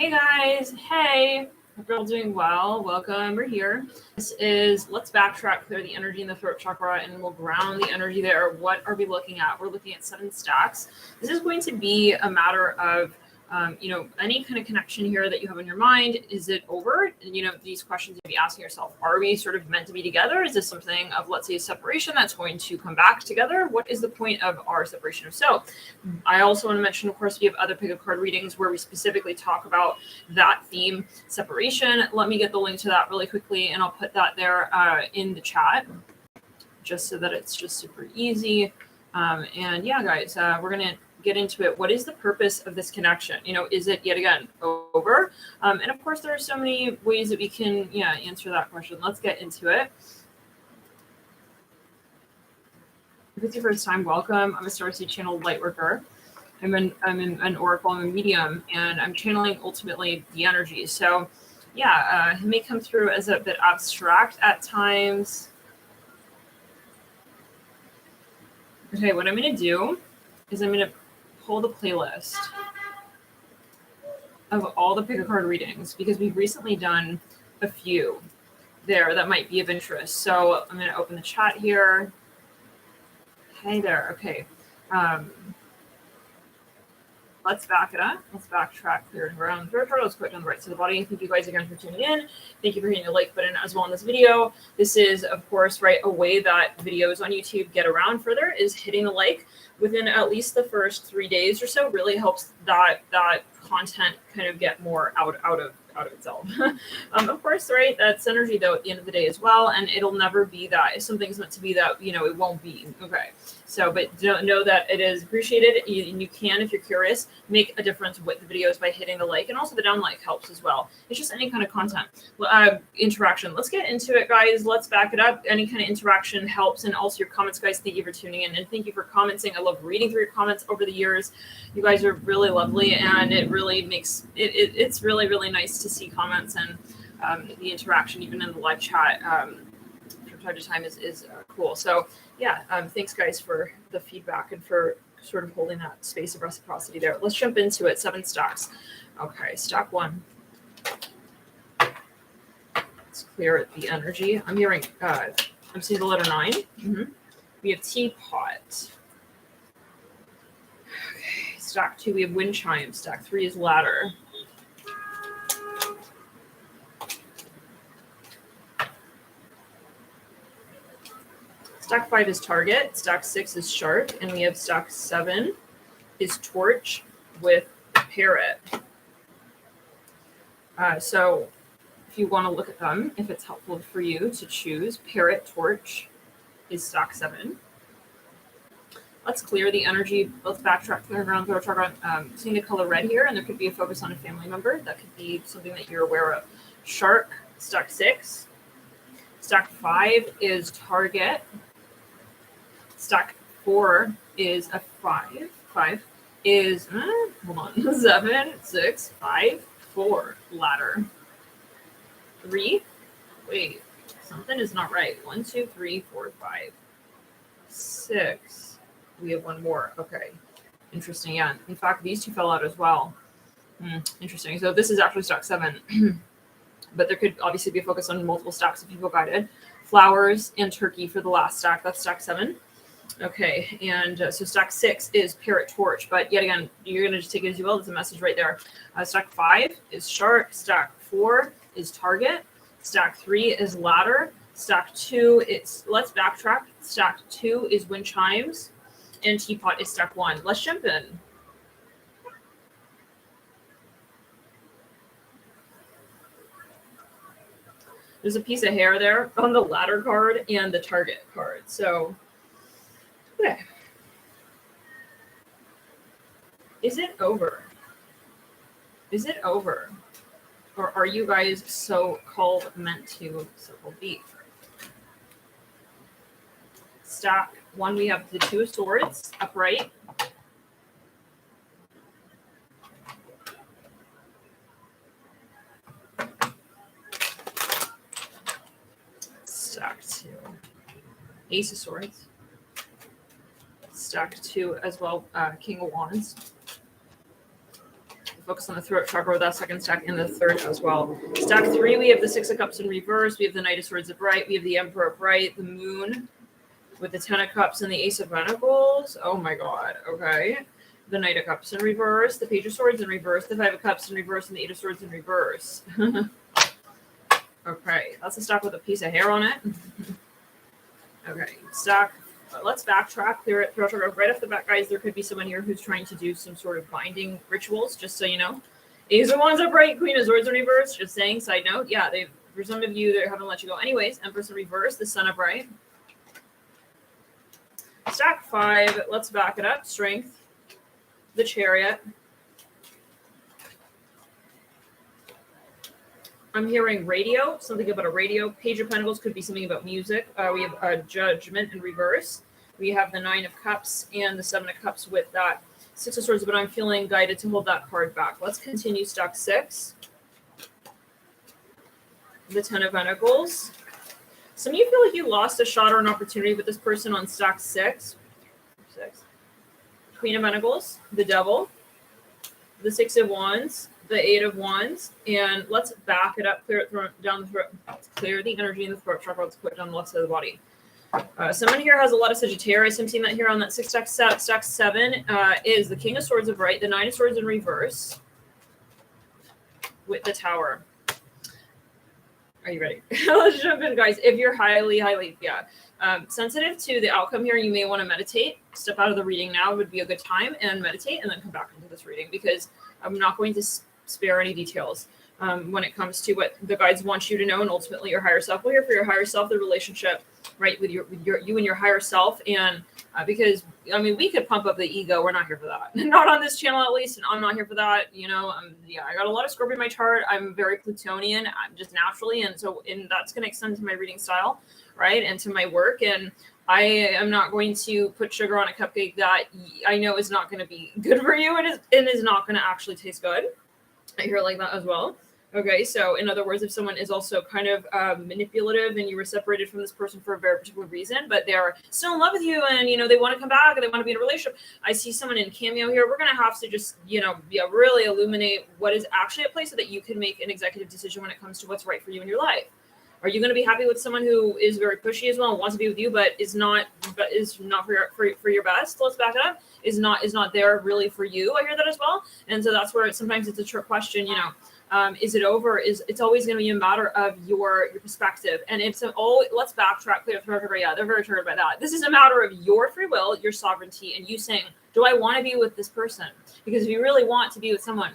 Hey guys, hey, hope you're all doing well. Welcome, we're here. This is Let's Backtrack, clear the energy in the throat chakra, and we'll ground the energy there. What are we looking at? We're looking at 7 stacks. This is going to be a matter of any kind of connection here that you have in your mind. Is it over? These questions you'd be asking yourself, are we sort of meant to be together? Is this something of, let's say, a separation that's going to come back together? What is the point of our separation? So I also want to mention, of course, we have other pick a card readings where we specifically talk about that theme, separation. Let me get the link to that really quickly, and I'll put that there in the chat just so that it's just super easy. And yeah, guys, we're going to get into it. What is the purpose of this connection? Is it yet again over? And of course, there are so many ways that we can answer that question. Let's get into it. If it's your first time, welcome. I'm a Starseed Channel Lightworker. I'm an oracle, I'm a medium, and I'm channeling ultimately the energy. So yeah, it may come through as a bit abstract at times. Okay, what I'm going to do is I'm going to pull the playlist of all the pick a card readings because we've recently done a few there that might be of interest. So I'm going to open the chat here. Hey there. Okay. Let's back it up. Let's backtrack, clear and ground through. Let's put it on the right side of the body. Thank you guys again for tuning in. Thank you for hitting the like button as well on this video. This is, of course, right, a way that videos on YouTube get around further is hitting the like within at least the first 3 days or so. Really helps that content kind of get more out of itself. Of course, right, that's energy though at the end of the day as well, and it'll never be that. If something's meant to be that, it won't be. Okay. So, but know that it is appreciated. You can, if you're curious, make a difference with the videos by hitting the like, and also the down like helps as well. It's just any kind of content, interaction. Let's get into it, guys. Let's back it up. Any kind of interaction helps, and also your comments, guys. Thank you for tuning in, and thank you for commenting. I love reading through your comments over the years. You guys are really lovely, and it really makes it's really, really nice to see comments and the interaction, even in the live chat. From time to time is cool. So yeah, thanks guys for the feedback and for sort of holding that space of reciprocity there. Let's jump into it. 7 stacks. Okay, stack 1. Let's clear the energy. I'm hearing, I'm seeing the letter 9. We have teapot. Okay, stack 2, we have wind chime. Stack 3 is ladder. Stack 5 is target, stack 6 is shark, and we have stack 7 is torch with parrot. So if you want to look at them, if it's helpful for you to choose, parrot, torch is stack 7. Let's clear the energy. Let's backtrack, clear ground, throw chakra. Seeing the color red here, and there could be a focus on a family member. That could be something that you're aware of. Shark, stack 6. Stack 5 is target. Stack 4 is a 5. 5 is, 7, 6, 5, 4, ladder. 3, wait, something is not right. 1, 2, 3, 4, 5, 6. We have one more. Okay, interesting. Yeah, in fact, these 2 fell out as well. Interesting. So this is actually stack 7, but there could obviously be a focus on multiple stacks of people guided. Flowers and turkey for the last stack. That's stack 7. Okay, and so stack 6 is parrot torch, but yet again, you're going to just take it as you will. There's a message right there. Stack 5 is shark. Stack 4 is target. Stack 3 is ladder. Stack 2 is, let's backtrack. Stack 2 is wind chimes, and teapot is stack 1. Let's jump in. There's a piece of hair there on the ladder card and the target card. So, okay. Is it over? Is it over? Or are you guys so-called meant to so-called be? Stack 1, we have the 2 of swords upright. Stack 2, Ace of Swords. Stack 2 as well, King of Wands. focus on the throat chakra with that second stack and the third as well. Stack 3, we have the Six of Cups in reverse. We have the Knight of Swords upright. We have the Emperor upright, the Moon with the Ten of Cups and the Ace of Pentacles. Oh my God. Okay. The Knight of Cups in reverse, the Page of Swords in reverse, the Five of Cups in reverse, and the Eight of Swords in reverse. Okay, that's a stack with a piece of hair on it. Okay, stack. Let's backtrack, clear it, throw it right off the bat, guys. There could be someone here who's trying to do some sort of binding rituals, just so you know. Ace of Wands upright, Queen of Swords in reverse. Just saying, side note. Yeah, for some of you, they haven't let you go. Anyways, Empress in reverse, the Sun upright. Stack 5, let's back it up. Strength, the Chariot. I'm hearing radio, something about a radio. Page of Pentacles could be something about music. We have a Judgment in reverse. We have the Nine of Cups and the Seven of Cups with that Six of Swords, but I'm feeling guided to hold that card back. Let's continue stack 6. The Ten of Pentacles. Some of you feel like you lost a shot or an opportunity with this person on stack 6. Queen of Pentacles, the Devil, the Six of Wands, the Eight of Wands, and let's back it up, clear it down the throat, clear the energy in the throat chakra. Let's put it down the left side of the body. Someone here has a lot of Sagittarius. I'm seeing that here on that 6 stack. Stack 7 is the King of Swords upright, the Nine of Swords in reverse with the Tower. Are you ready? Let's jump in, guys. If you're highly, sensitive to the outcome here, you may want to meditate. Step out of the reading now would be a good time and meditate, and then come back into this reading, because I'm not going to spare any details when it comes to what the guides want you to know, and ultimately your higher self. We're here for your higher self, the relationship, right, with you and your higher self, and because I mean, we could pump up the ego. We're not here for that. Not on this channel, at least, and I'm not here for that. You know, I got a lot of Scorpio in my chart. I'm very Plutonian, just naturally, and that's going to extend to my reading style, right, and to my work. And I am not going to put sugar on a cupcake that I know is not going to be good for you, and is not going to actually taste good. I hear it like that as well. Okay, so in other words, if someone is also kind of manipulative, and you were separated from this person for a very particular reason, but they're still in love with you, and they want to come back, and they want to be in a relationship. I see someone in cameo here. We're gonna have to just really illuminate what is actually at play, so that you can make an executive decision when it comes to what's right for you in your life. Are you going to be happy with someone who is very pushy as well and wants to be with you, but is not for your best? Let's back it up. Is not there really for you. I hear that as well, and so that's where sometimes it's a trick question. Is it over? It's always going to be a matter of your perspective, and let's backtrack. Clear throat. Yeah, they're very triggered by that. This is a matter of your free will, your sovereignty, and you saying, "Do I want to be with this person?" Because if you really want to be with someone,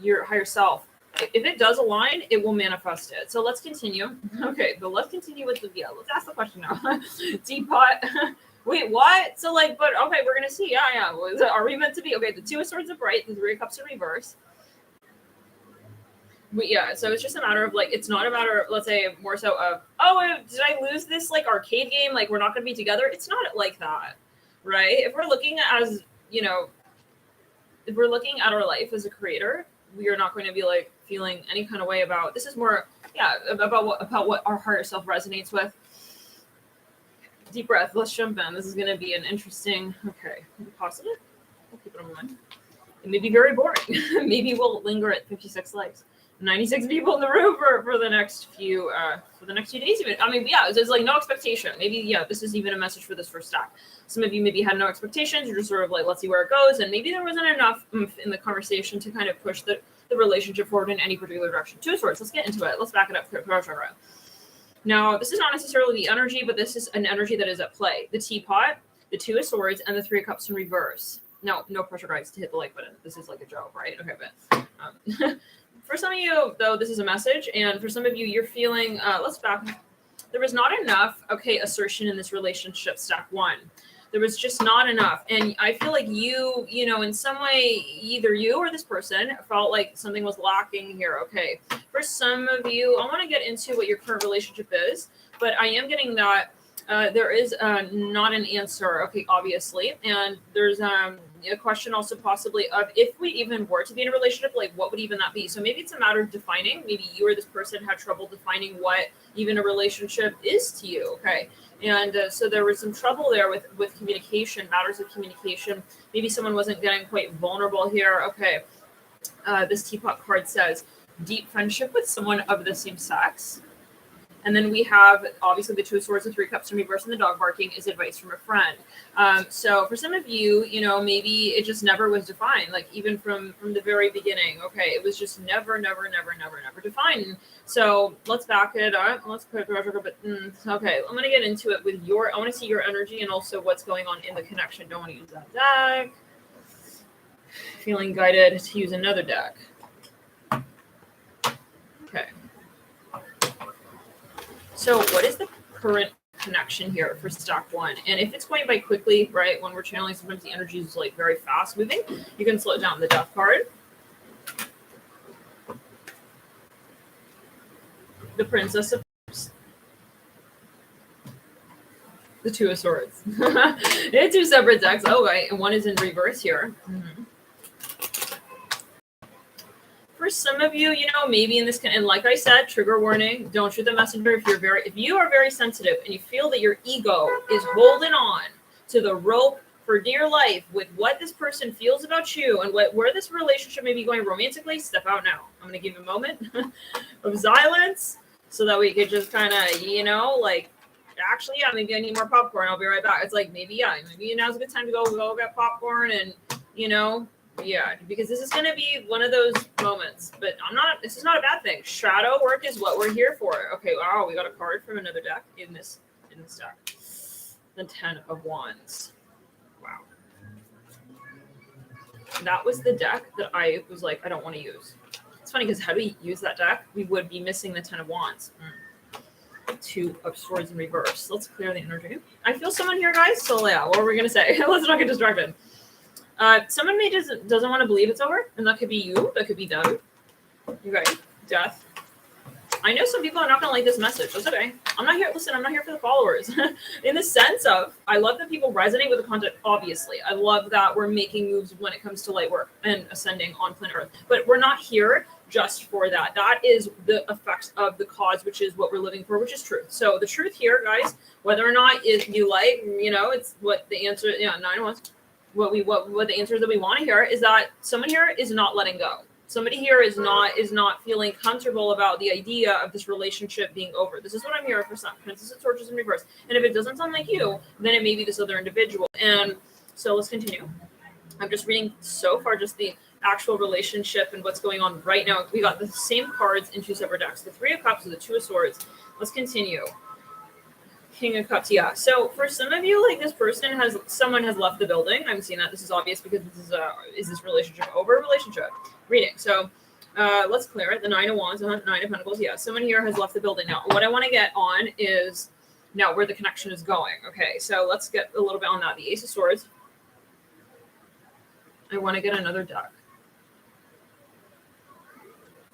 your higher self, if it does align, it will manifest it. So let's continue. Okay, but let's continue with let's ask the question now. Teapot. Wait, what? So okay, we're gonna see. Yeah. Are we meant to be? Okay, the Two of Swords upright, the Three of Cups in reverse. So it's just a matter of it's not a matter of, let's say, more so of, did I lose this arcade game? We're not gonna be together. It's not like that, right? If we're looking if we're looking at our life as a creator, we are not going to be feeling any kind of way about this. Is more about what our higher self resonates with. Deep breath. Let's jump in. This is going to be an interesting. Okay, positive. We'll keep it on mind. It may be very boring. Maybe we'll linger at 56 likes. 96 people in the room for the next few days even. There's no expectation. Maybe this is even a message for this first stack. Some of you maybe had no expectations. You're just sort of let's see where it goes, and maybe there wasn't enough in the conversation to kind of push the relationship forward in any particular direction. Two of Swords. Let's get into it. Let's back it up. Now, this is not necessarily the energy, but this is an energy that is at play. The Teapot, the Two of Swords, and the Three of Cups in reverse. No pressure, guys, to hit the like button. This is like a joke, right? Okay, but for some of you, though, this is a message, and for some of you, you're feeling, let's back. There was not enough, assertion in this relationship, stack 1. There was just not enough. And I feel like you in some way, either you or this person felt like something was lacking here. Okay. For some of you, I want to get into what your current relationship is, but I am getting that there is not an answer, obviously. And there's a question also possibly of if we even were to be in a relationship, what would even that be? So maybe it's a matter of defining. Maybe you or this person had trouble defining what even a relationship is to you, okay? And so there was some trouble there with communication, matters of communication. Maybe someone wasn't getting quite vulnerable here, okay? This teapot card says deep friendship with someone of the same sex. And then we have, obviously, the Two of Swords, the Three Cups in reverse, and the dog barking is advice from a friend. So for some of you, you know, maybe it just never was defined, like even from the very beginning. Okay, it was just never defined. So let's back it up. Let's put okay, I'm going to get into it with I want to see your energy and also what's going on in the connection. Don't want to use that deck. Feeling guided to use another deck. Okay. So what is the current connection here for stack one? And if it's going by quickly, right, when we're channeling, sometimes the energy is like very fast moving. You can slow it down. The Death card. The Princess of Cups. The Two of Swords. It's two separate decks. Oh, right. And one is in reverse here. Mm-hmm. For some of you, you know, maybe in this, and like I said, trigger warning, don't shoot the messenger. If you are very sensitive and you feel that your ego is holding on to the rope for dear life with what this person feels about you and where this relationship may be going romantically, step out now. I'm going to give you a moment of silence so that we could just kind of, you know, like, actually, yeah, maybe I need more popcorn. I'll be right back. It's like, maybe now's a good time to go get popcorn and, you know, yeah, because this is going to be one of those moments, but this is not a bad thing. Shadow work is what we're here for. Okay, wow, we got a card from another deck in this deck. The 10 of Wands. Wow. That was the deck that I was like, I don't want to use. It's funny because how do we use that deck? We would be missing the 10 of Wands. Two of Swords in reverse. Let's clear the energy. I feel someone here, guys. So yeah, what are we going to say? Let's not get distracted. Someone may doesn't want to believe it's over, and that could be you. That could be them. Okay, Death. I know some people are not going to like this message. That's okay. I'm not here. Listen, I'm not here for the followers. In the sense of, I love that people resonate with the content. Obviously, I love that we're making moves when it comes to light work and ascending on planet Earth. But we're not here just for that. That is the effects of the cause, which is what we're living for, which is truth. So the truth here, guys, whether or not you like, you know, it's what the answer. Yeah, 9 of Wands. What the answer that we want to hear is that someone here is not letting go. Somebody here is not feeling comfortable about the idea of this relationship being over. This is what I'm here for. Some Princess of Torches in reverse. And if it doesn't sound like you, then it may be this other individual. And so let's continue. I'm just reading so far just the actual relationship and what's going on right now. We got the same cards in two separate decks. The Three of Cups and the Two of Swords. Let's continue. King of Cups, yeah. So for some of you, like this person someone has left the building. I'm seeing that. This is obvious because is this relationship over? Relationship reading. So let's clear it. The 9 of Wands, 9 of Pentacles. Yeah, someone here has left the building. Now, what I want to get on is now where the connection is going. Okay, so let's get a little bit on that. The Ace of Swords. I want to get another deck.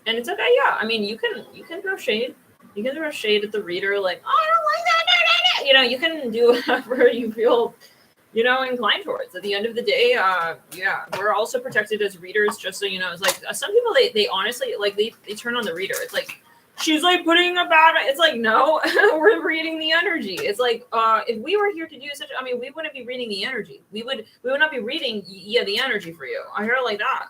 And it's okay, yeah. I mean, you can throw shade. You can throw shade at the reader, like, oh, I don't like that. You know, you can do whatever you feel, you know, inclined towards. At the end of the day, yeah, we're also protected as readers, just so you know. It's like some people, they honestly, like, they turn on the reader. It's like, she's like putting a bad, it's like, no, we're reading the energy. It's like, if we were here to do such, I mean, we wouldn't be reading the energy. We would not be reading, the energy for you. I hear it like that.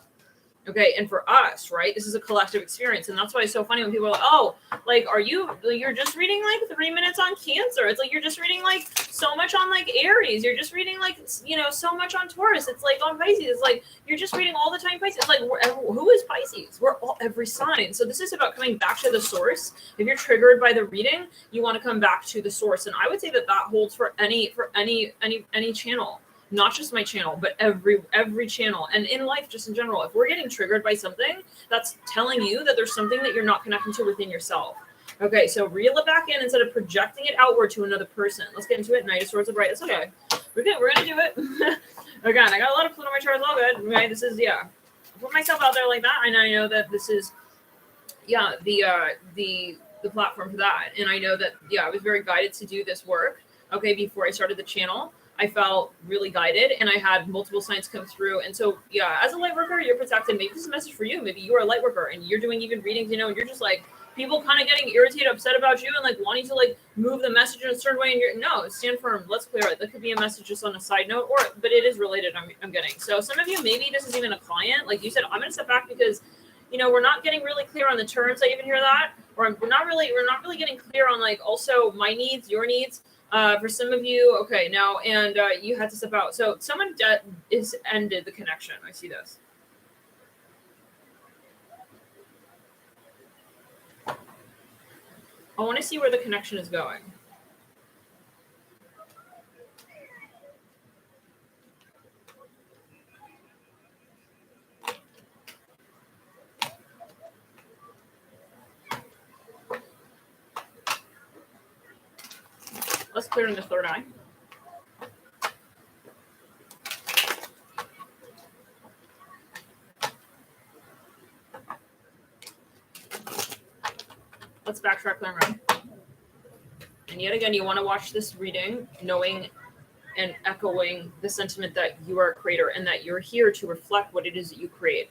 Okay, and for us, right, this is a collective experience, and that's why it's so funny when people are like, oh, like, you're just reading, like, 3 minutes on Cancer. It's like, you're just reading, like, so much on, like, Aries. You're just reading, like, you know, so much on Taurus. It's like on Pisces. It's like, you're just reading all the time Pisces. It's like, who is Pisces? We're all, every sign. So this is about coming back to the source. If you're triggered by the reading, you want to come back to the source, and I would say that holds for any channel. Not just my channel, but every channel, and in life, just in general. If we're getting triggered by something, that's telling you that there's something that you're not connecting to within yourself. Okay, so reel it back in instead of projecting it outward to another person. Let's get into it. Knight of Swords upright. That's okay. We're gonna do it. Again, I got a lot of Pluto on my chart. It's all good. Okay, this is, yeah. I put myself out there like that, and I know that this is, yeah, the platform for that. And I know that, yeah, I was very guided to do this work. Okay, before I started the channel. I felt really guided, and I had multiple signs come through. And so, yeah, as a light worker, you're protected. Maybe this is a message for you. Maybe you are a light worker and you're doing even readings, you know, and you're just like, people kind of getting irritated, upset about you, and like wanting to like move the message in a certain way. And you're no, stand firm. Let's clear it. That could be a message just on a side note, but it is related. I'm getting. So some of you, maybe this is even a client. Like you said, I'm going to step back because, we're not getting really clear on the terms. I even hear that, or we're not really getting clear on like also my needs, your needs. For some of you, okay, now, and you had to step out. So someone is ended the connection. I see this. I want to see where the connection is going. Let's clear in the third eye. Let's backtrack that around. And yet again, you want to watch this reading, knowing and echoing the sentiment that you are a creator and that you're here to reflect what it is that you create.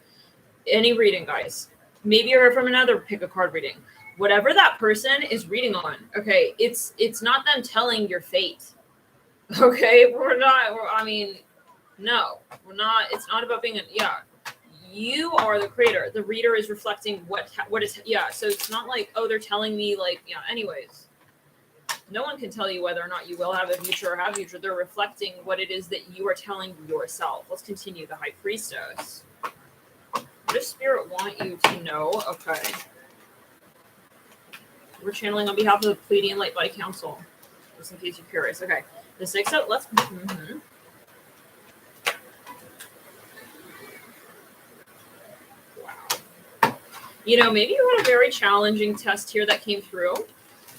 Any reading, guys. Maybe you're from another pick a card reading. Whatever that person is reading on, okay, it's not them telling your fate. Okay, no, we're not. It's not about being you are the creator. The reader is reflecting what is, so it's not like, oh, they're telling me like, anyways. No one can tell you whether or not you will have a future or have a future. They're reflecting what it is that you are telling yourself. Let's continue. The High Priestess. What does Spirit want you to know? Okay. We're channeling on behalf of the Pleiadian Light Body Council, just in case you're curious. Okay, the 6 out. Let's. Wow. Maybe you had a very challenging test here that came through,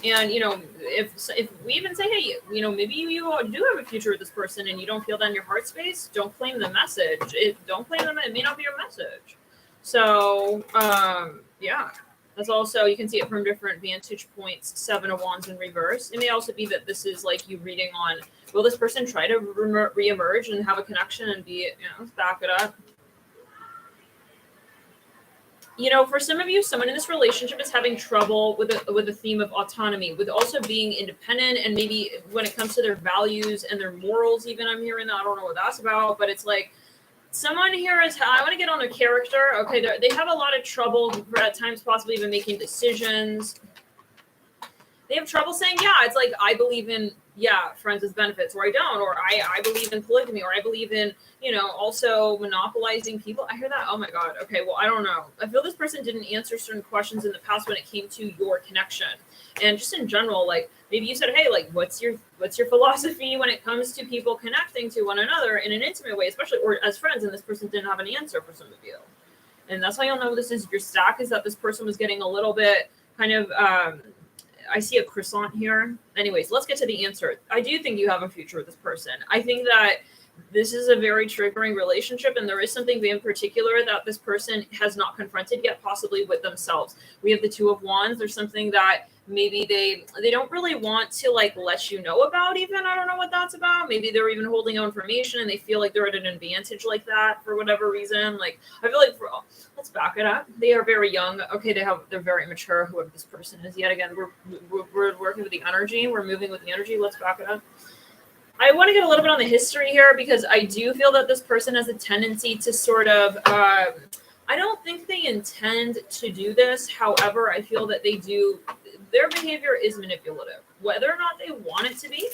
and if we even say, hey, maybe you do have a future with this person, and you don't feel that in your heart space, don't claim the message. Don't claim them. It may not be your message. So, yeah. That's also, you can see it from different vantage points. 7 of Wands in reverse. It may also be that this is like you reading on, will this person try to reemerge and have a connection and be, let's back it up. For some of you, someone in this relationship is having trouble with the theme of autonomy, with also being independent, and maybe when it comes to their values and their morals, even I'm hearing that. I don't know what that's about, but it's like, someone here is, I want to get on their character. Okay, they have a lot of trouble at times, possibly even making decisions. They have trouble saying, it's like, I believe in, friends with benefits, or I don't, or I believe in polygamy, or I believe in, also monopolizing people. I hear that. Oh my God. Okay, well, I don't know. I feel this person didn't answer certain questions in the past when it came to your connection. And just in general, like maybe you said, hey, like, what's your philosophy when it comes to people connecting to one another in an intimate way, especially or as friends? And this person didn't have an answer for some of you. And that's how you'll know this is your stack, is that this person was getting a little bit kind of, I see a croissant here. Anyways, let's get to the answer. I do think you have a future with this person. I think that this is a very triggering relationship, and there is something in particular that this person has not confronted yet, possibly with themselves. We have the 2 of Wands. There's something that maybe they don't really want to like let you know about even. I don't know what that's about. Maybe they're even holding out information and they feel like they're at an advantage like that for whatever reason. Like I feel like let's back it up. They are very young. Okay, they're very mature, whoever this person is. Yet again, we're working with the energy. We're moving with the energy. Let's back it up. I want to get a little bit on the history here, because I do feel that this person has a tendency to sort of, I don't think they intend to do this. However, I feel that they do. Their behavior is manipulative. Whether or not they want it to be,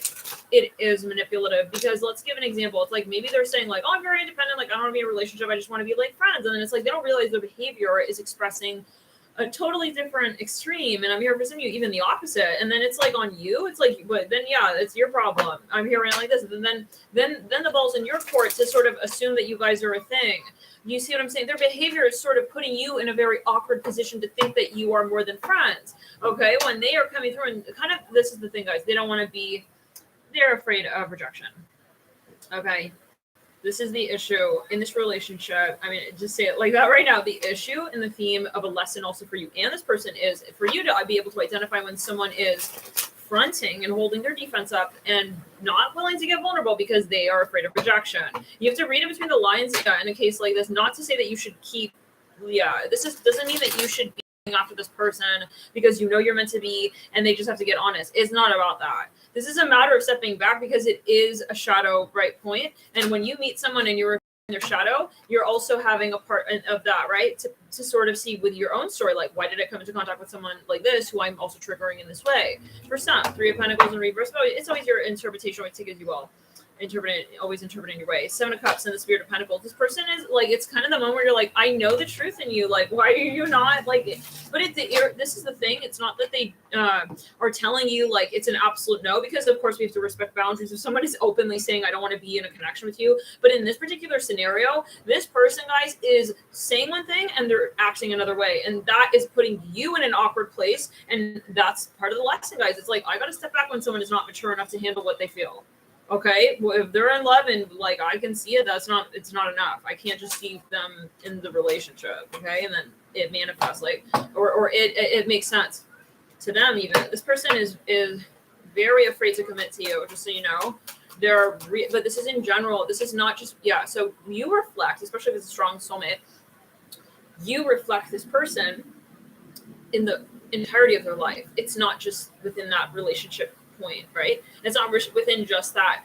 it is manipulative. Because let's give an example. It's like maybe they're saying like, oh, I'm very independent. Like I don't want to be in a relationship. I just want to be like friends. And then it's like they don't realize their behavior is expressing a totally different extreme, and I'm here for some of you even the opposite, and then it's like on you, it's like, but then it's your problem. I'm hearing like this, and then the ball's in your court to sort of assume that you guys are a thing. You see what I'm saying? Their behavior is sort of putting you in a very awkward position to think that you are more than friends. Okay, when they are coming through, and kind of this is the thing, guys, they don't want to be, they're afraid of rejection. Okay. This is the issue in this relationship. I mean, just say it like that right now. The issue and the theme of a lesson also for you and this person is for you to be able to identify when someone is fronting and holding their defense up and not willing to get vulnerable because they are afraid of rejection. You have to read it between the lines in a case like this, not to say that you should keep, this doesn't mean that you should be after this person because you know you're meant to be and they just have to get honest. It's not about that. This is a matter of stepping back because it is a shadow bright point. And when you meet someone and you're in their shadow, you're also having a part of that, right? To sort of see with your own story, like, why did I come into contact with someone like this who I'm also triggering in this way? For some, Three of Pentacles in reverse, but it's always your interpretation, always take it as you will. Always interpret in your way. Seven of Cups and the Spirit of Pentacles. This person is like, it's kind of the moment where you're like, I know the truth in you. Like, why are you not like? But this is the thing. It's not that they are telling you like it's an absolute no, because of course we have to respect boundaries. If someone is openly saying I don't want to be in a connection with you, but in this particular scenario, this person, guys, is saying one thing and they're acting another way, and that is putting you in an awkward place. And that's part of the lesson, guys. It's like I got to step back when someone is not mature enough to handle what they feel. Okay, well, if they're in love and like I can see it, it's not enough. I can't just see them in the relationship. Okay, and then it manifests like, or it makes sense to them. Even this person is very afraid to commit to you. Just so you know, but this is in general. This is not just So you reflect, especially if it's a strong soulmate. You reflect this person in the entirety of their life. It's not just within that relationship point, right? It's not within just that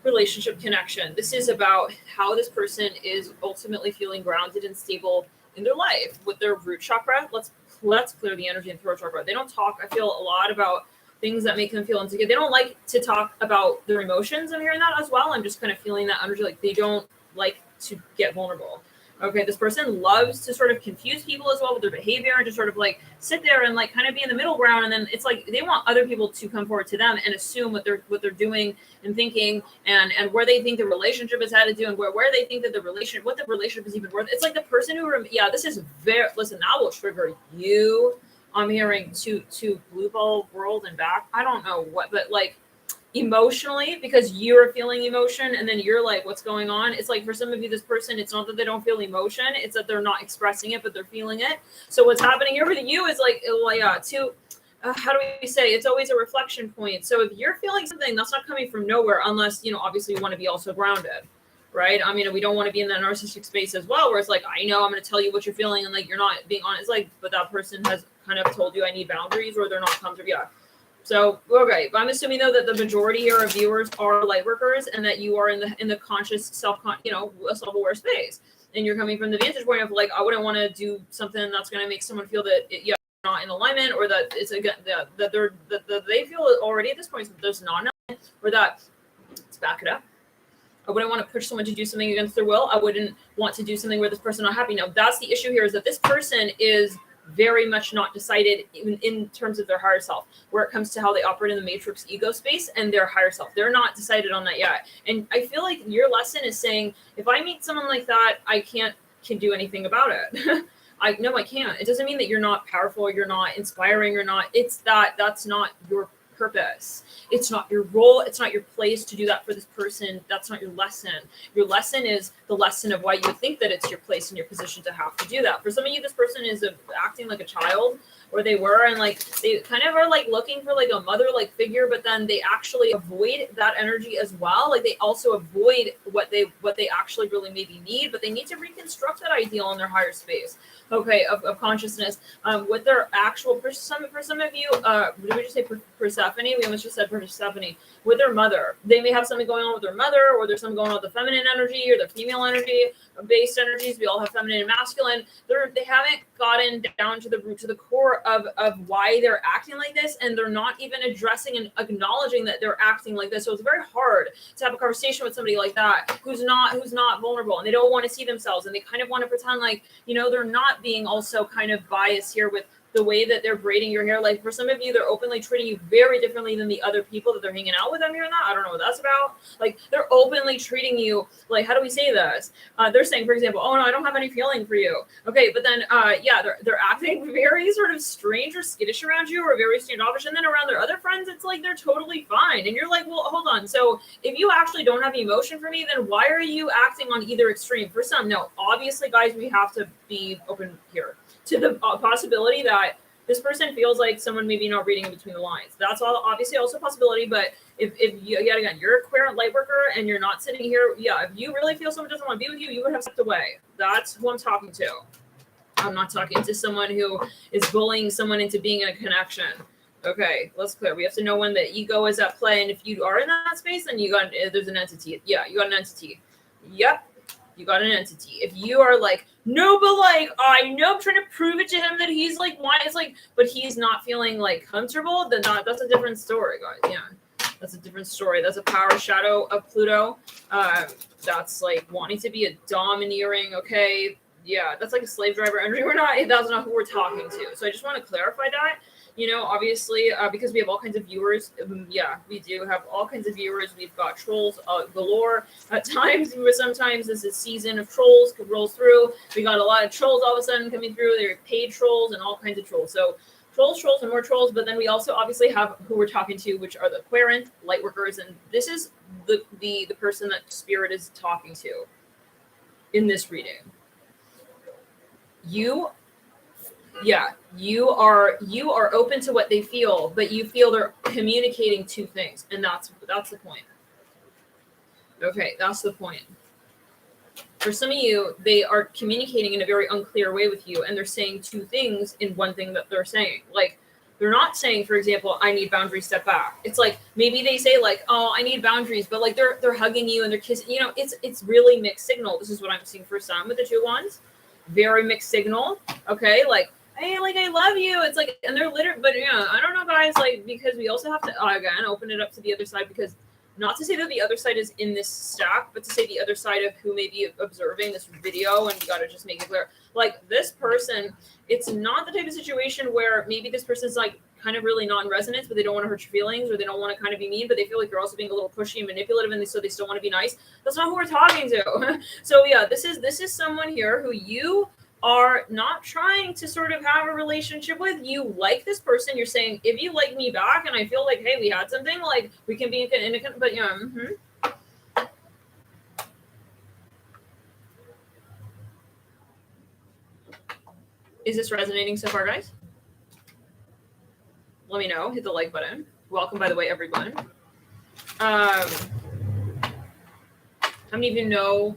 relationship connection. This is about how this person is ultimately feeling grounded and stable in their life with their root chakra. Let's clear the energy in throat chakra. They don't talk, I feel, a lot about things that make them feel insecure. They don't like to talk about their emotions. I'm hearing that as well. I'm just kind of feeling that energy, like they don't like to get vulnerable. Okay, this person loves to sort of confuse people as well with their behavior and just sort of like sit there and like kind of be in the middle ground. And then it's like they want other people to come forward to them and assume what they're doing and thinking and where they think the relationship is headed to and where they think that what the relationship is even worth. It's like the person who this is very, listen, that will trigger you. I'm hearing to blue ball world and back. I don't know what, but like emotionally, because you're feeling emotion and then you're like, what's going on? It's like for some of you, this person, it's not that they don't feel emotion, it's that they're not expressing it, but they're feeling it. So what's happening here with you is like how do we say, it's always a reflection point. So if you're feeling something, that's not coming from nowhere, unless obviously you want to be also grounded, right? I mean, we don't want to be in that narcissistic space as well, where it's like, I know I'm going to tell you what you're feeling, and like you're not being honest, like, but that person has kind of told you I need boundaries, or they're not comfortable. So, okay, but I'm assuming though that the majority here of viewers are light workers, and that you are in the conscious self-aware space, and you're coming from the vantage point of like, I wouldn't want to do something that's going to make someone feel that not in alignment, or that it's again that they feel already at this point that there's not enough, or that let's back it up. I wouldn't want to push someone to do something against their will. I wouldn't want to do something where this person is not happy. Now, that's the issue here, is that this person is very much not decided even in terms of their higher self, where it comes to how they operate in the matrix ego space and their higher self. They're not decided on that yet. And I feel like your lesson is saying, if I meet someone like that, I can do anything about it. I can't. It doesn't mean that you're not powerful, or you're not inspiring, or not. It's that's not your purpose. It's not your role. It's not your place to do that for this person. That's not your lesson. Your lesson is the lesson of why you think that it's your place and your position to have to do that. For some of you, this person is acting like a child, or they were, and like they kind of are like looking for like a mother like figure, but then they actually avoid that energy as well. Like they also avoid what they actually really maybe need, but they need to reconstruct that ideal in their higher space. Okay, of consciousness, with their actual, for some of you, did we just say Persephone? We almost just said Persephone. With their mother, they may have something going on with their mother, or there's something going on with the feminine energy or the female energy, based energies. We all have feminine and masculine. They haven't gotten down to the root, to the core of why they're acting like this, and they're not even addressing and acknowledging that they're acting like this. So it's very hard to have a conversation with somebody like that who's not vulnerable, and they don't want to see themselves, and they kind of want to pretend like they're not being also kind of biased here with the way that they're braiding your hair. Like for some of you, they're openly treating you very differently than the other people that they're hanging out with. I'm hearing that. I don't know what that's about. Like they're openly treating you like, how do we say this? They're saying, for example, oh no, I don't have any feeling for you. Okay, but then they're acting very sort of strange or skittish around you, or very standoffish, and then around their other friends, it's like they're totally fine. And you're like, well, hold on. So if you actually don't have emotion for me, then why are you acting on either extreme? For some, no, obviously, guys, we have to be open here to the possibility that this person feels like someone maybe not reading in between the lines. That's all obviously also a possibility. But if you, yet again, you're a queer light worker and you're not sitting here, if you really feel someone doesn't want to be with you, you would have stepped away. That's who I'm talking to. I'm not talking to someone who is bullying someone into being in a connection. Okay, let's clear. We have to know when the ego is at play, and if you are in that space, then there's an entity. Yeah, you got an entity. Yep, you got an entity. If you are like, no, but like, I know I'm trying to prove it to him that he's like, why? It's like, but he's not feeling like comfortable, then that's a different story, guys. Yeah, that's a different story. That's a power shadow of Pluto. That's like wanting to be a domineering, okay? Yeah, that's like a slave driver energy. That's not who we're talking to. So I just want to clarify that. You know, obviously, because we have all kinds of viewers. Yeah, we do have all kinds of viewers. We've got trolls galore. At times, sometimes this is season of trolls could roll through. We got a lot of trolls all of a sudden coming through. They're paid trolls and all kinds of trolls. So trolls, and more trolls. But then we also obviously have who we're talking to, which are the Querent light workers, and this is the person that Spirit is talking to in this reading. You are open to what they feel, but you feel they're communicating two things, and that's the point. Okay, that's the point. For some of you, they are communicating in a very unclear way with you, and they're saying two things in one thing that they're saying. Like, they're not saying, for example, I need boundaries, step back. It's like maybe they say like, oh, I need boundaries, but like they're hugging you and they're kissing. You know, it's really mixed signal. This is what I'm seeing for some with the two ones. Very mixed signal. Okay, like, hey, like, I love you. It's like, and they're literally, but yeah, I don't know, guys, like, because we also have to, again, open it up to the other side, because not to say that the other side is in this stack, but to say the other side of who may be observing this video, and we got to just make it clear. Like, this person, it's not the type of situation where maybe this person's like kind of really not in resonance, but they don't want to hurt your feelings, or they don't want to kind of be mean, but they feel like you're also being a little pushy and manipulative, and so they still want to be nice. That's not who we're talking to. So yeah, this is someone here who you are not trying to sort of have a relationship with. You like this person. You're saying, if you like me back and I feel like, hey, we had something, like we can be in a but yeah. Is this resonating so far, guys? Let me know. Hit the like button. Welcome, by the way, everyone. How many of you know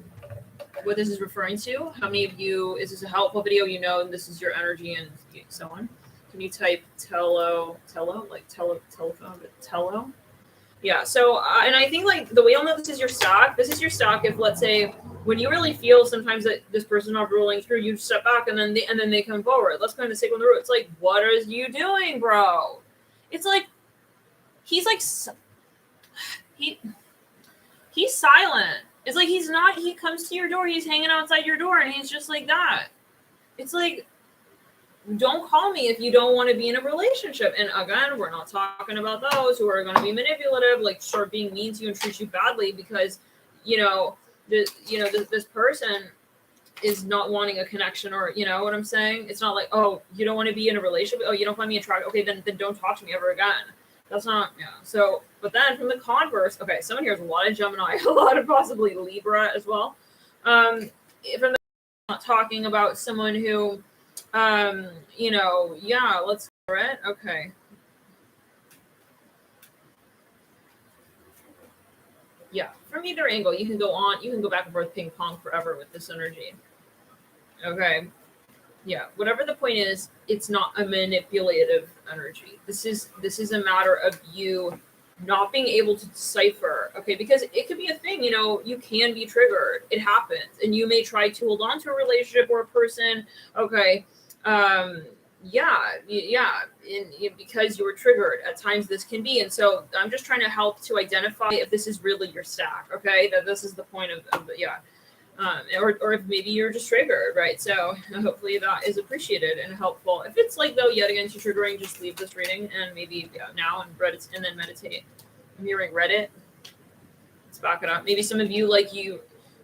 what this is referring to? How many of you, is this a helpful video? You know, and this is your energy and so on. Can you type tello, like telephone, but tello? Yeah. So, and I think like the way you'll know this is your stock. This is your stock. If, let's say, when you really feel sometimes that this person's not rolling through, you step back and then they come forward. Let's go into signal the root. It's like, what are you doing, bro? It's like he's silent. It's like he's not, he comes to your door, he's hanging outside your door, and he's just like that. It's like, don't call me if you don't want to be in a relationship. And again, we're not talking about those who are going to be manipulative, like start being mean to you and treat you badly because, this person is not wanting a connection, or, you know what I'm saying? It's not like, oh, you don't want to be in a relationship. Oh, you don't find me attractive. Okay, then don't talk to me ever again. That's not, yeah. So, but then from the converse, okay, someone here has a lot of Gemini, a lot of possibly Libra as well. From the, not talking about someone who, yeah, let's go it. Okay. Yeah, from either angle, you can go back and forth ping pong forever with this energy. Okay. Yeah, whatever the point is, it's not a manipulative energy. This is a matter of you not being able to decipher, okay? Because it could be a thing, you can be triggered. It happens. And you may try to hold on to a relationship or a person, okay? Because you were triggered. At times this can be. And so I'm just trying to help to identify if this is really your stack, okay? That this is the point of yeah. Or if maybe you're just triggered, right? So hopefully that is appreciated and helpful. If it's like, though, yet again, too triggering, just leave this reading and maybe now and Reddit, and then meditate. I'm hearing Reddit. Let's back it up. Maybe some of you, like you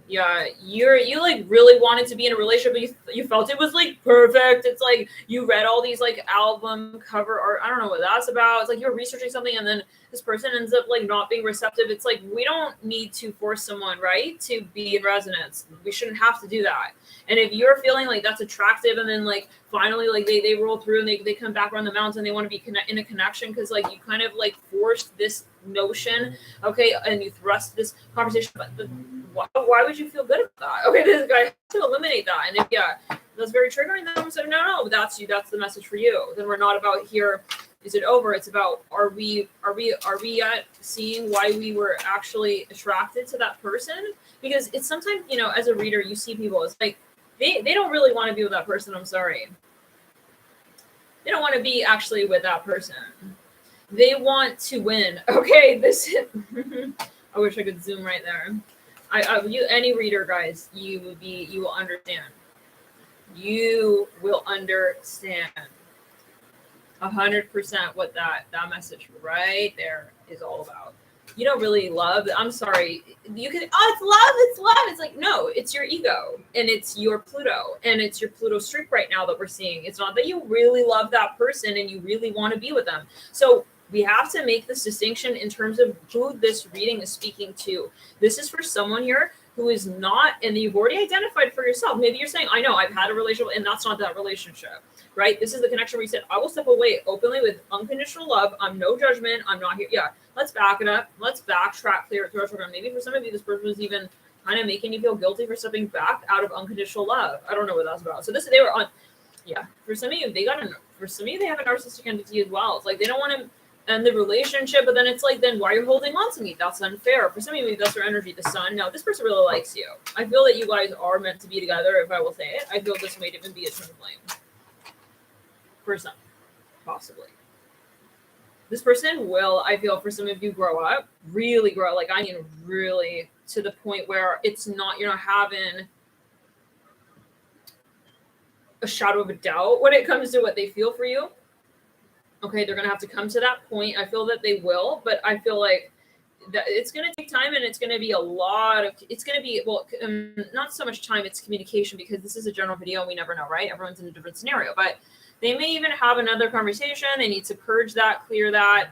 like really wanted to be in a relationship, but you felt it was like perfect. It's like you read all these like album cover art. I don't know what that's about. It's like you're researching something and then this person ends up like not being receptive. It's like, we don't need to force someone, right, to be in resonance. We shouldn't have to do that. And if you're feeling like that's attractive and then like finally like they roll through and they come back around the mountain, they want to be in a connection because like you kind of like forced this notion, okay, and you thrust this conversation, but why would you feel good about that? Okay, this guy has to eliminate that. And if that's very triggering, then I'm saying, no, that's you, that's the message for you. Then we're not about here, is it over? It's about are we yet seeing why we were actually attracted to that person? Because it's sometimes, as a reader, you see people, it's like they don't really want to be with that person. I'm sorry. They don't want to be actually with that person. They want to win. Okay, I wish I could zoom right there. Any reader, guys, you will understand. You will understand 100% what that message right there is all about. You don't really love. I'm sorry. You can. Oh, it's love. It's like, no, it's your ego and it's your Pluto and it's your Pluto streak right now that we're seeing. It's not that you really love that person and you really want to be with them. So we have to make this distinction in terms of who this reading is speaking to. This is for someone here who is not, and you've already identified for yourself. Maybe you're saying, I know I've had a relationship and that's not that relationship, right? This is the connection where you said, I will step away openly with unconditional love. I'm no judgment. I'm not here. Yeah. Let's back it up. Let's backtrack, clear it through our program. Maybe for some of you, this person was even kind of making you feel guilty for stepping back out of unconditional love. I don't know what that's about. So they were on, for some of you, they have a narcissistic entity as well. It's like, they don't want to end the relationship, but then it's like, then why are you holding on to me? That's unfair. For some of you, that's their energy, the sun. No, this person really likes you. I feel that you guys are meant to be together, if I will say it. I feel this might even be a twin flame. For some, possibly. This person will, I feel, for some of you, really grow up. Like, I mean, really to the point where it's not, you're not having a shadow of a doubt when it comes to what they feel for you. Okay, they're going to have to come to that point. I feel that they will, but I feel like that it's going to take time, and it's going to be not so much time, it's communication, because this is a general video and we never know, right? Everyone's in a different scenario, but they may even have another conversation. They need to purge that, clear that,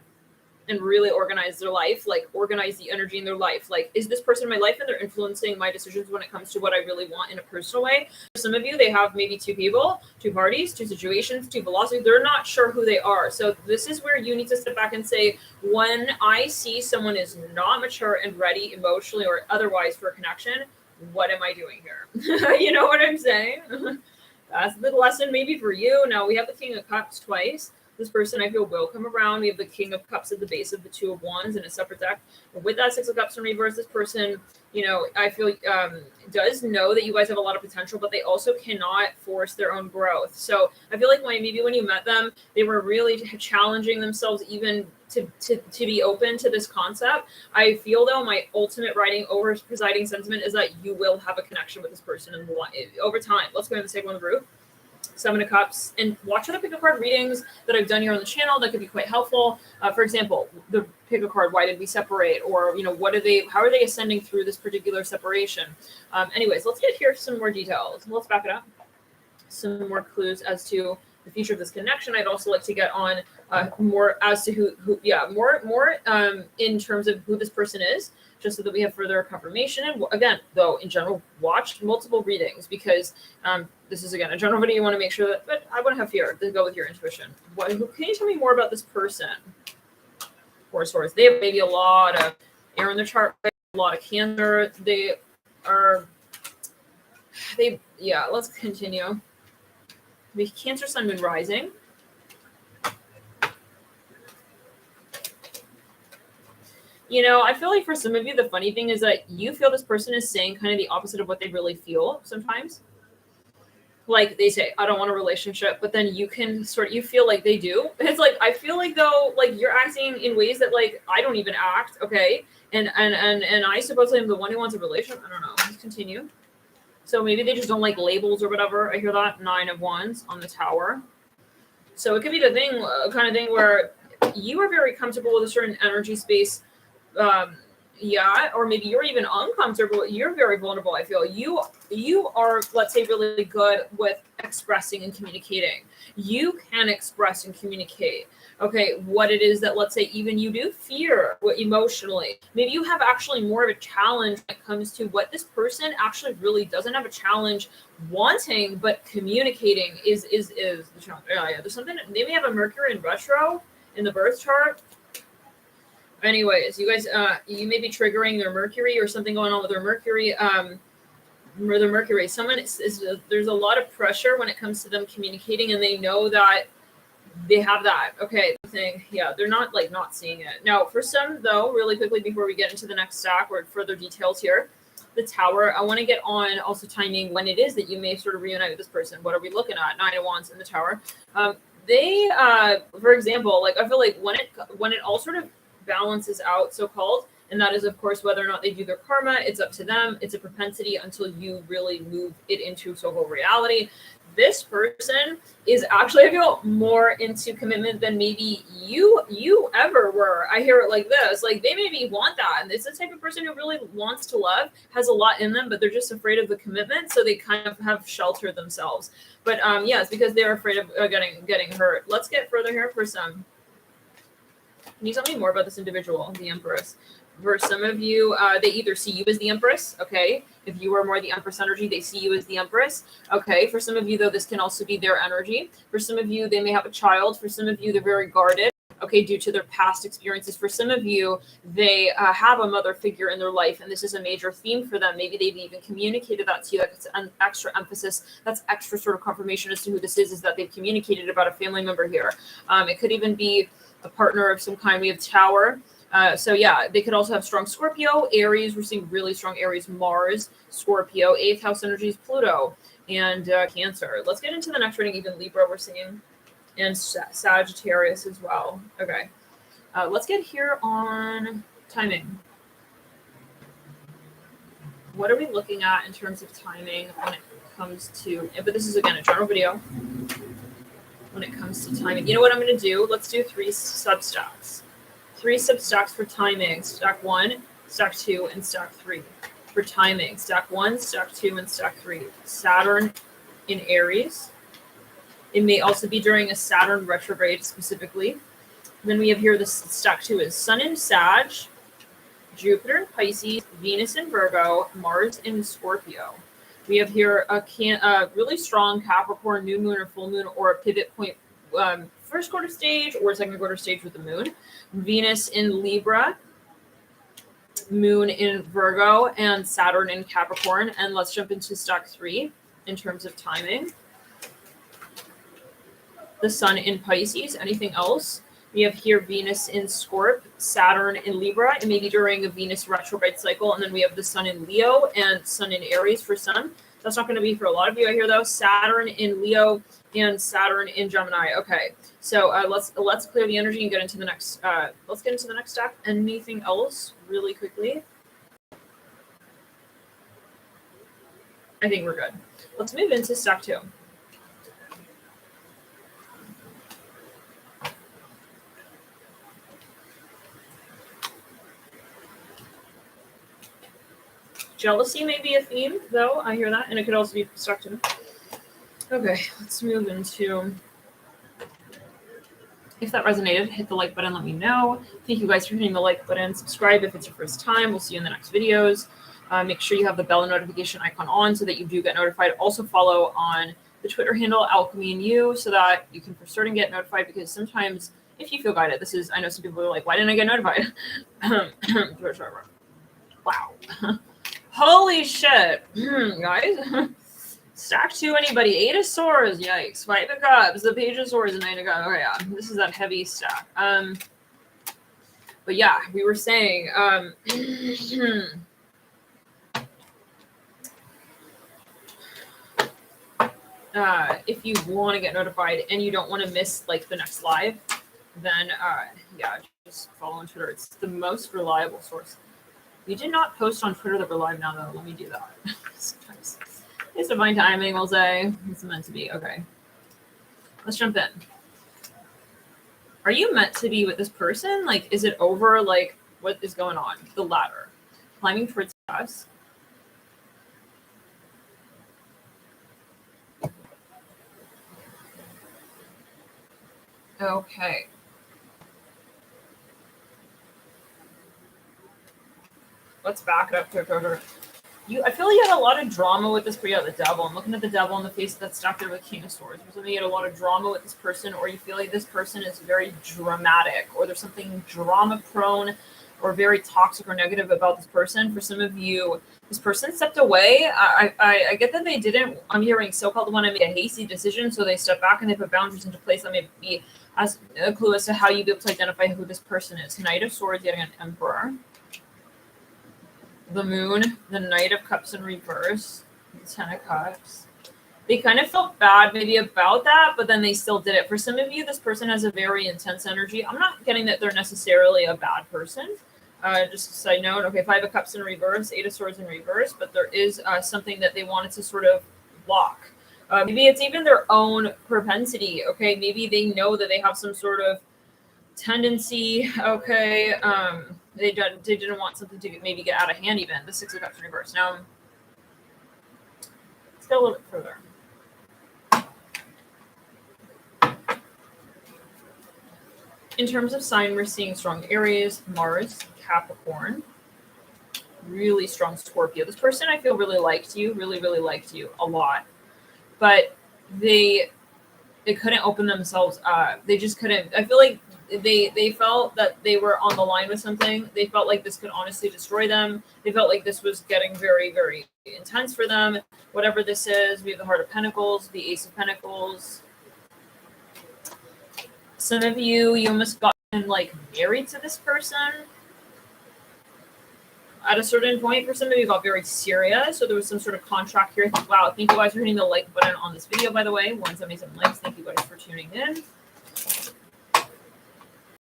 and really organize their life, like organize the energy in their life. Like, is this person in my life and they're influencing my decisions when it comes to what I really want in a personal way? For some of you, they have maybe two people, two parties, two situations, two philosophies. They're not sure who they are. So this is where you need to step back and say, when I see someone is not mature and ready emotionally or otherwise for a connection, what am I doing here? You know what I'm saying? That's the lesson maybe for you. Now we have the King of Cups twice. This person, I feel, will come around. We have the King of Cups at the base of the Two of Wands in a separate deck. But with that Six of Cups in reverse, this person, I feel does know that you guys have a lot of potential, but they also cannot force their own growth. So I feel like when you met them, they were really challenging themselves even to be open to this concept. I feel, though, my ultimate presiding sentiment is that you will have a connection with this person over time. Let's go ahead and take one of the root. Seven of Cups, and watch other pick a card readings that I've done here on the channel that could be quite helpful. For example, the pick a card, why did we separate? Or, how are they ascending through this particular separation? Anyways, let's get here some more details. Let's back it up. Some more clues as to the future of this connection. I'd also like to get on more as to more in terms of who this person is, just so that we have further confirmation. And again, though, in general, watch multiple readings, because this is, again, a general video. You want to make sure that, but I wouldn't have fear to go with your intuition. Can you tell me more about this person? Horse. They have maybe a lot of air in their chart, a lot of Cancer. Let's continue. The Cancer, Sun, Moon, Rising. I feel like for some of you, the funny thing is that you feel this person is saying kind of the opposite of what they really feel sometimes. Like, they say, I don't want a relationship, but then you feel like they do. It's like, I feel like, though, like, you're acting in ways that, like, I don't even act, okay? And I supposedly am the one who wants a relationship. I don't know. Let's continue. So maybe they just don't like labels or whatever. I hear that. 9 of Wands on the Tower. So it could be the kind of thing where you are very comfortable with a certain energy space. Or maybe you're even uncomfortable. You're very vulnerable. I feel you are, let's say, really good with expressing and communicating. You can express and communicate, okay, what it is that, let's say, even you do fear emotionally. Maybe you have actually more of a challenge when it comes to what this person actually really doesn't have a challenge wanting, but communicating is the challenge. Yeah. There's something, maybe have a Mercury in retro in the birth chart. Anyways, you guys, you may be triggering their Mercury or something going on with their Mercury. The Mercury. Someone is there's a lot of pressure when it comes to them communicating, and they know that they have that. Okay, thing. Yeah, they're not like not seeing it. Now, for some though, really quickly before we get into the next stack or further details here, the Tower. I want to get on also timing when it is that you may sort of reunite with this person. What are we looking at? Nine of Wands in the Tower. They, for example, like I feel like when it all sort of balances out, so called, and that is of course whether or not they do their karma. It's up to them. It's a propensity until you really move it into so-called reality. This person is actually, I feel, more into commitment than maybe you ever were. I hear it like this, like they maybe want that, and it's the type of person who really wants to love, has a lot in them, but they're just afraid of the commitment, so they kind of have sheltered themselves. But yeah, it's because they're afraid of getting hurt. Let's get further here for some. Can you tell me more about this individual, the Empress? For some of you, they either see you as the Empress, okay? If you are more the Empress energy, they see you as the Empress, okay? For some of you, though, this can also be their energy. For some of you, they may have a child. For some of you, they're very guarded, okay, due to their past experiences. For some of you, they have a mother figure in their life, and this is a major theme for them. Maybe they've even communicated that to you. That's an extra emphasis. That's extra sort of confirmation as to who this is that they've communicated about a family member here. It could even be a partner of some kind. We have Tower. So yeah, they could also have strong Scorpio, Aries. We're seeing really strong Aries, Mars, Scorpio, 8th house energies, Pluto, and Cancer. Let's get into the next reading. Even Libra we're seeing, and Sagittarius as well. Okay, let's get here on timing. What are we looking at in terms of timing when it comes to, but this is again a general video. When it comes to timing, you know what I'm going to do? Let's do 3 substacks. 3 substacks for timing. Stack 1, stack 2, and stack 3. For timing, stack 1, stack 2, and stack 3. Saturn in Aries. It may also be during a Saturn retrograde specifically. Then we have here the stack 2 is Sun in Sag, Jupiter in Pisces, Venus in Virgo, Mars in Scorpio. We have here a really strong Capricorn new moon or full moon or a pivot point, first quarter stage or second quarter stage with the moon. Venus in Libra, moon in Virgo, and Saturn in Capricorn. And let's jump into stack 3 in terms of timing. The Sun in Pisces. Anything else? We have here Venus in Scorp, Saturn in Libra, and maybe during a Venus retrograde cycle. And then we have the Sun in Leo and Sun in Aries for some. That's not going to be for a lot of you, I hear, though. Saturn in Leo and Saturn in Gemini. Okay, so let's clear the energy and get into the next. Let's get into the next stack. Anything else, really quickly? I think we're good. Let's move into stack 2. Jealousy may be a theme, though. I hear that, and it could also be destructive. Okay, let's move into. If that resonated, hit the like button. Let me know. Thank you guys for hitting the like button. Subscribe if it's your first time. We'll see you in the next videos. Make sure you have the bell notification icon on so that you do get notified. Also follow on the Twitter handle Alchemy and You so that you can for certain get notified. Because sometimes, if you feel guided, this is. I know some people are like, "Why didn't I get notified?" Wow. Holy shit, guys. Stack 2, anybody? 8 of Swords, yikes. 5 of Cups, the Page of Swords, and 9 of Cups. Oh, yeah, this is that heavy stack. But yeah, we were saying, if you want to get notified and you don't want to miss, like, the next live, then, yeah, just follow on Twitter. It's the most reliable source. We did not post on Twitter that we're live now, though. Let me do that. Sometimes it's divine timing, we'll say. It's meant to be. Okay. Let's jump in. Are you meant to be with this person? Like, is it over? Like, what is going on? The ladder. Climbing towards us. Okay. Let's back it up to a quarter. I feel like you had a lot of drama with this, but yeah, the devil. I'm looking at the devil in the face that's stuck there with King of Swords. Or something, you had a lot of drama with this person, or you feel like this person is very dramatic, or there's something drama prone or very toxic or negative about this person. For some of you, this person stepped away. I get that they didn't, I'm hearing so-called want to make a hasty decision, so they step back and they put boundaries into place that may be as a clue as to how you be able to identify who this person is. Knight of Swords, getting an Emperor. The Moon, the Knight of Cups in reverse, the Ten of Cups. They kind of felt bad maybe about that, but then they still did it. For some of you, this person has a very intense energy. I'm not getting that they're necessarily a bad person. Just a side note, okay, Five of Cups in reverse, Eight of Swords in reverse, but there is something that they wanted to sort of block. Maybe it's even their own propensity, okay? Maybe they know that they have some sort of tendency, okay? They didn't want something to maybe get out of hand even. The Six of Cups in reverse. Now, let's go a little bit further. In terms of sign, we're seeing strong Aries, Mars, Capricorn, really strong Scorpio. This person I feel really liked you, really liked you a lot. But they couldn't open themselves up. They just couldn't. I feel like they felt that they were on the line with something. They felt like this could honestly destroy them. They felt like this was getting very intense for them. Whatever this is, we have the Heart of Pentacles, the Ace of Pentacles. Some of you almost gotten like married to this person at a certain point. For some of you, got very serious. So there was some sort of contract here. Wow, thank you guys for hitting the like button on this video, by the way. 177 likes. Thank you guys for tuning in.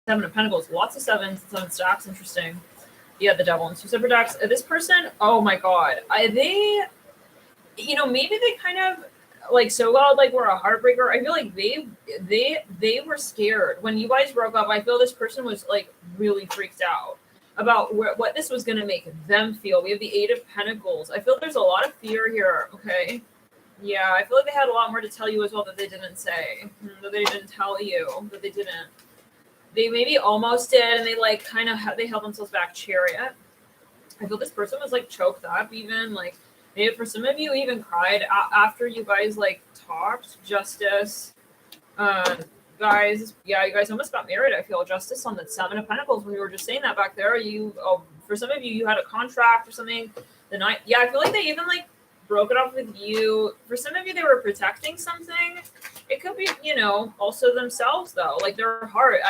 Seven of Pentacles, lots of sevens, seven stacks, interesting. Yeah, the devil and two separate decks. This person, oh my god, they, maybe they kind of like so-called like were a heartbreaker. I feel like they were scared when you guys broke up. I feel this person was like really freaked out about what this was going to make them feel. We have the Eight of Pentacles. I feel there's a lot of fear here. Okay. Yeah, I feel like they had a lot more to tell you as well that they didn't say, that they didn't tell you, that they didn't. They maybe almost did, and they like kind of they held themselves back. Chariot. I feel this person was like choked up, even like maybe for some of you even cried after you guys like talked. Justice, guys. Yeah, you guys almost got married. I feel Justice on the Seven of Pentacles when we were just saying that back there. For some of you, you had a contract or something. The Night. Yeah, I feel like they even like broke it off with you. For some of you, they were protecting something. It could be, also themselves though, like their heart.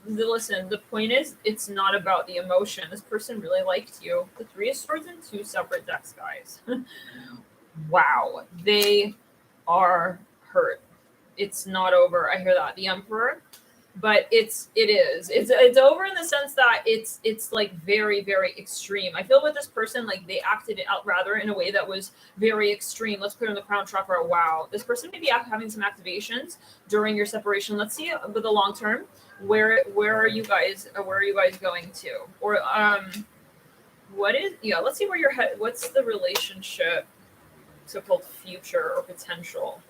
Listen, the point is, it's not about the emotion. This person really liked you. The Three of Swords in two separate decks, guys. Wow, they are hurt. It's not over. I hear that. The Emperor, but it is. It's over in the sense that it's like very extreme. I feel with this person, like they acted out rather in a way that was very extreme. Let's put in the crown chakra. Wow, this person may be having some activations during your separation. Let's see with the long term. Where are you guys? Where are you guys going to? Or let's see where your head. What's the relationship? So-called future or potential.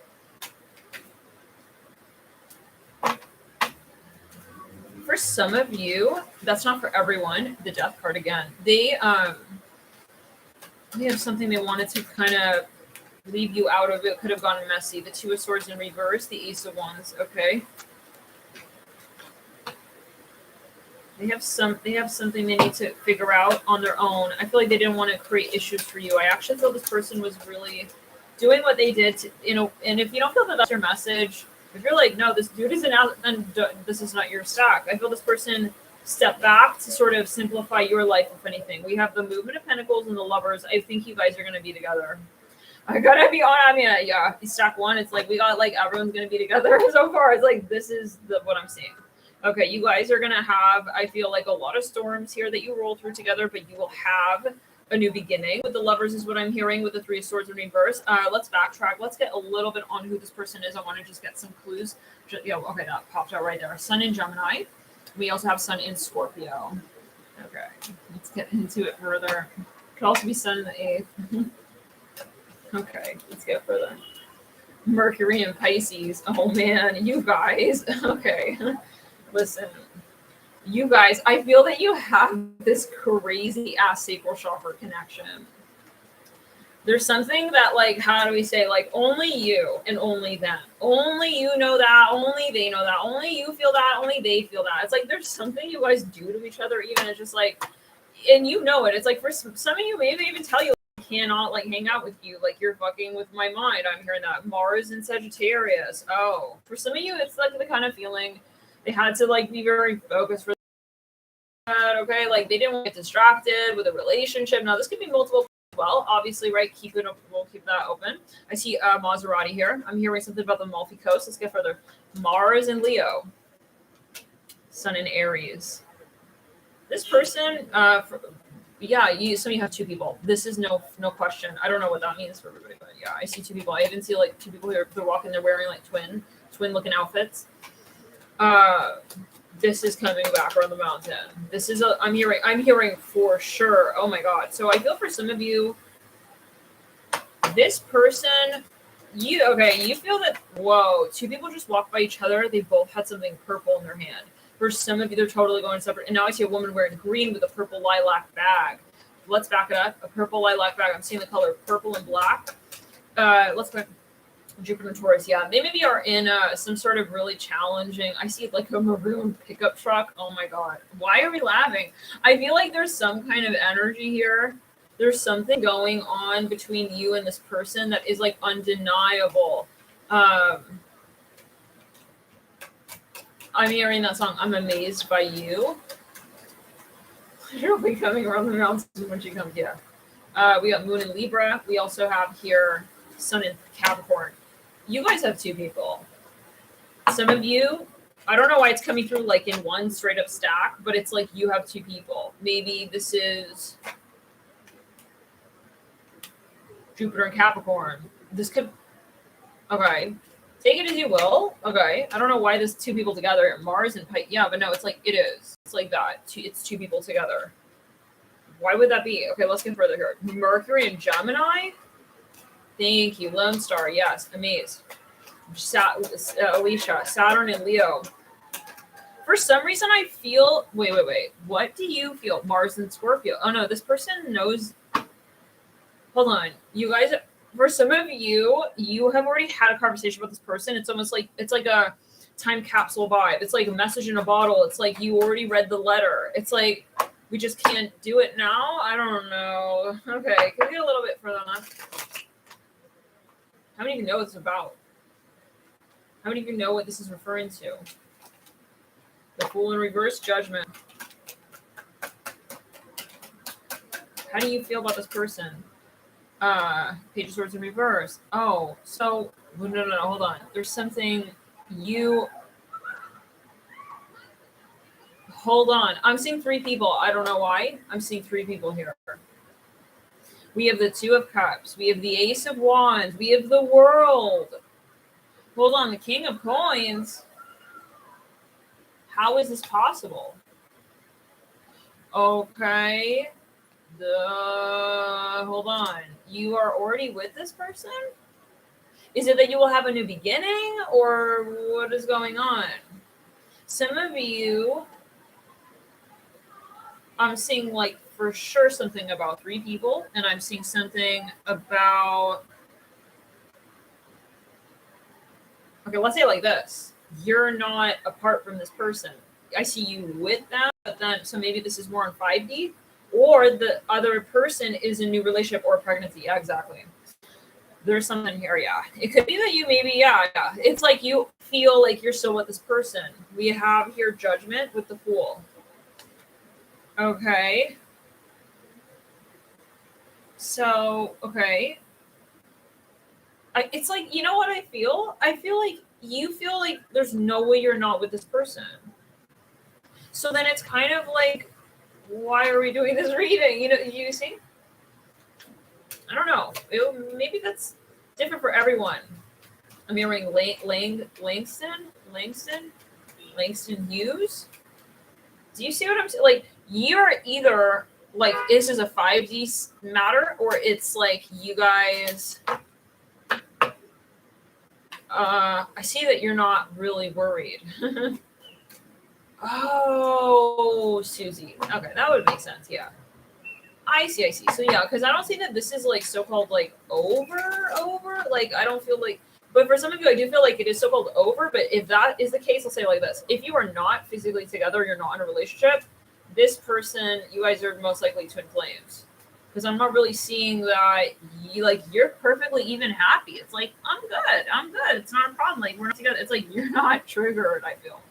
For some of you, that's not for everyone. The Death card again. They have something they wanted to kind of leave you out of. It could have gone messy. The Two of Swords in reverse. The Ace of Wands. Okay. They have something they need to figure out on their own. I feel like they didn't want to create issues for you. I actually feel this person was really doing what they did to, and if you don't feel that that's your message, if you're like, no, this dude isn't out and this is not your stack, I feel this person stepped back to sort of simplify your life, if anything. We have the Movement of Pentacles and the Lovers. I think you guys are going to be together. I gotta be honest. I mean, yeah, stack one, it's like we got like everyone's going to be together so far. It's like this is what I'm seeing. Okay, you guys are going to have, I feel like, a lot of storms here that you roll through together, but you will have a new beginning. With the Lovers is what I'm hearing with the Three of Swords in reverse. Let's backtrack. Let's get a little bit on who this person is. I want to just get some clues. Okay, that popped out right there. Sun in Gemini. We also have Sun in Scorpio. Okay, let's get into it further. Could also be Sun in the 8th. Okay, let's get further. Mercury in Pisces. Oh man, you guys. Okay, listen. You guys, I feel that you have this crazy ass sacral chakra connection. There's something that, like, how do we say, like, only you and only them. Only you know that, only they know that, only you feel that, only they feel that. It's like there's something you guys do to each other, even it's just like, and you know it. It's like for some of you, maybe even tell you, like, I cannot, like, hang out with you. Like, you're fucking with my mind. I'm hearing that. Mars in Sagittarius. Oh. For some of you, it's like the kind of feeling they had to, like, be very focused for that, okay? Like, they didn't want to get distracted with a relationship. Now, this could be multiple well, obviously, right? We'll keep that open. I see Maserati here. I'm hearing something about the Amalfi Coast. Let's get further. Mars and Leo, Sun in Aries. This person, some of you have two people. This is no question. I don't know what that means for everybody, but yeah, I see two people. I even see like two people here. They're walking. They're wearing like twin looking outfits. This is coming back around the mountain. This is I'm hearing for sure. Oh my God. So I feel for some of you, this person, you feel that, whoa, two people just walked by each other. They both had something purple in their hand. For some of you, they're totally going separate. And now I see a woman wearing green with a purple lilac bag. Let's back it up. A purple lilac bag. I'm seeing the color purple and black. Let's go. Jupiter and Taurus, yeah, they maybe are in some sort of really challenging. I see like a maroon pickup truck. Oh my God, why are we laughing? I feel like there's some kind of energy here. There's something going on between you and this person that is like undeniable. I'm hearing that song. I'm amazed by you. Literally coming around the mountains when she comes. Yeah, we got Moon in Libra. We also have here Sun in Capricorn. You guys have two people. Some of you, I don't know why it's coming through like in one straight up stack, but it's like you have two people. Maybe this is Jupiter and Capricorn. This could, okay. Take it as you will. Okay. I don't know why there's two people together. Mars and Pike. Yeah, but no, it's like, it is. It's like that. It's two people together. Why would that be? Okay, let's get further here. Mercury and Gemini. Thank you. Lone Star. Yes. Amazed. Alicia. Saturn and Leo. For some reason, I feel... Wait. What do you feel? Mars and Scorpio. Oh, no. This person knows... Hold on. You guys... For some of you, you have already had a conversation with this person. It's almost like... It's like a time capsule vibe. It's like a message in a bottle. It's like you already read the letter. It's like... We just can't do it now? I don't know. Okay. Can we get a little bit further on that? How many of you know what it's about? How many of you know what this is referring to? The Fool in Reverse, Judgment. How do you feel about this person? Page of Swords in Reverse. Oh, so... No, hold on. There's something you... Hold on. I'm seeing three people. I don't know why. I'm seeing three people here. We have the Two of Cups. We have the Ace of Wands. We have the World. Hold on. The King of Coins. How is this possible? Okay. Hold on. You are already with this person? Is it that you will have a new beginning? Or what is going on? Some of you... I'm seeing, like, for sure something about three people, and I'm seeing something about... Okay, let's say it like this. You're not apart from this person. I see you with them, but then, so maybe this is more on 5D, or the other person is a new relationship or pregnancy. Yeah, exactly. There's something here, yeah. It could be that you maybe, yeah. It's like you feel like you're still with this person. We have here Judgment with the Fool. Okay. So, okay. It's like, you know what I feel? I feel like you feel like there's no way you're not with this person. So then it's kind of like, why are we doing this reading? You know, you see? I don't know. Maybe that's different for everyone. I'm hearing Langston Hughes. Do you see what I'm saying? Like, you're either like this is a 5D matter, or it's like you guys. I see that you're not really worried. Oh, Susie. Okay, that would make sense. Yeah. I see. So yeah, because I don't see that this is like so-called like over. Like I don't feel like, but for some of you, I do feel like it is so-called over. But if that is the case, I'll say it like this: if you are not physically together, you're not in a relationship, this person, you guys are most likely twin flames. Because I'm not really seeing that you're perfectly even happy. It's like I'm good. It's not a problem. Like we're not together. It's like you're not triggered. I feel,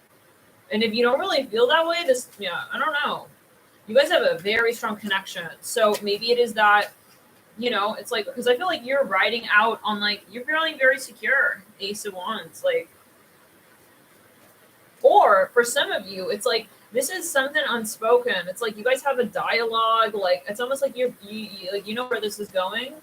and if you don't really feel that way, I don't know. You guys have a very strong connection. So maybe it is that, it's like, because I feel like you're riding out on you're feeling very secure. Ace of Wands, or for some of you, it's like, this is something unspoken. It's like you guys have a dialogue. Like it's almost like you know where this is going.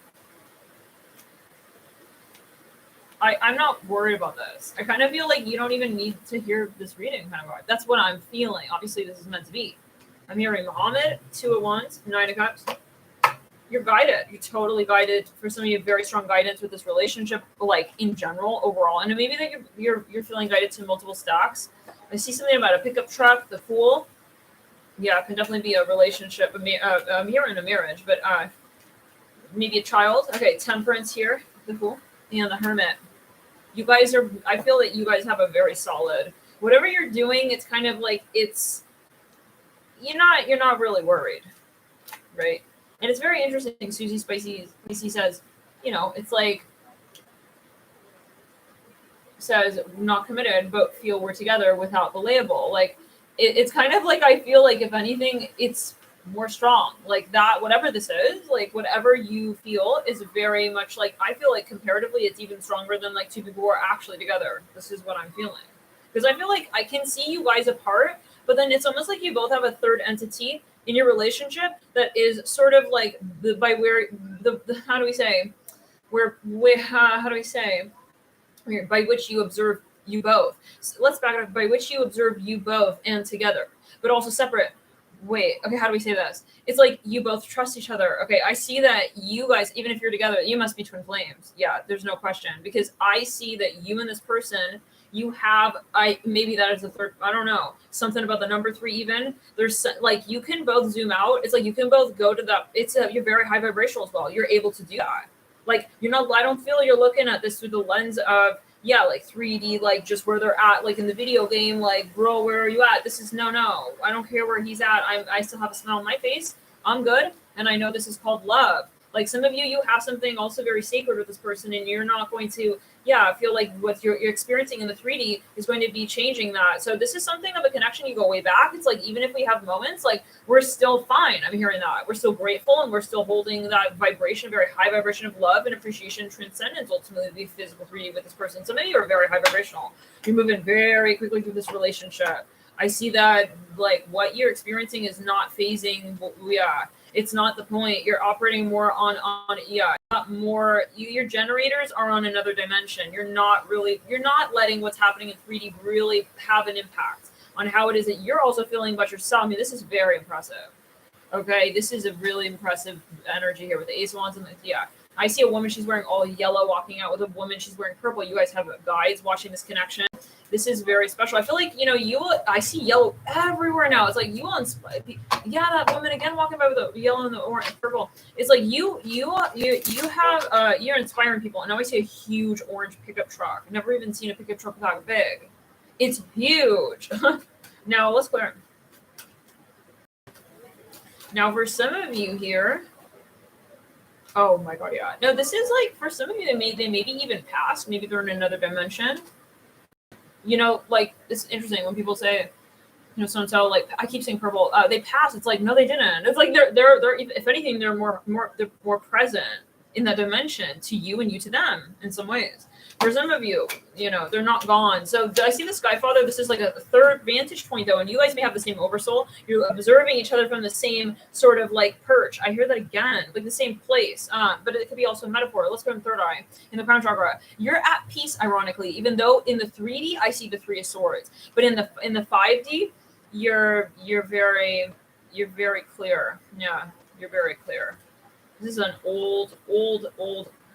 I'm not worried about this. I kind of feel like you don't even need to hear this reading. Kind of, that's what I'm feeling. Obviously, this is meant to be. I'm hearing Muhammad, 2 of Wands, 9 of Cups. You're guided. You're totally guided. For some of you, very strong guidance with this relationship, like in general, overall. And maybe that you're feeling guided to multiple stacks. I see something about a pickup truck, the Fool. Yeah, it can definitely be a relationship. I'm hearing a marriage, but maybe a child. Okay, Temperance here, the Fool, and the Hermit. You guys are. I feel that you guys have a very solid. Whatever you're doing, it's kind of like it's. You're not really worried, right? And it's very interesting. Susie Spicy says, it's like, says not committed, but feel we're together without the label. Like it's kind of like, I feel like if anything, it's more strong. Like that, whatever this is, like whatever you feel is very much like, I feel like comparatively, it's even stronger than like 2 people who are actually together. This is what I'm feeling. Because I feel like I can see you guys apart, but then it's almost like you both have a third entity in your relationship that is sort of like how do we say by which you observe you both. So let's back it up. By which you observe you both and together, but also separate. Wait, okay, how do we say this? It's like you both trust each other. Okay, I see that you guys, even if you're together, you must be twin flames. Yeah, there's no question. Because I see that you and this person, you have, maybe that is the third, I don't know, something about the number 3 even. There's like, you can both zoom out. It's like you can both go to that, you're very high vibrational as well. You're able to do that. Like you're not, I don't feel you're looking at this through the lens of, like 3D, like just where they're at, like in the video game, like, bro, where are you at? This is no, I don't care where he's at. I still have a smile on my face. I'm good. And I know this is called love. Like some of you have something also very sacred with this person, and you're not going to, feel like what you're experiencing in the 3D is going to be changing that. So this is something of a connection. You go way back. It's like, even if we have moments, like we're still fine. I'm hearing that. We're still grateful, and we're still holding that vibration, very high vibration of love and appreciation, transcendence, ultimately the physical 3D with this person. Some of you are very high vibrational. You're moving very quickly through this relationship. I see that like what you're experiencing is not phasing. It's not the point. You're operating more on not more. Your generators are on another dimension. You're not letting what's happening in 3D really have an impact on how it is that you're also feeling about yourself. I mean, this is very impressive. Okay, this is a really impressive energy here with the Ace of Wands and I see a woman, she's wearing all yellow, walking out with a woman, she's wearing purple. You guys have guides watching this connection. This is very special. I feel like, I see yellow everywhere now. It's like you that woman again walking by with the yellow and the orange and purple. It's like you have, you're inspiring people. And now I see a huge orange pickup truck. I've never even seen a pickup truck that big. It's huge. Now let's clear. Now for some of you here, oh my God, yeah. No, this is like, for some of you, they maybe even passed. Maybe they're in another dimension. Like, it's interesting when people say, so-and-so, like, I keep saying purple, they passed. It's like, no, they didn't. It's like, they're if anything, they're more present in that dimension to you and you to them in some ways. For some of you, they're not gone. So I see the Sky Father. This is like a third vantage point, though, and you guys may have the same oversoul. You're observing each other from the same sort of like perch. I hear that again, like the same place. But it could be also a metaphor. Let's go in third eye in the crown chakra. You're at peace, ironically, even though in the 3D I see the 3 of Swords, but in the 5D you're very clear. Yeah, you're very clear. This is an old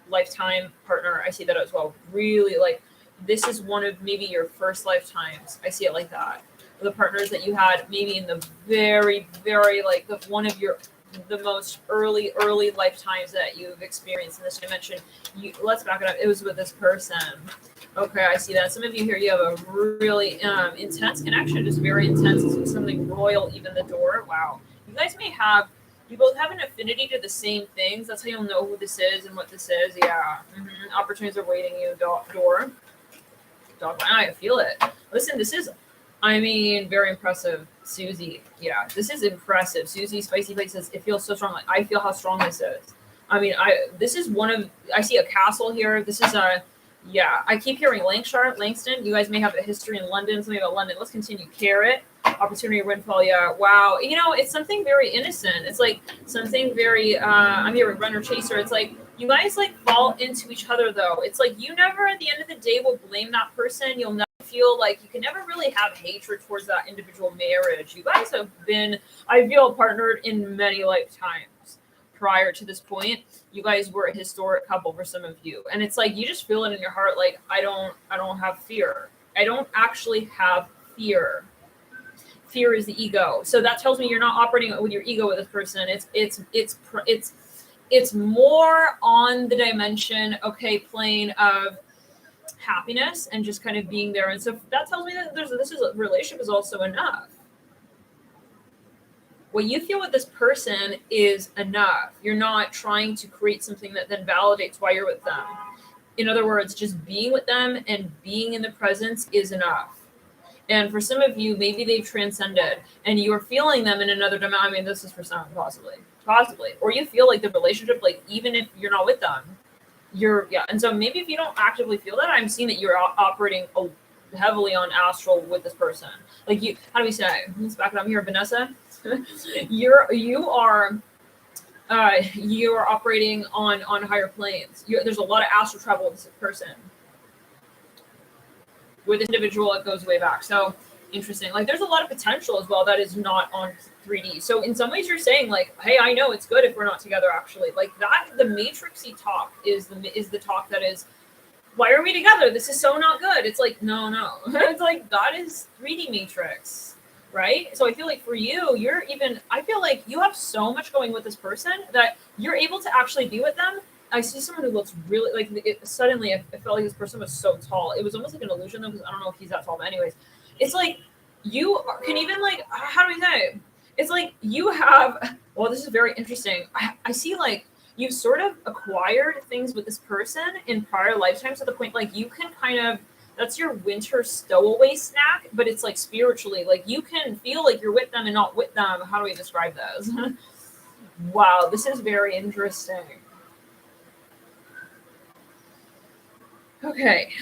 lifetime partner. I see that as well. Really, like, this is one of maybe your first lifetimes. I see it like that. The partners that you had maybe in the very, very, like, one of your the most early lifetimes that you've experienced in this dimension. Let's back it up. It was with this person. Okay, I see that. Some of you here, you have a really intense connection, just very intense, something royal, even the door. Wow. You guys may have, you both have an affinity to the same things. That's how you'll know who this is and what this is. Yeah. Opportunities are waiting you, door. Dog, I feel it. Listen, this is, I mean, very impressive. Susie, yeah, this is impressive. Susie, Spicy Face says, it feels so strong. Like, I feel how strong this is. I mean, this is one of, I see a castle here. This is a, yeah, I keep hearing Langston. You guys may have a history in London, something about London. Let's continue. Carrot, opportunity, windfall. Yeah, wow. You know, it's something very innocent. It's like something very, I'm hearing runner chaser. It's like, you guys like fall into each other though. It's like you never at the end of the day will blame that person. You'll never feel like, you can never really have hatred towards that individual marriage. You guys have been, I feel, partnered in many lifetimes prior to this point. You guys were a historic couple for some of you. And it's like, you just feel it in your heart. Like, I don't have fear. I don't actually have fear. Fear is the ego. So that tells me you're not operating with your ego with this person. It's more on the dimension, okay, plane of happiness and just kind of being there. And so that tells me that this is a relationship is also enough. What you feel with this person is enough. You're not trying to create something that then validates why you're with them. In other words, just being with them and being in the presence is enough. And for some of you, maybe they've transcended and you're feeling them in another dimension. I mean, this is for some, possibly. Or you feel like the relationship, like even if you're not with them, yeah. And so maybe if you don't actively feel that, I'm seeing that you're operating heavily on astral with this person. Like you, how do we say? Let's back it up here, Vanessa. You are operating on higher planes. There's a lot of astral travel with this person. With this individual, it goes way back. So interesting. Like there's a lot of potential as well that is not on 3D. So in some ways you're saying like, hey, I know it's good if we're not together actually. Like that, the matrixy talk is the talk that is, why are we together? This is so not good. It's like, no. It's like, that is 3D matrix, right? So I feel like for you, I feel like you have so much going with this person that you're able to actually be with them. I see someone who looks really like suddenly I felt like this person was so tall. It was almost like an illusion though, because I don't know if he's that tall, but anyways, it's like you can even like, how do we say? It's like you have, well, this is very interesting. I see like you've sort of acquired things with this person in prior lifetimes to the point like you can kind of, that's your winter stowaway snack, but it's like spiritually, like you can feel like you're with them and not with them. How do we describe this? Wow, this is very interesting. Okay.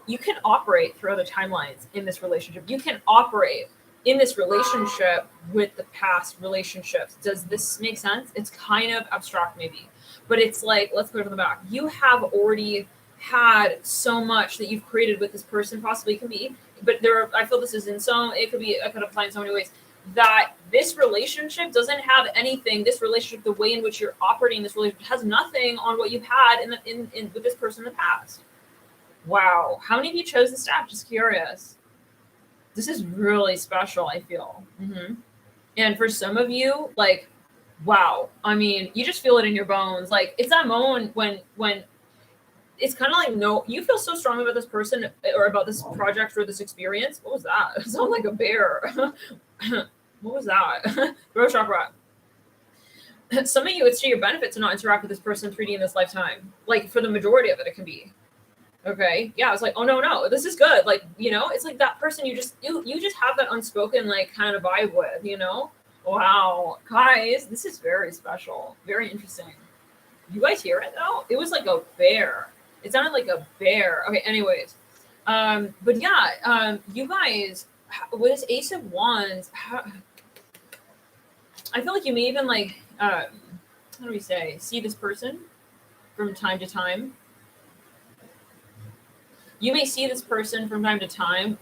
You can operate through other timelines in this relationship. You can operate in this relationship with the past relationships. Does this make sense? It's kind of abstract maybe, but it's like, let's go to the back. You have already had so much that you've created with this person, possibly can be, but I feel this is I could apply in so many ways, that this relationship doesn't have anything, this relationship, the way in which you're operating this relationship has nothing on what you've had in with this person in the past. Wow. How many of you chose the staff? Just curious. This is really special, I feel. And for some of you, like, wow. I mean, you just feel it in your bones. Like, it's that moment when it's kind of like, no, you feel so strong about this person or about this project or this experience. What was that? It sounded like a bear. What was that? Throat chakra. Some of you, it's to your benefit to not interact with this person 3D in this lifetime. Like, for the majority of it, it can be. Okay. Yeah. It's like, oh no, this is good. Like, it's like that person you just have that unspoken, like, kind of vibe with, Wow. Guys, this is very special. Very interesting. You guys hear it though? It was like a bear. It sounded like a bear. Okay. Anyways. But yeah, you guys, with this Ace of Wands, I feel like you may even like, how do we say, see this person from time to time. You may see this person from time to time.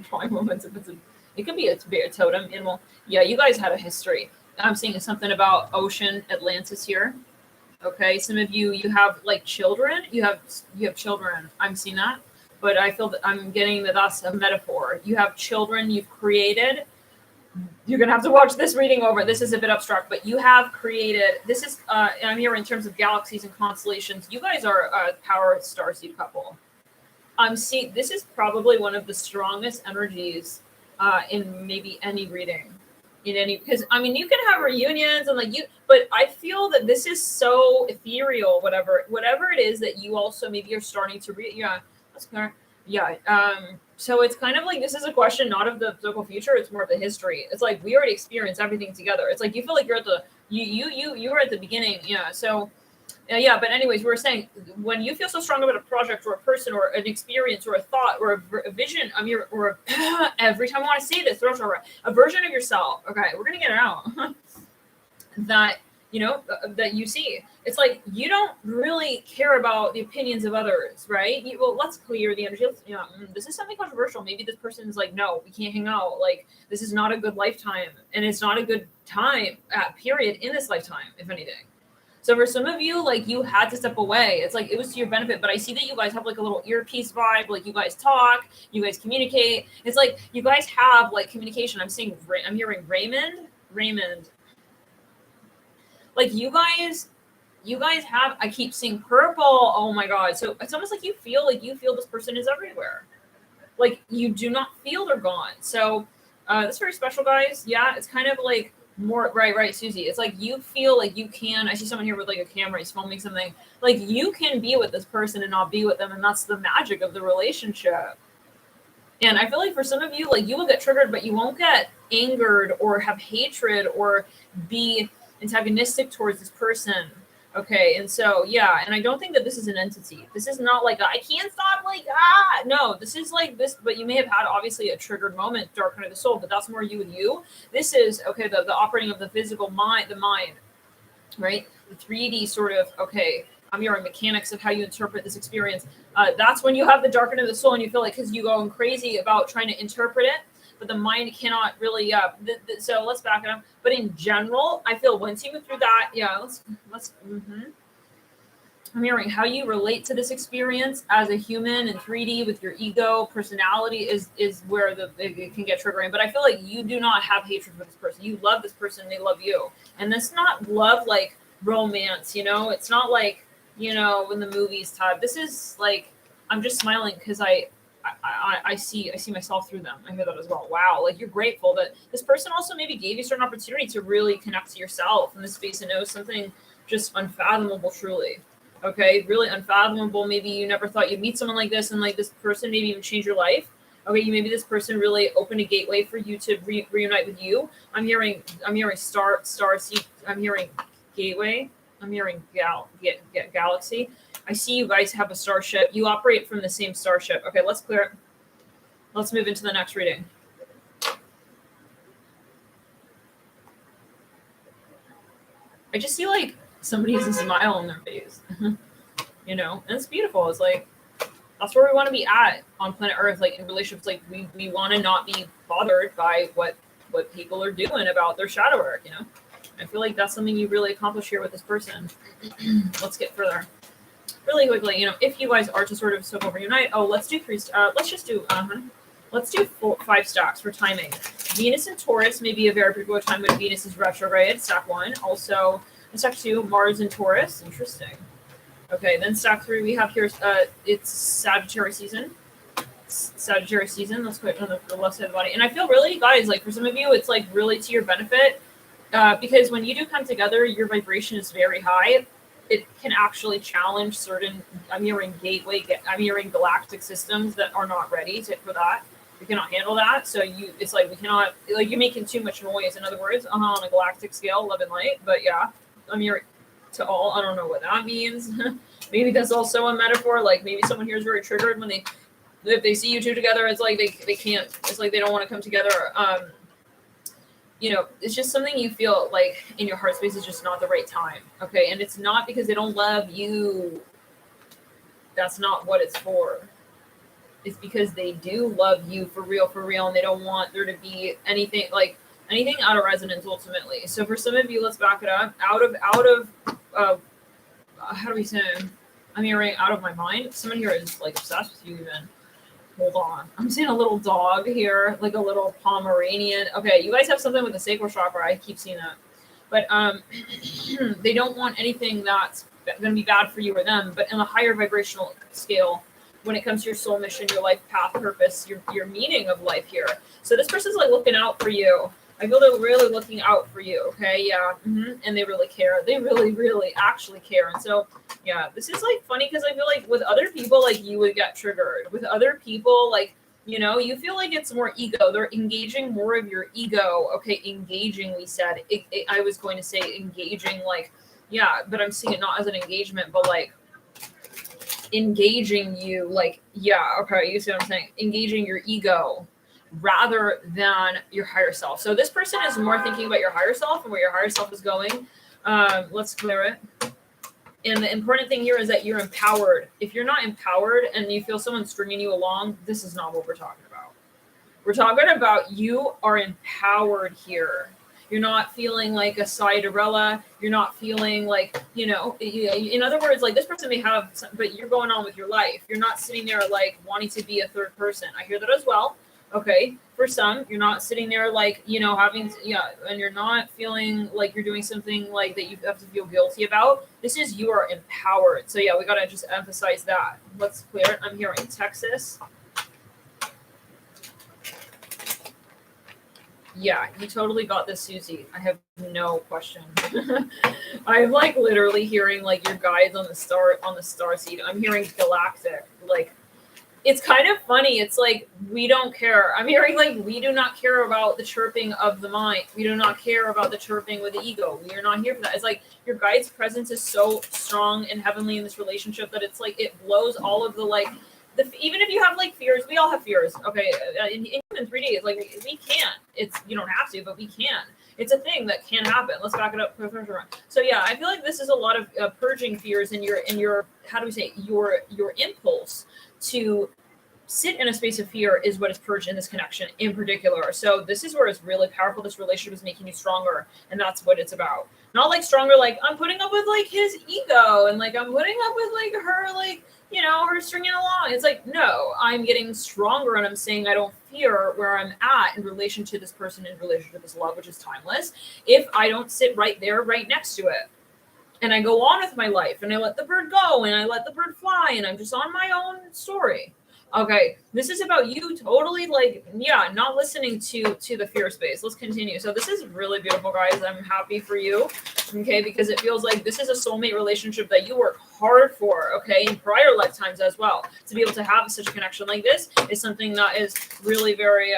Drawing moments. It could be a bear totem animal. Yeah, you guys had a history. I'm seeing something about ocean Atlantis here. Okay, some of you have like children. You have children. I'm seeing that, but I feel that I'm getting that that's a metaphor. You have children you've created you're going to have to watch this reading over. This is a bit abstract, but you have created, this is, I'm here in terms of galaxies and constellations. You guys are a power starseed couple. See, this is probably one of the strongest energies in maybe any reading. Because I mean, you can have reunions and but I feel that this is so ethereal, whatever it is that you also maybe are starting to read. Yeah, that's clear. Yeah. So it's kind of like, this is a question not of the physical future, it's more of the history. It's like we already experienced everything together. It's like you feel like you're at the you were at the beginning. Yeah. So yeah, but anyways, we were saying, when you feel so strong about a project or a person or an experience or a thought or a vision, every time I want to say this, a version of yourself. Okay, we're gonna get it out. That that you see. It's like you don't really care about the opinions of others, right? Let's clear the energy. This is something controversial. Maybe this person is like, no, we can't hang out. Like, this is not a good lifetime, and it's not a good time period in this lifetime, if anything. So for some of you, like, you had to step away. It's like it was to your benefit, but I see that you guys have like a little earpiece vibe. Like, you guys talk, you guys communicate. It's like you guys have like communication. I'm hearing Raymond. Like you guys have. I keep seeing purple. Oh my god! So it's almost like you feel this person is everywhere. Like, you do not feel they're gone. So that's very special, guys. Yeah, it's kind of like. More right, Susie. It's like you feel like you can. I see someone here with like a camera, he's filming something. Like, you can be with this person and not be with them, and that's the magic of the relationship. And I feel like for some of you, like, you will get triggered, but you won't get angered or have hatred or be antagonistic towards this person. Okay, and so yeah, and I don't think that this is an entity. This is not like I can't stop, like, no, this is like this, but you may have had obviously a triggered moment, dark night of the soul, but that's more you with you. This is okay, the operating of the physical mind, the mind, right? The 3D sort of, okay, I'm hearing mechanics of how you interpret this experience. That's when you have the dark night of the soul and you feel like, because you going crazy about trying to interpret it, but the mind cannot really, so let's back it up. But in general, I feel once you go through that, yeah, I'm hearing how you relate to this experience as a human in 3D with your ego, personality is where it can get triggering. But I feel like you do not have hatred for this person. You love this person, they love you. And that's not love like romance, it's not like, in the movies type. This is like, I'm just smiling because I see myself through them. I hear that as well. Wow, like, you're grateful that this person also maybe gave you a certain opportunity to really connect to yourself in this space and know something just unfathomable, truly. Okay, really unfathomable. Maybe you never thought you'd meet someone like this, and like this person maybe even change your life. Okay, maybe this person really opened a gateway for you to reunite with you. I'm hearing star seed. I'm hearing gateway. I'm hearing galaxy. I see you guys have a starship. You operate from the same starship. Okay, let's clear it. Let's move into the next reading. I just see like somebody has a smile on their face, and it's beautiful. It's like, that's where we want to be at on planet Earth, like in relationships. Like we want to not be bothered by what people are doing about their shadow work. I feel like that's something you really accomplish here with this person. Let's get further. Really quickly, if you guys are to sort of so over unite, let's do three. Let's just do let's do 5 stacks for timing. Venus and Taurus may be a very particular time when Venus is retrograde. Stack 1. Also, in stack 2, Mars and Taurus. Interesting. Okay, then stack 3 we have here. It's Sagittarius season. Let's put it on the left side of the body. And I feel really, guys, like for some of you, it's like really to your benefit, because when you do come together, your vibration is very high. It can actually challenge certain, I'm hearing galactic systems that are not ready for that. We cannot handle that. So it's like, we cannot, like, you're making too much noise. In other words, on a galactic scale, love and light. But yeah, I'm hearing to all, I don't know what that means. Maybe that's also a metaphor. Like, maybe someone here is very triggered when if they see you two together, it's like they can't, it's like they don't want to come together. It's just something you feel like in your heart space is just not the right time. Okay. And it's not because they don't love you. That's not what it's for. It's because they do love you for real, and they don't want there to be anything out of resonance ultimately. So for some of you, let's back it up. Out of how do we say? I'm hearing out of my mind. Someone here is like obsessed with you even. Hold on. I'm seeing a little dog here, like a little Pomeranian. Okay, you guys have something with the sacral chakra. I keep seeing that. But they don't want anything that's going to be bad for you or them. But in a higher vibrational scale, when it comes to your soul mission, your life path, purpose, your meaning of life here. So this person's like looking out for you. I feel they're really looking out for you. Okay, yeah, and they really care. They really, really actually care. And so, yeah, this is like funny because I feel like with other people, like you would get triggered. With other people, like, you know, you feel like it's more ego. They're engaging more of your ego. Okay, engaging, we said. I was going to say engaging, like, yeah, but I'm seeing it not as an engagement, but like engaging you, like, yeah, okay, you see what I'm saying? Engaging your ego rather than your higher self. So this person is more thinking about your higher self and where your higher self is going. Let's clear it. And the important thing here is that you're empowered. If you're not empowered and you feel someone stringing you along, this is not what we're talking about. We're talking about you are empowered here. You're not feeling like a Cinderella. You're not feeling like, you know, in other words, like this person may have, but you're going on with your life. You're not sitting there like wanting to be a third person. I hear that as well. Okay. For some, you're not sitting there like, you know, having, and you're not feeling like you're doing something like that you have to feel guilty about. This is, you are empowered. So yeah, we got to just emphasize that. Let's clear it. I'm hearing Texas. Yeah, you totally got this, Susie. I have no question. I'm like literally hearing like your guides on the star seed. I'm hearing galactic. Like, it's kind of funny. It's like, we don't care. I'm hearing like, we do not care about the chirping of the mind. We do not care about the chirping with the ego. We are not here for that. It's like your guide's presence is so strong and heavenly in this relationship that it's like, it blows all of the like, even if you have like fears, we all have fears. Okay. In 3D, it's like, we can't. It's, you don't have to, but we can. It's a thing that can happen. Let's back it up. So yeah, I feel like this is a lot of purging fears in your, how do we say, your impulse to sit in a space of fear is what is purged in this connection in particular. So this is where it's really powerful. This relationship is making you stronger, and that's what it's about. Not like stronger, like I'm putting up with like his ego and like I'm putting up with like her, like, you know, her stringing along. It's like, no, I'm getting stronger and I'm saying I don't fear where I'm at in relation to this person, in relation to this love, which is timeless, if I don't sit right there, right next to it. And I go on with my life and I let the bird go and I let the bird fly and I'm just on my own story. Okay, this is about you totally like, yeah, not listening to the fear space. Let's continue. So this is really beautiful, guys. I'm happy for you, okay, because it feels like this is a soulmate relationship that you work hard for, okay, in prior lifetimes as well. To be able to have such a connection like this is something that is really very,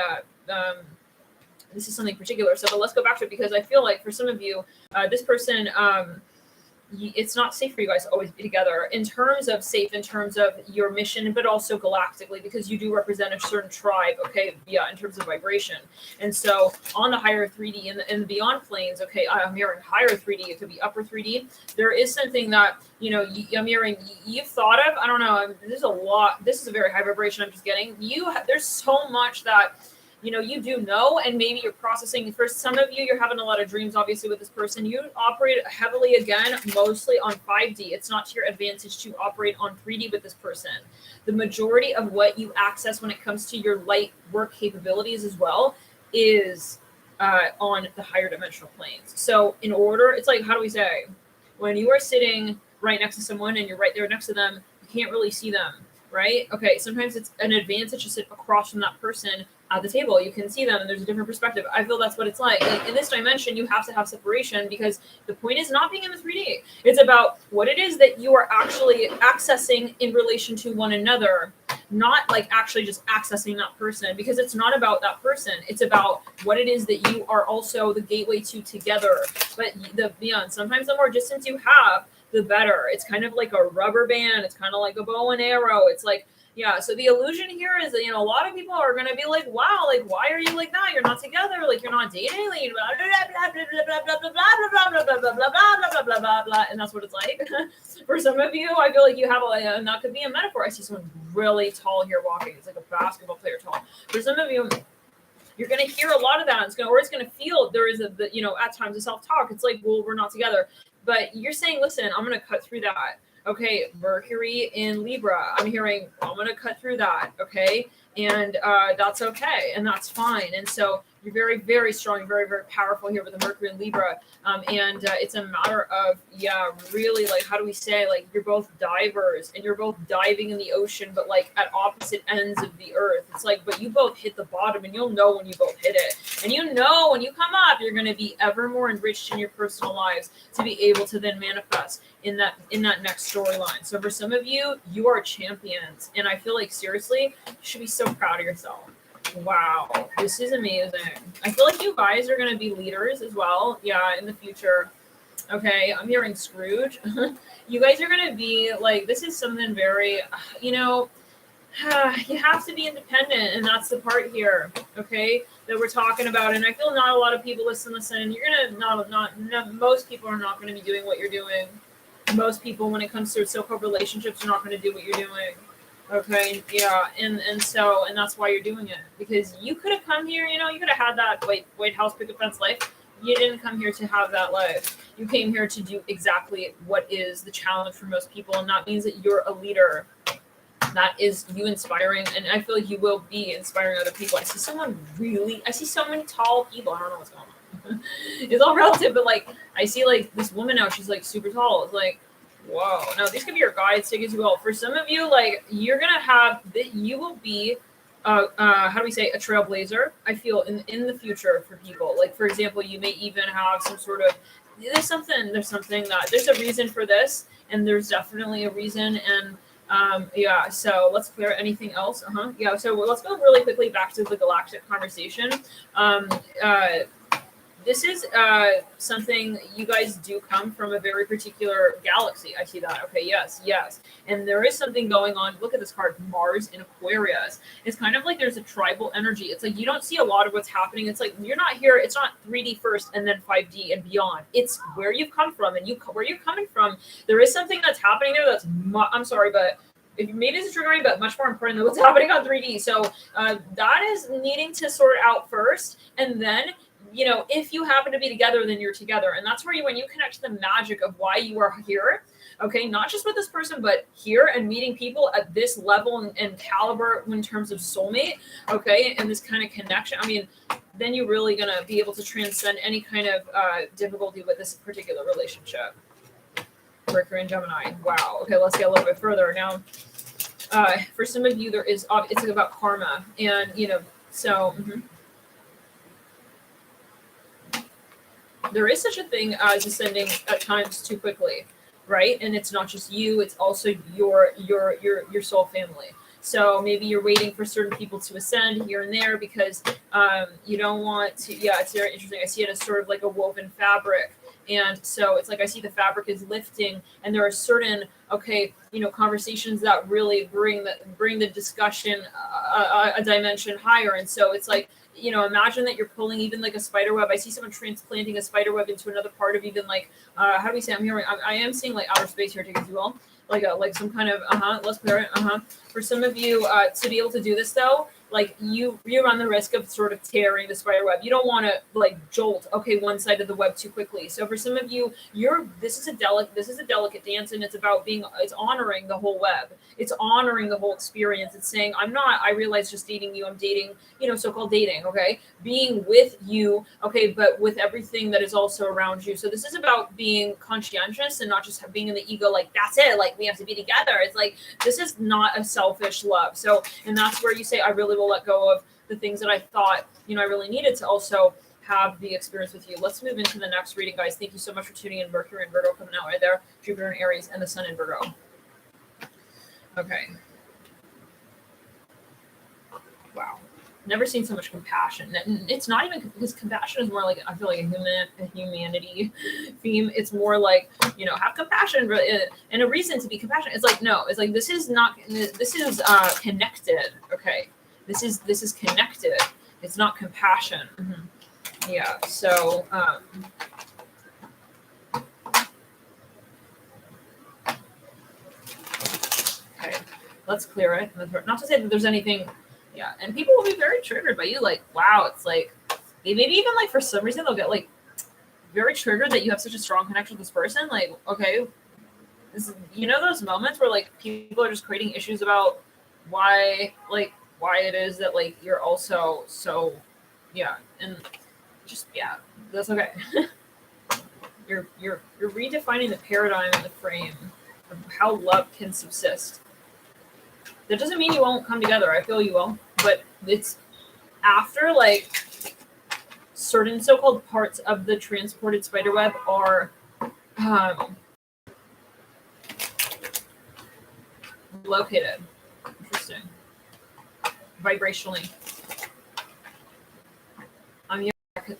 this is something particular. So but let's go back to it, because I feel like for some of you, this person, it's not safe for you guys to always be together in terms of safe, in terms of your mission, but also galactically, because you do represent a certain tribe, okay, yeah, in terms of vibration. And so on the higher 3D and the beyond planes, okay, I'm hearing higher 3D, it could be upper 3D. There is something that, you know, I'm hearing you've thought of, I don't know, there's a lot, this is a very high vibration I'm just getting. There's so much that, you know, you do know, and maybe you're processing. For some of you, you're having a lot of dreams, obviously, with this person. You operate heavily, again, mostly on 5D. It's not to your advantage to operate on 3D with this person. The majority of what you access when it comes to your light work capabilities as well is on the higher dimensional planes. So in order, it's like, how do we say? When you are sitting right next to someone and you're right there next to them, you can't really see them, right? Okay, sometimes it's an advantage to sit across from that person at the table. You can see them and there's a different perspective. I feel that's what it's like. Like in this dimension, you have to have separation, because the point is not being in the 3D. It's about what it is that you are actually accessing in relation to one another, not like actually just accessing that person, because it's not about that person. It's about what it is that you are also the gateway to together. But the beyond, sometimes the more distance you have, the better. It's kind of like a rubber band. It's kind of like a bow and arrow. It's like, yeah, so the illusion here is that, you know, a lot of people are going to be like, wow, like, why are you like that? You're not together. Like, you're not dating. Like, blah, blah, blah, blah, blah, blah, blah, blah, blah, blah, blah, blah, blah, blah, blah, blah, blah. And that's what it's like. For some of you, I feel like you have and that could be a metaphor. I see someone really tall here walking. It's like a basketball player tall. For some of you, you're going to hear a lot of that. It's going to feel there is you know, at times a self-talk. It's like, well, we're not together. But you're saying, listen, I'm going to cut through that. Okay, Mercury in Libra. I'm hearing, I'm going to cut through that. Okay. and that's okay, and that's fine. And so you're very, very strong, very, very powerful here with the Mercury and Libra. And it's a matter of, really, like, how do we say, like, you're both divers and you're both diving in the ocean, but like at opposite ends of the earth. It's like, but you both hit the bottom, and you'll know when you both hit it. And you know when you come up, you're going to be ever more enriched in your personal lives to be able to then manifest in that next storyline. So for some of you, you are champions. And I feel like, seriously, you should be so proud of yourself. Wow, this is amazing. I feel like you guys are going to be leaders as well. Yeah, in the future. Okay, I'm hearing Scrooge. You guys are going to be like, this is something very, you know, you have to be independent, and that's the part here, okay, that we're talking about. And I feel not a lot of people listen. You're going to most people are not going to be doing what you're doing. Most people, when it comes to so-called relationships, are not going to do what you're doing. Okay, yeah, and that's why you're doing it, because you could have come here, you know, you could have had that White House picket fence life. You didn't come here to have that life. You came here to do exactly what is the challenge for most people, and that means that you're a leader. That is you inspiring, and I feel like you will be inspiring other people. I see so many tall people. I don't know what's going on. It's all relative, but like, I see like this woman now, she's like super tall. It's like, whoa. Now these could be your guides, take as well. For some of you, like, you're gonna have that, you will be how do we say, a trailblazer, I feel, in the future for people. Like, for example, you may even have some sort of, there's something that there's a reason for this, and there's definitely a reason. And so let's clear anything else. So let's go really quickly back to the galactic conversation. This is something, you guys do come from a very particular galaxy. I see that. Okay, yes. And there is something going on. Look at this card, Mars in Aquarius. It's kind of like there's a tribal energy. It's like you don't see a lot of what's happening. It's like you're not here. It's not 3D first and then 5D and beyond. It's where you've come from, and where you're coming from. There is something that's happening there that's, I'm sorry, but maybe it's triggering, but much more important than what's happening on 3D. So that is needing to sort out first, and then, you know, if you happen to be together, then you're together. And that's where when you connect to the magic of why you are here, okay, not just with this person, but here and meeting people at this level and caliber in terms of soulmate, okay, and this kind of connection, I mean, then you're really going to be able to transcend any kind of difficulty with this particular relationship. Mercury and Gemini. Wow. Okay, let's get a little bit further. Now, for some of you, it's about karma. And, you know, so... There is such a thing as ascending at times too quickly, right? And it's not just you; it's also your soul family. So maybe you're waiting for certain people to ascend here and there because you don't want to. Yeah, it's very interesting. I see it as sort of like a woven fabric, and so it's like I see the fabric is lifting, and there are certain conversations that really bring the discussion a dimension higher, and so it's like. You know, imagine that you're pulling even like a spider web. I see someone transplanting a spider web into another part of even like, how do we say? I am seeing like outer space here, take it as well. Like some kind of, let's clear it. For some of you, to be able to do this though, like you run the risk of sort of tearing the spider web. You don't want to like jolt, one side of the web too quickly. So for some of you, this is a delicate dance, and it's about it's honoring the whole web. It's honoring the whole experience. It's saying, I realize just dating you, I'm dating, so-called dating, okay? Being with you, okay, but with everything that is also around you. So this is about being conscientious and not just being in the ego, like, that's it, like, we have to be together. It's like, this is not a selfish love. So, and that's where you say, I really will let go of the things that I thought, I really needed to also have the experience with you. Let's move into the next reading, guys. Thank you so much for tuning in. Mercury and Virgo coming out right there. Jupiter and Aries, and the Sun in Virgo. Okay. Wow. Never seen so much compassion. It's not even because compassion is more like, I feel like a humanity theme. It's more like, have compassion and a reason to be compassionate. It's like, no, it's like, this is connected. Okay. This is connected. It's not compassion. Yeah. So, okay, let's clear it. Not to say that there's anything. Yeah, and people will be very triggered by you. Like, wow, it's like they maybe even like for some reason they'll get like very triggered that you have such a strong connection with this person. Like, okay, those moments where like people are just creating issues about why, like, why it is that like you're also so and just that's okay. You're redefining the paradigm and the frame of how love can subsist. That doesn't mean you won't come together. I feel you will, but it's after like certain so-called parts of the transported spiderweb are located. Interesting. Vibrationally.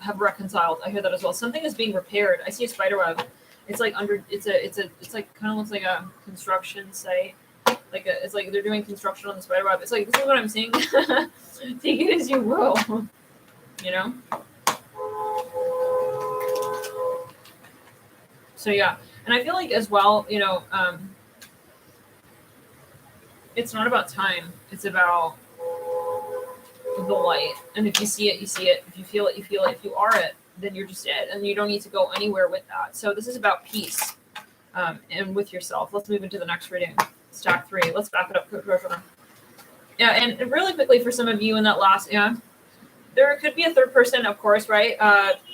Have reconciled. I hear that as well. Something is being repaired. I see a spiderweb. It's like it's like kind of looks like a construction site. It's like they're doing construction on the spiderweb. It's like, this is what I'm seeing. Take it as you will. You know? So yeah. And I feel like as well, it's not about time. It's about the light. And if you see it, you see it. If you feel it, you feel it. If you are it, then you're just it. And you don't need to go anywhere with that. So this is about peace and with yourself. Let's move into the next reading. Stack 3. Let's back it up. Yeah, and really quickly for some of you in that last, there could be a third person, of course, right?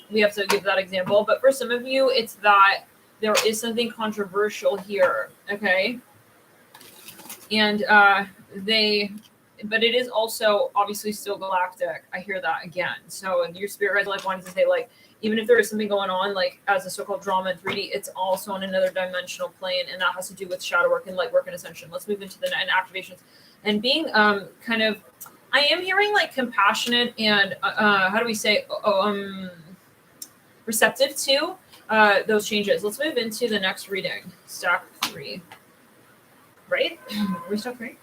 We have to give that example. But for some of you, it's that there is something controversial here, okay? And but it is also obviously still galactic. I hear that again. So your spirit guides like wanted to say, like, even if there is something going on, like as a so-called drama in 3D, it's also on another dimensional plane, and that has to do with shadow work and light work and ascension. Let's move into the activations and being kind of. I am hearing like compassionate and how do we say receptive to those changes. Let's move into the next reading. Stack 3. Right? Are we stack 3?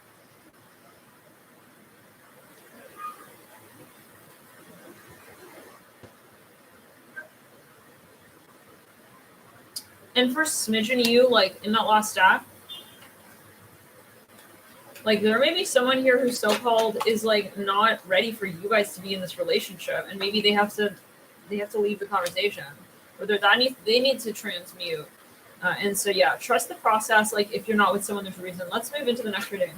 And for smidgen of you, like in that last stack, like there may be someone here who so-called is like not ready for you guys to be in this relationship, and maybe they have to leave the conversation, or they need to transmute. And so trust the process. Like if you're not with someone, there's a reason. Let's move into the next reading.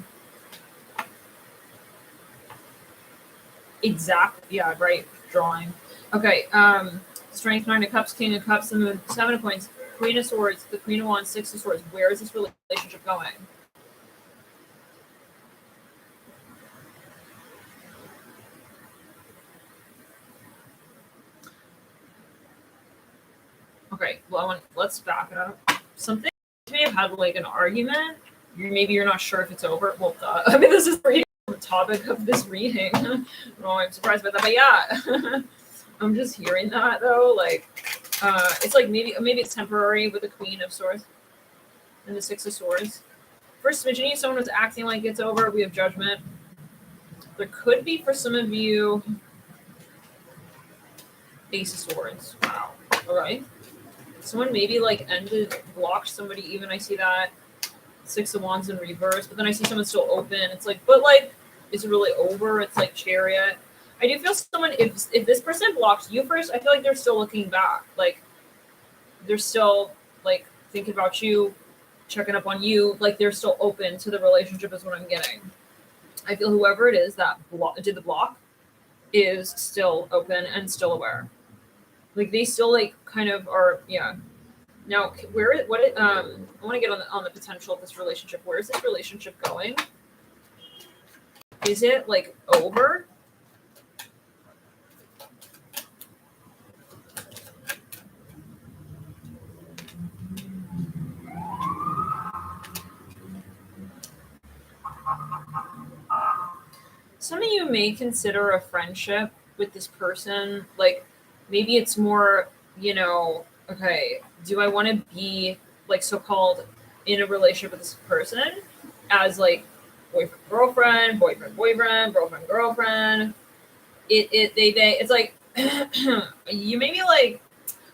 Exactly. Yeah. Right. Drawing. Okay. Strength, 9 of Cups, King of Cups, the Moon, 7 of Coins, Queen of Swords, the Queen of Wands, 6 of Swords. Where is this relationship going? Okay, well, let's back it up. Something may have had like an argument. Maybe you're not sure if it's over. Well, I mean, this is the topic of this reading. Oh, I'm surprised by that, but yeah, I'm just hearing that though. Like, it's like maybe it's temporary with the Queen of Swords and the 6 of Swords. For smidgen, someone was acting like it's over. We have Judgment. There could be for some of you Ace of Swords. Wow. All right. Someone maybe like blocked somebody. Even I see that 6 of Wands in reverse, but then I see someone still open. It's like, but like, is it really over? It's like Chariot. I do feel someone, if this person blocked you first, I feel like they're still looking back. Like they're still like thinking about you, checking up on you. Like they're still open to the relationship is what I'm getting. I feel whoever it is that did the block is still open and still aware. Like they still like kind of are, Now, I want to get on the potential of this relationship. Where is this relationship going? Is it like over? Some of you may consider a friendship with this person. Like maybe it's more, okay, do I want to be like so-called in a relationship with this person as like boyfriend, girlfriend, girlfriend, girlfriend. It's like you maybe like,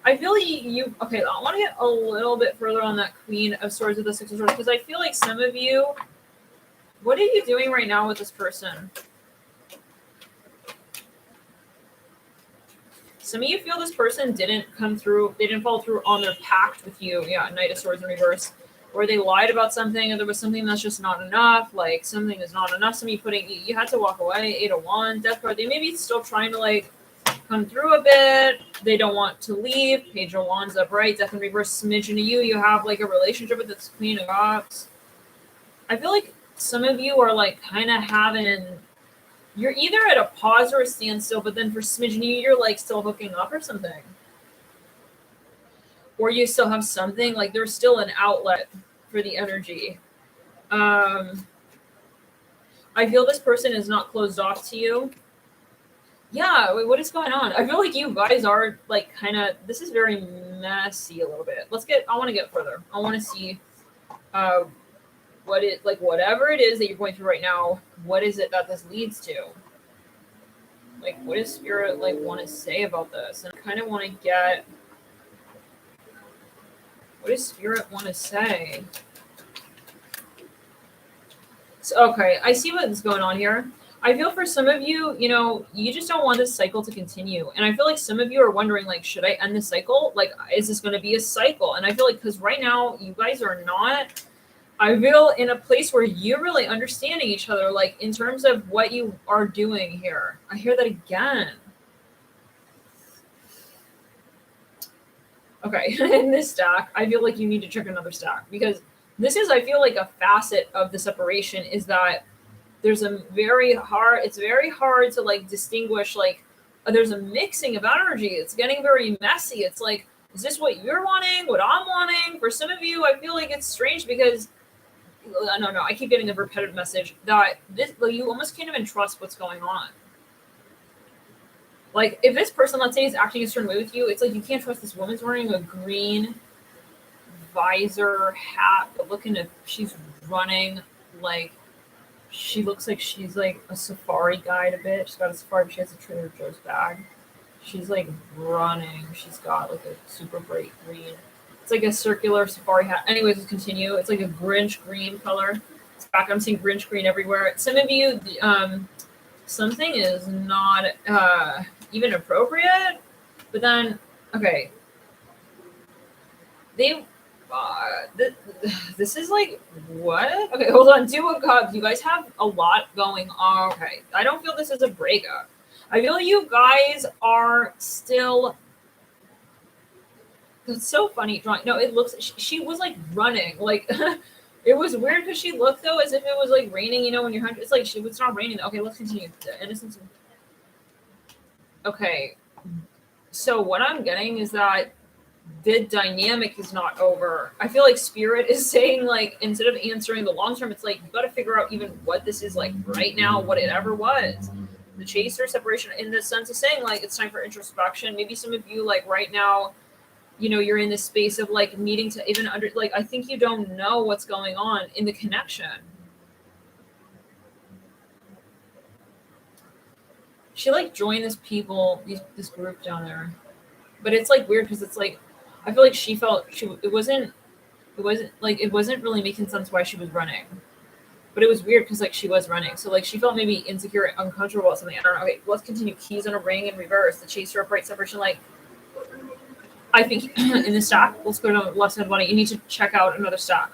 I feel you okay, I want to get a little bit further on that Queen of Swords with the 6 of Swords, because I feel like some of you, what are you doing right now with this person? Some of you feel this person didn't come through, they didn't follow through on their pact with you. Yeah, Knight of Swords in reverse. or they lied about something, or there was something that's just not enough. Like something is not enough. Somebody you had to walk away. 8 of Wands, Death card. They may be still trying to like come through a bit. They don't want to leave. Page of Wands upright, Death in reverse, smidgen to you. You have like a relationship with this Queen of Cups. I feel like some of you are like kind of having, you're either at a pause or a standstill, but then for smidgen you're like still hooking up or something. Or you still have something, like there's still an outlet for the energy. I feel this person is not closed off to you. Yeah, wait, what is going on? I feel like you guys are like kind of, this is very messy a little bit. I want to get further. I want to see what it, like whatever it is that you're going through right now, what is it that this leads to? Like, what does Spirit like want to say about this? And I kind of want to get, what does Spirit want to say? So, okay, I see what's going on here. I feel for some of you, you know, you just don't want this cycle to continue. And I feel like some of you are wondering, like, should I end the cycle? Like, is this going to be a cycle? And I feel like, because right now, you guys are not, I feel in a place where you're really understanding each other, like, in terms of what you are doing here. I hear that again. Okay, in this stack, I feel like you need to check another stack. Because this is, I feel like, a facet of the separation is that there's a it's very hard to like distinguish, like there's a mixing of energy. It's getting very messy. It's like, is this what you're wanting, what I'm wanting? For some of you, I feel like it's strange because no, I keep getting the repetitive message that this, like, you almost can't even trust what's going on. Like if this person, let's say, is acting a certain way with you, it's like you can't trust this woman's wearing a green visor hat, but she's running like, she looks like she's like a safari guide a bit. She's got a safari, but she has a Trader Joe's bag. She's like running. She's got like a super bright green. It's like a circular safari hat. Anyways, let's continue. It's like a Grinch green color. It's back. I'm seeing Grinch green everywhere. Some of you, something is not even appropriate. But then, okay. This is like, what? Okay, hold on. 2 of Cups. You guys have a lot going on. Okay, I don't feel this is a breakup. I feel you guys are still. It's so funny drawing. No, it looks. She was like running. Like it was weird because she looked though as if it was like raining. You know, when you're hunting, it's like it's not raining. Okay, let's continue. The innocence. Okay, so what I'm getting is that the dynamic is not over. I feel like Spirit is saying, like, instead of answering the long term, it's like you got to figure out even what this is like right now, what it ever was. The chaser separation, in the sense of saying, like, it's time for introspection. Maybe some of you, like, right now, you know, you're in this space of like needing to even like, I think you don't know what's going on in the connection. She like joined this group down there, but it's like weird because it's like, I feel like she felt it wasn't really making sense why she was running, but it was weird because like she was running, so like she felt maybe insecure and uncomfortable about something. I don't know. Okay, let's continue. Keys on a ring in reverse. The chaser upright separation. Like, I think in the stack, let's go to the left side of the body. You need to check out another stack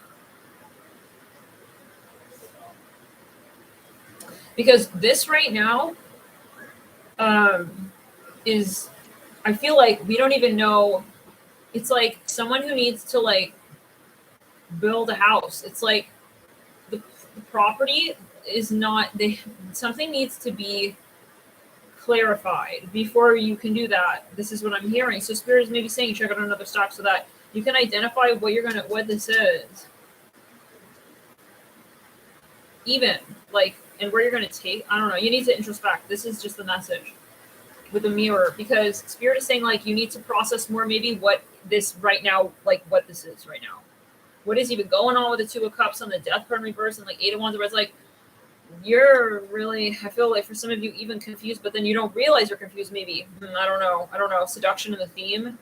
because this right now is, I feel like we don't even know. It's like someone who needs to like build a house. It's like the property is not, something needs to be clarified before you can do that. This is what I'm hearing. So Spirit is maybe saying check out another stock so that you can identify what this is. Even like, and where you're gonna take, I don't know, you need to introspect. This is just the message with the mirror, because Spirit is saying like you need to process more maybe what this right now, like what this is right now. What is even going on with the 2 of Cups on the Death card in reverse and like 8 of Wands, where it's like you're really, I feel like for some of you even confused, but then you don't realize you're confused maybe. I don't know. Seduction in the theme.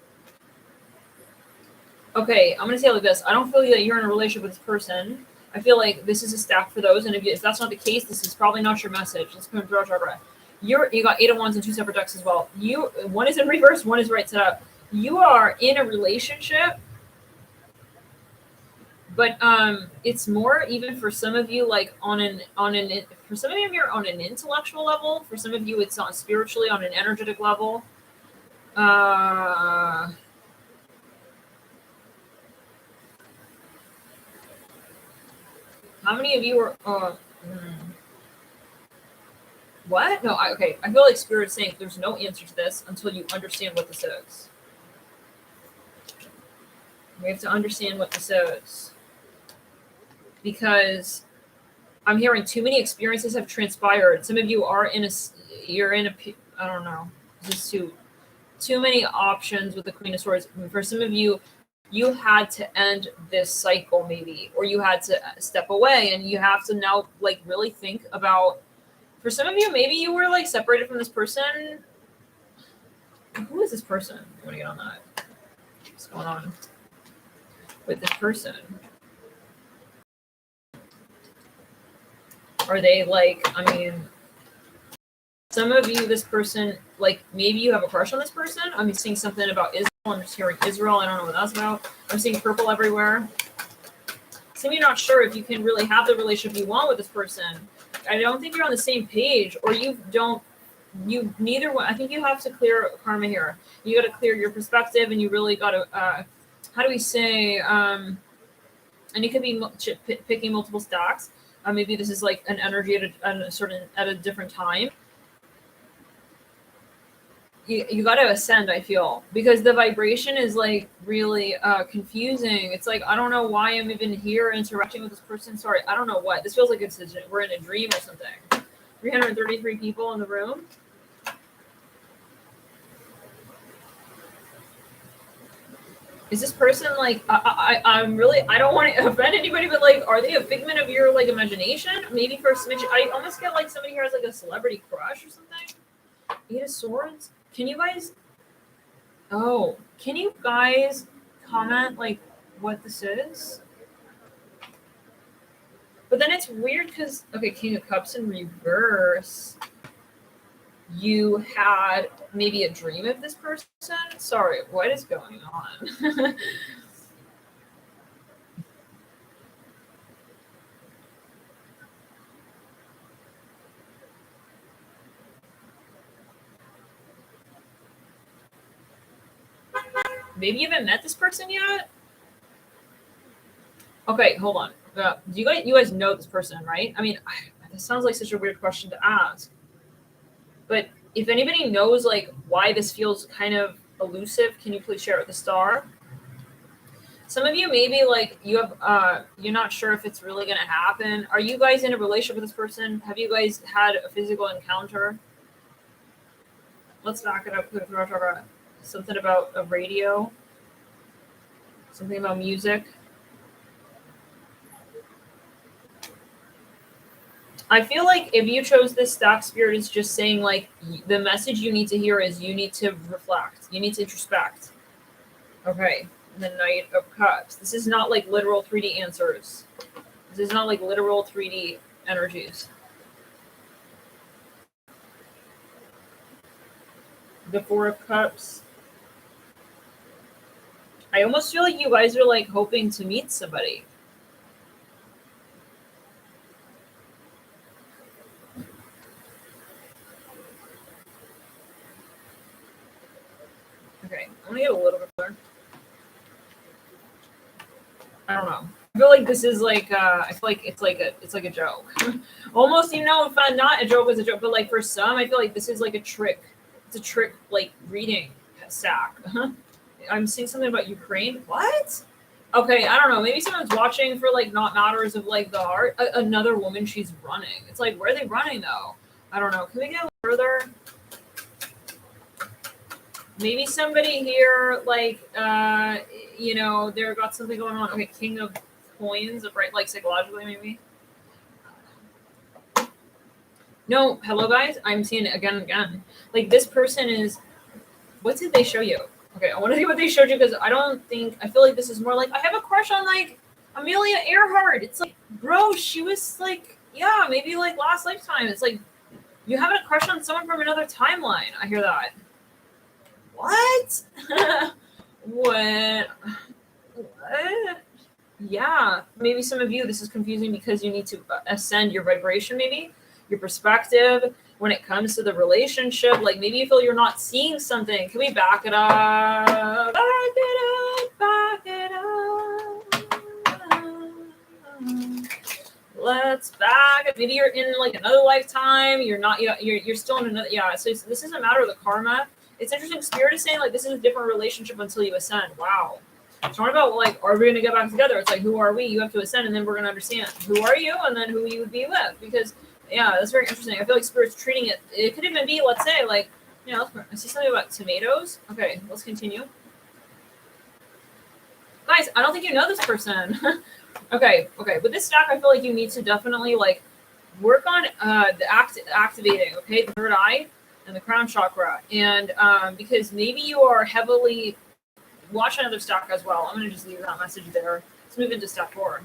Okay, I'm going to say it like this. I don't feel that you're in a relationship with this person. I feel like this is a stack for those, and if that's not the case, this is probably not your message. Let's go and draw a breath. You got 8 of Wands and 2 separate decks as well. One is in reverse, one is right set up. You are in a relationship But it's more even for some of you, like for some of you you're on an intellectual level. For some of you, it's on spiritually on an energetic level. How many of you are? What? No, okay. I feel like Spirit is saying there's no answer to this until you understand what this is. We have to understand what this is. Because I'm hearing too many experiences have transpired. Some of you are I don't know. Just too many options with the Queen of Swords. For some of you, you had to end this cycle maybe, or you had to step away, and you have to now like really think about. For some of you, maybe you were like separated from this person. Who is this person? I want to get on that. What's going on with this person? Are they like, I mean, some of you, this person, like maybe you have a crush on this person. I'm seeing something about Israel. I'm just hearing Israel. I don't know what that's about. I'm seeing purple everywhere. Some of you are not sure if you can really have the relationship you want with this person. I don't think you're on the same page, or neither one. I think you have to clear karma here. You got to clear your perspective, and you really got to, how do we say, and it could be picking multiple stacks. Maybe this is like an energy at a different time. You got to ascend, I feel, because the vibration is like really confusing. It's like, I don't know why I'm even here interacting with this person. Sorry, I don't know what. This feels like we're in a dream or something. 333 people in the room. Is this person like, I'm really, I don't want to offend anybody, but like, are they a figment of your like imagination? Maybe for a smidge, I almost get like somebody here has like a celebrity crush or something. Eight of Swords. Can you guys comment like what this is? But then it's weird because, okay, King of Cups in reverse. You had maybe a dream of this person. Sorry, what is going on? Maybe you haven't met this person yet? Okay, hold on. You guys know this person, right? I mean, this sounds like such a weird question to ask. But if anybody knows like why this feels kind of elusive, can you please share it with the star? Some of you maybe like you're not sure if it's really gonna happen. Are you guys in a relationship with this person? Have you guys had a physical encounter? Let's knock it up. Something about a radio. Something about music. I feel like if you chose this stock, Spirit is just saying like the message you need to hear is you need to reflect. You need to introspect. Okay. The Knight of Cups. This is not like literal 3D answers. This is not like literal 3D energies. The Four of Cups. I almost feel like you guys are like hoping to meet somebody. Okay, I'm gonna get a little bit further. I don't know. I feel like this is like I feel like it's like a joke. Almost, if not a joke, it's a joke. But like for some, I feel like this is like a trick. It's a trick, like reading stack. I'm seeing something about Ukraine. What? Okay, I don't know. Maybe someone's watching for like not matters of like the heart. Another woman, she's running. It's like, where are they running though? I don't know. Can we get a little further? Maybe somebody here, like, they've got something going on. Okay, King of Coins, right? Like psychologically, maybe. No, hello guys. I'm seeing it again and again. Like this person is. What did they show you? Okay, I want to see what they showed you because I feel like this is more like I have a crush on like Amelia Earhart. It's like, bro, she was like, yeah, maybe like last lifetime. It's like you having a crush on someone from another timeline. I hear that. What? What? Yeah, maybe some of you, this is confusing because you need to ascend your vibration, maybe your perspective when it comes to the relationship. Like maybe you feel you're not seeing something. Can we back it up? Back it up, back it up. Let's back it. Maybe you're in like another lifetime. You're not. You're still in another. Yeah. So this is a matter of the karma. It's interesting. Spirit is saying like this is a different relationship until you ascend. Wow. It's not about like, are we going to get back together? It's like, who are we? You have to ascend, and then we're going to understand who are you, and then who you would be with. Because, yeah, that's very interesting. I feel like Spirit's treating it. It could even be, let's say, like, you know, I see something about tomatoes. Okay, let's continue. Guys, I don't think you know this person. okay. With this stack, I feel like you need to definitely like work on the activating. Okay, the third eye and the crown chakra, and because maybe you are heavily. Watch another stack as well. I'm going to just leave that message there. Let's move into step 4.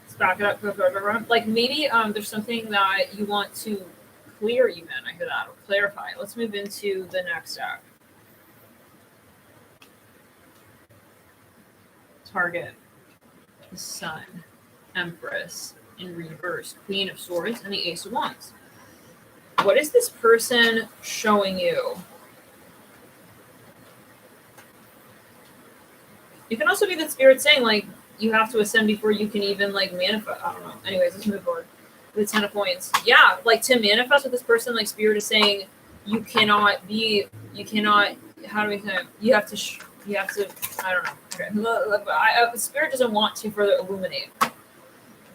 Let's back it up. Go. Like maybe there's something that you want to clear even. I hear that. Or clarify. Let's move into the next stack. Target. The Sun. Empress. In reverse. Queen of Swords. And the Ace of Wands. What is this person showing you? It can also be that Spirit saying, like, you have to ascend before you can even, like, manifest. I don't know. Anyways, let's move forward. The 10 of points. Yeah, like, to manifest with this person, like, Spirit is saying, you cannot, how do we say it? You have to, I don't know. Okay. Spirit doesn't want to further illuminate.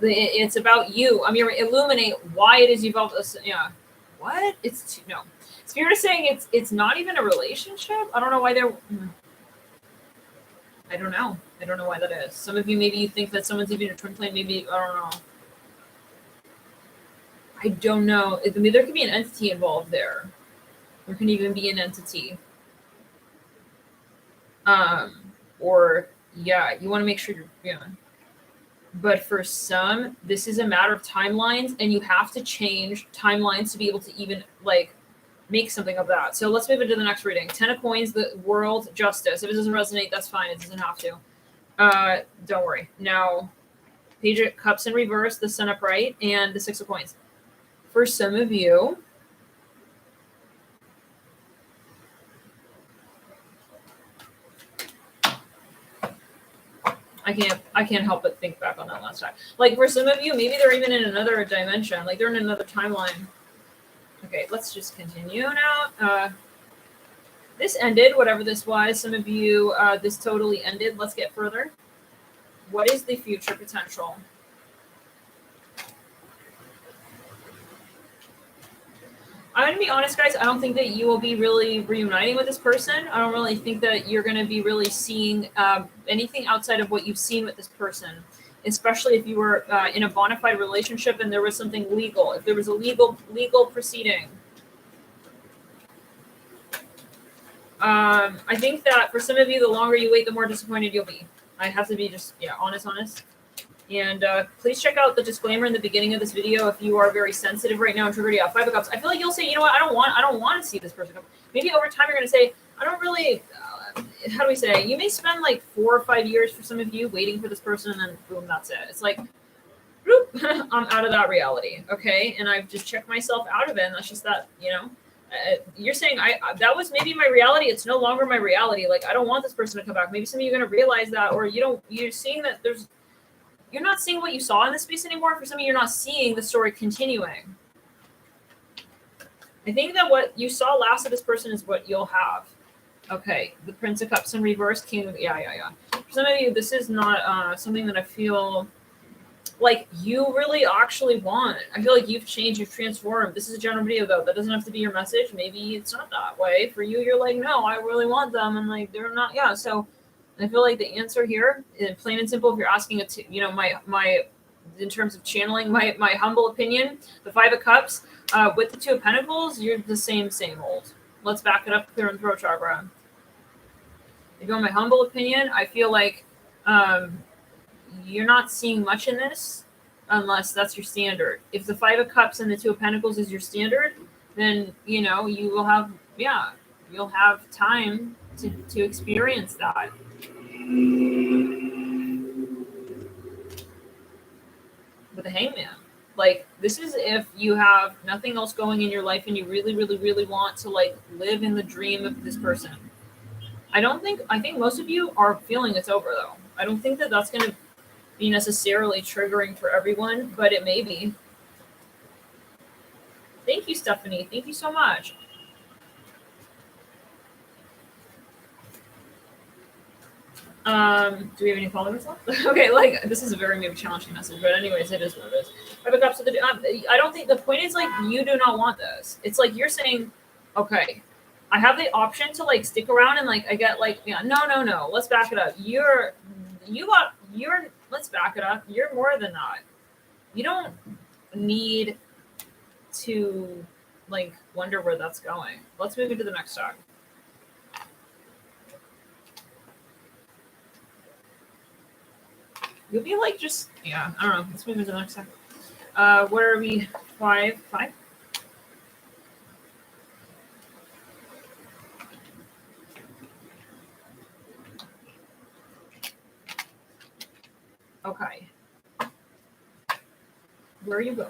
It's about you. I mean, illuminate why it is you've evolved. Yeah. What? No. Spirit is saying it's not even a relationship. I don't know why they're... I don't know. I don't know why that is. Some of you, maybe you think that someone's even a twin flame. Maybe, I don't know. I don't know. I mean, there could be an entity involved there. There can even be an entity. Or, yeah, you want to make sure you're, yeah. But for some, this is a matter of timelines, and you have to change timelines to be able to even, like, make something of that. So let's move into the next reading. 10 of coins, the world, justice. If it doesn't resonate, that's fine. It doesn't have to. Don't worry. Now, page of cups in reverse, the sun upright, and the 6 of coins. For some of you, I can't help but think back on that last time. Like for some of you, maybe they're even in another dimension. Like they're in another timeline. Okay, let's just continue now. This ended, whatever this was. Some of you, this totally ended. Let's get further. What is the future potential? I'm going to be honest, guys. I don't think that you will be really reuniting with this person. I don't really think that you're going to be really seeing anything outside of what you've seen with this person, especially if you were in a bona fide relationship and there was something legal. If there was a legal proceeding. I think that for some of you, the longer you wait, the more disappointed you'll be. I have to be just, honest. And please check out the disclaimer in the beginning of this video if you are very sensitive right now and triggered. Yeah, 5 of Cups. I feel like you'll say, you know what, I don't want to see this person. Maybe over time you're going to say, I don't really, how do we say? You may spend like 4 or 5 years for some of you waiting for this person, and then boom, that's it. It's like, bloop, I'm out of that reality, okay? And I've just checked myself out of it, and that's just that, you're saying that was maybe my reality. It's no longer my reality. Like, I don't want this person to come back. Maybe some of you are going to realize that, or you're seeing that you're not seeing what you saw in this space anymore. For some of you, you're not seeing the story continuing. I think that what you saw last of this person is what you'll have. Okay, the Prince of Cups in reverse, King of, yeah. For some of you, this is not something that I feel like you really actually want. I feel like you've changed, you've transformed. This is a general video, though. That doesn't have to be your message. Maybe it's not that way. For you, you're like, no, I really want them. And like, they're not, yeah. So I feel like the answer here, plain and simple, if you're asking it to, my in terms of channeling my humble opinion, the 5 of Cups with the 2 of Pentacles, you're the same old. Let's back it up, clear and throat chakra. If you want my humble opinion, I feel like you're not seeing much in this unless that's your standard. If the 5 of Cups and the 2 of Pentacles is your standard, then, you will have, you'll have time to experience that. with the Hangman. Like, this is if you have nothing else going in your life and you really, really, really want to like live in the dream of this person. I think most of you are feeling it's over though. I don't think that that's going to be necessarily triggering for everyone, but it may be. Thank you, Stephanie. Thank you so much. Do we have any followers left? Okay, like, this is a very maybe challenging message, but anyways, it is what it is. I don't think the point is like you do not want this. It's like you're saying, okay, I have the option to like stick around and like I get like, yeah, no. Let's back it up. Let's back it up. You're more than that. You don't need to like wonder where that's going. Let's move into the next talk. You'll be like just, yeah, I don't know. Let's move into the next talk. What are we? Five? Okay. Where are you going?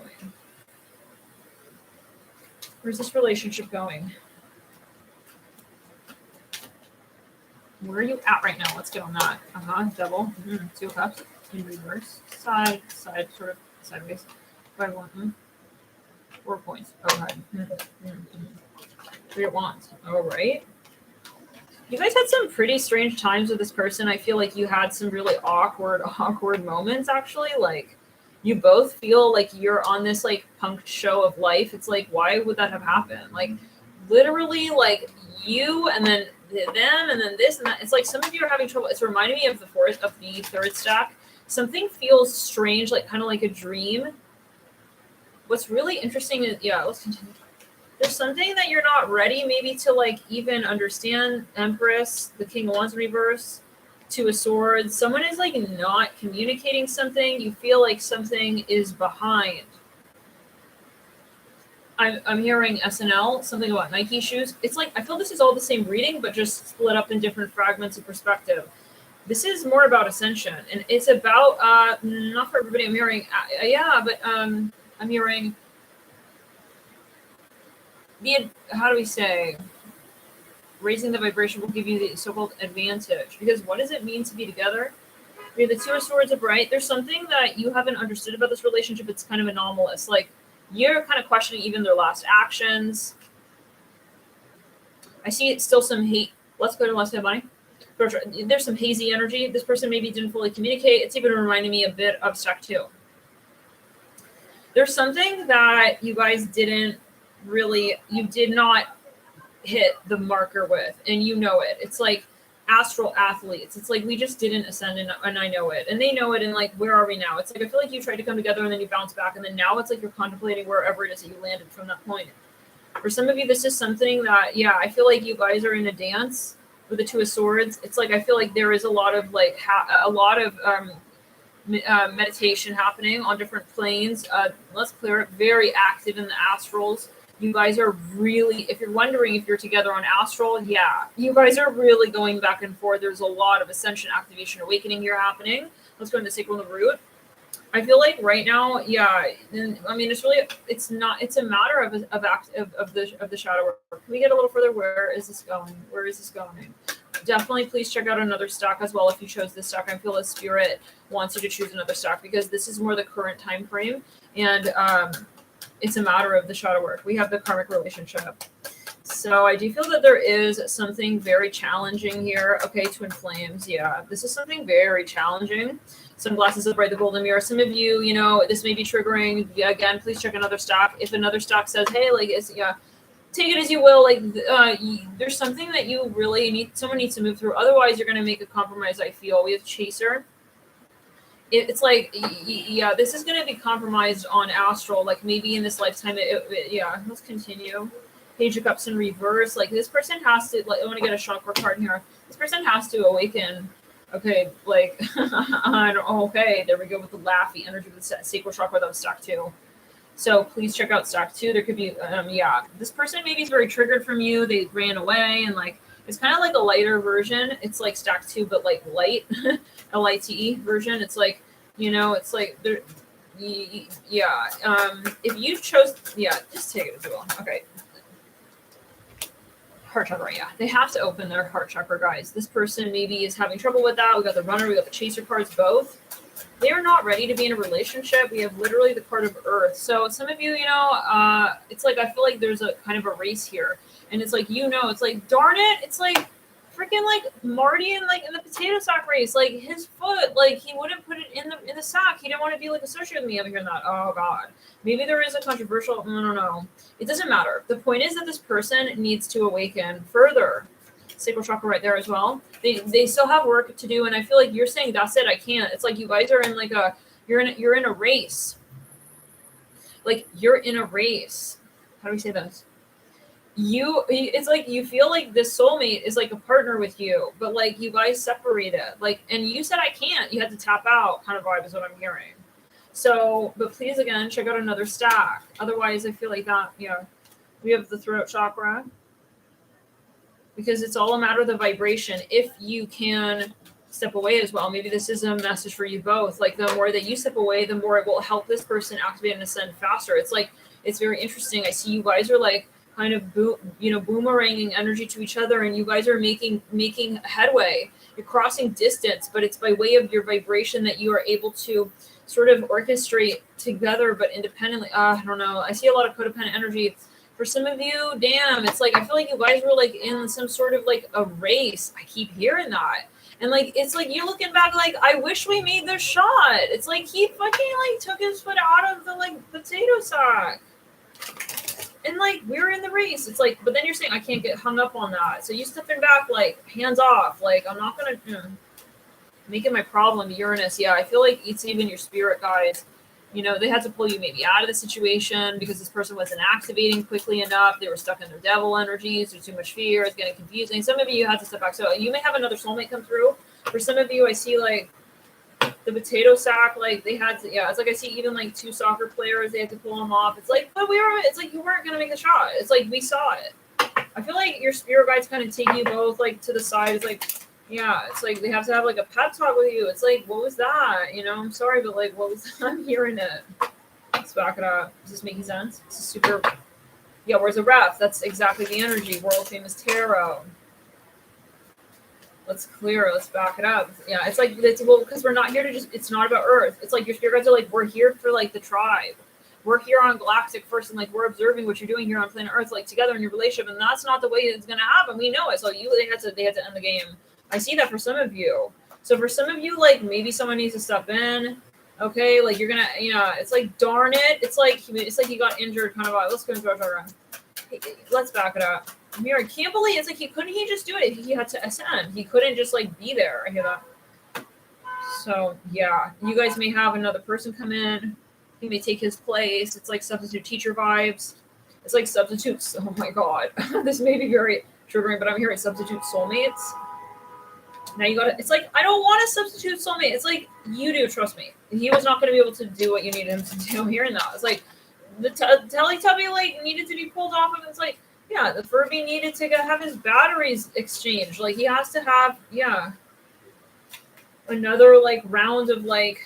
Where's this relationship going? Where are you at right now? Let's get on that. Double. 2 of cups. In reverse. Side, sort of sideways. 5 1. 4 points. Okay. 3 of wands. All right. You guys had some pretty strange times with this person. I feel like you had some really awkward moments, actually. Like, you both feel like you're on this, like, punked show of life. It's like, why would that have happened? Like, literally, like, you and then them and then this and that. It's like some of you are having trouble. It's reminding me of the third stack. Something feels strange, like kind of like a dream. What's really interesting is, yeah, let's continue. There's something that you're not ready maybe to like even understand. Empress, the King of Wands reverse, 2 of Swords. Someone is like not communicating something. You feel like something is behind. I'm hearing SNL, something about Nike shoes. It's like, I feel this is all the same reading, but just split up in different fragments of perspective. This is more about ascension, and it's about, not for everybody, I'm hearing, I'm hearing, how do we say, raising the vibration will give you the so-called advantage, because what does it mean to be together? We have the 2 of Swords upright. There's something that you haven't understood about this relationship. It's kind of anomalous. Like, you're kind of questioning even their last actions. I see it's still some hate. Let's go to Let's Have Money. There's some hazy energy. This person maybe didn't fully communicate. It's even reminding me a bit of stack 2. There's something that you guys did not hit the marker with, and you know it. It's like astral athletes. It's like we just didn't ascend, and I know it, and they know it, and like, where are we now? It's like I feel like you tried to come together and then you bounce back, and then now it's like you're contemplating wherever it is that you landed from that point. For some of you, this is something that, yeah, I feel like you guys are in a dance with the 2 of Swords. It's like I feel like there is a lot of like meditation happening on different planes. Let's clear it. Very active in the astrals. You guys are really, if you're wondering if you're together on astral, yeah, you guys are really going back and forth. There's a lot of ascension, activation, awakening here happening. Let's go into sacral and the root. I feel like right now, yeah, and I mean, it's a matter of the shadow work. Can we get a little further? Where is this going? Definitely please check out another stock as well if you chose this stock. I feel the spirit wants you to choose another stock because this is more the current time frame, and it's a matter of the shadow work. We have the karmic relationship. So I do feel that there is something very challenging here. Okay, twin flames. Yeah, this is something very challenging. Sunglasses upright, the golden mirror. Some of you, you know, this may be triggering. Yeah, again, please check another stock. If another stock says, hey, like, take it as you will. Like, there's something that you really need. Someone needs to move through. Otherwise, you're going to make a compromise. I feel we have chaser. It's like, yeah, this is going to be compromised on astral. Like maybe in this lifetime. Yeah, let's continue. Page of Cups in reverse. Like this person has to. Like, I want to get a chakra card here. This person has to awaken. Okay, like okay, there we go with the laughy energy with the sacral chakra that was stack 2. So please check out stack 2. There could be, yeah, this person maybe is very triggered from you. They ran away, and like it's kind of like a lighter version. It's like stack 2, but like light, LITE version. It's like, you know, it's like there, Yeah. If you chose, yeah, just take it as well. Okay. Heart chakra, yeah. They have to open their heart chakra, guys. This person maybe is having trouble with that. We got the runner, we got the chaser cards, both. They are not ready to be in a relationship. We have literally the card of Earth. So some of you, it's like I feel like there's a kind of a race here, and it's like it's like darn it, it's like freaking like Marty in the potato sack race, like his foot, like he wouldn't put it in the sack. He didn't want to be like associated with me. I'm hearing that. Oh God, maybe there is a controversial. I don't know. It doesn't matter. The point is that this person needs to awaken further. Sacral chakra right there as well. They still have work to do, and I feel like you're saying that's it. I can't. It's like you guys are in like you're in a race. Like you're in a race. How do we say this? It's like you feel like this soulmate is like a partner with you, but like you guys separated. Like, and you said I can't. You had to tap out. Kind of vibe is what I'm hearing. So, but please again check out another stack. Otherwise, I feel like that. Yeah, we have the throat chakra. Because it's all a matter of the vibration. If you can step away as well, maybe this is a message for you both. Like the more that you step away, the more it will help this person activate and ascend faster. It's like, it's very interesting. I see you guys are like kind of boomeranging energy to each other, and you guys are making headway. You're crossing distance, but it's by way of your vibration that you are able to sort of orchestrate together, but independently. I don't know. I see a lot of codependent energy. For some of you, damn, it's like I feel like you guys were like in some sort of like a race. I keep hearing that. And like it's like you're looking back like I wish we made this shot. It's like he fucking like took his foot out of the like potato sack. And like we were in the race. It's like, but then you're saying I can't get hung up on that. So you stepping back like hands off. Like I'm not gonna make it my problem, Uranus. Yeah, I feel like it's even your spirit guides. They had to pull you maybe out of the situation because this person wasn't activating quickly enough. They were stuck in their devil energies. There's too much fear. It's getting confusing. Some of you had to step back. So you may have another soulmate come through. For some of you, I see like the potato sack. Like they had to, yeah. It's like I see even like two soccer players. They had to pull them off. It's like, but it's like you weren't gonna make the shot. It's like we saw it. I feel like your spirit guides kind of take you both like to the side. It's like. Yeah, it's like they have to have like a pep talk with you. It's like, what was that? I'm sorry, but like, what was that? I'm hearing it. Let's back it up. Is this making sense? This is super. Yeah, where's the ref? That's exactly the energy. World famous tarot. Let's clear. Let's back it up. Yeah, it's like because we're not here to just. It's not about Earth. It's like your spirit guides are like we're here for like the tribe. We're here on Galactic first, and like we're observing what you're doing here on planet Earth, like together in your relationship, and that's not the way it's gonna happen. We know it. So they had to end the game. I see that for some of you. So for some of you, like maybe someone needs to step in. Okay, like you're gonna, it's like darn it. It's like he got injured, kind of. Let's go into our let's back it up. Mira, I can't believe it's like couldn't he just do it? He had to ascend. He couldn't just like be there. I hear that. So yeah, you guys may have another person come in. He may take his place. It's like substitute teacher vibes. It's like substitutes. Oh my God, this may be very triggering, but I'm hearing substitute soulmates. Now you gotta, it's like, I don't want to substitute soulmate. It's like, you do, trust me. He was not going to be able to do what you needed him to do. Hearing that. It's like, the Teletubby, like, needed to be pulled off of. It's like, yeah, the Furby needed to have his batteries exchanged. Like, he has to have, yeah, another, like, round of, like,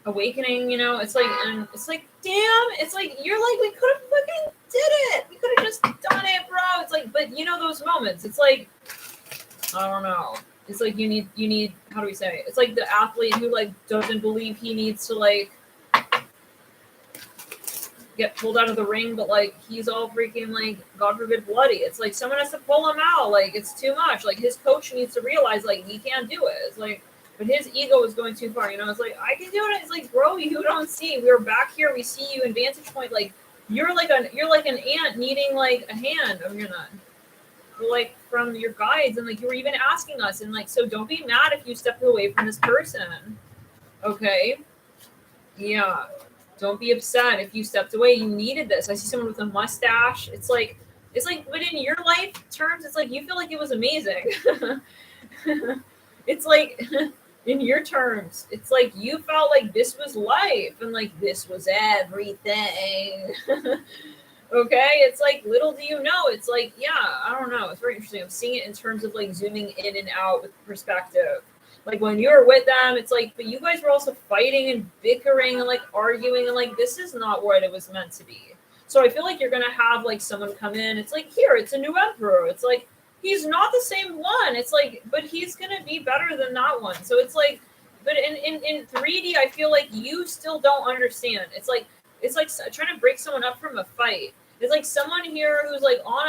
awakening, It's like, and it's like, damn, it's like, you're like, we could have fucking did it. We could have just done it, bro. It's like, but those moments, it's like, I don't know. It's like you need, how do we say it? It's like the athlete who like doesn't believe he needs to like get pulled out of the ring, but like he's all freaking like, God forbid, bloody. It's like someone has to pull him out. Like it's too much. Like his coach needs to realize like he can't do it. It's like, but his ego is going too far. It's like, I can do it. It's like, bro, you don't see. We're back here. We see you in vantage point. Like you're like an ant needing like a hand. You're not. Like from your guides, and like you were even asking us, and like, so don't be mad if you stepped away from this person. Okay. Yeah. Don't be upset if you stepped away. You needed this. I see someone with a mustache. It's like, but in your life terms, it's like you feel like it was amazing. It's like in your terms, it's like you felt like this was life and like this was everything. Okay, it's like little do you know. It's like, yeah, I don't know. It's very interesting. I'm seeing it in terms of like zooming in and out with perspective. Like when you were with them, it's like, but you guys were also fighting and bickering and like arguing and like this is not what it was meant to be. So I feel like you're gonna have like someone come in. It's like here, it's a new emperor. It's like he's not the same one. It's like, but he's gonna be better than that one. So it's like, but in 3D, I feel like you still don't understand. It's like trying to break someone up from a fight. It's like someone here who's like on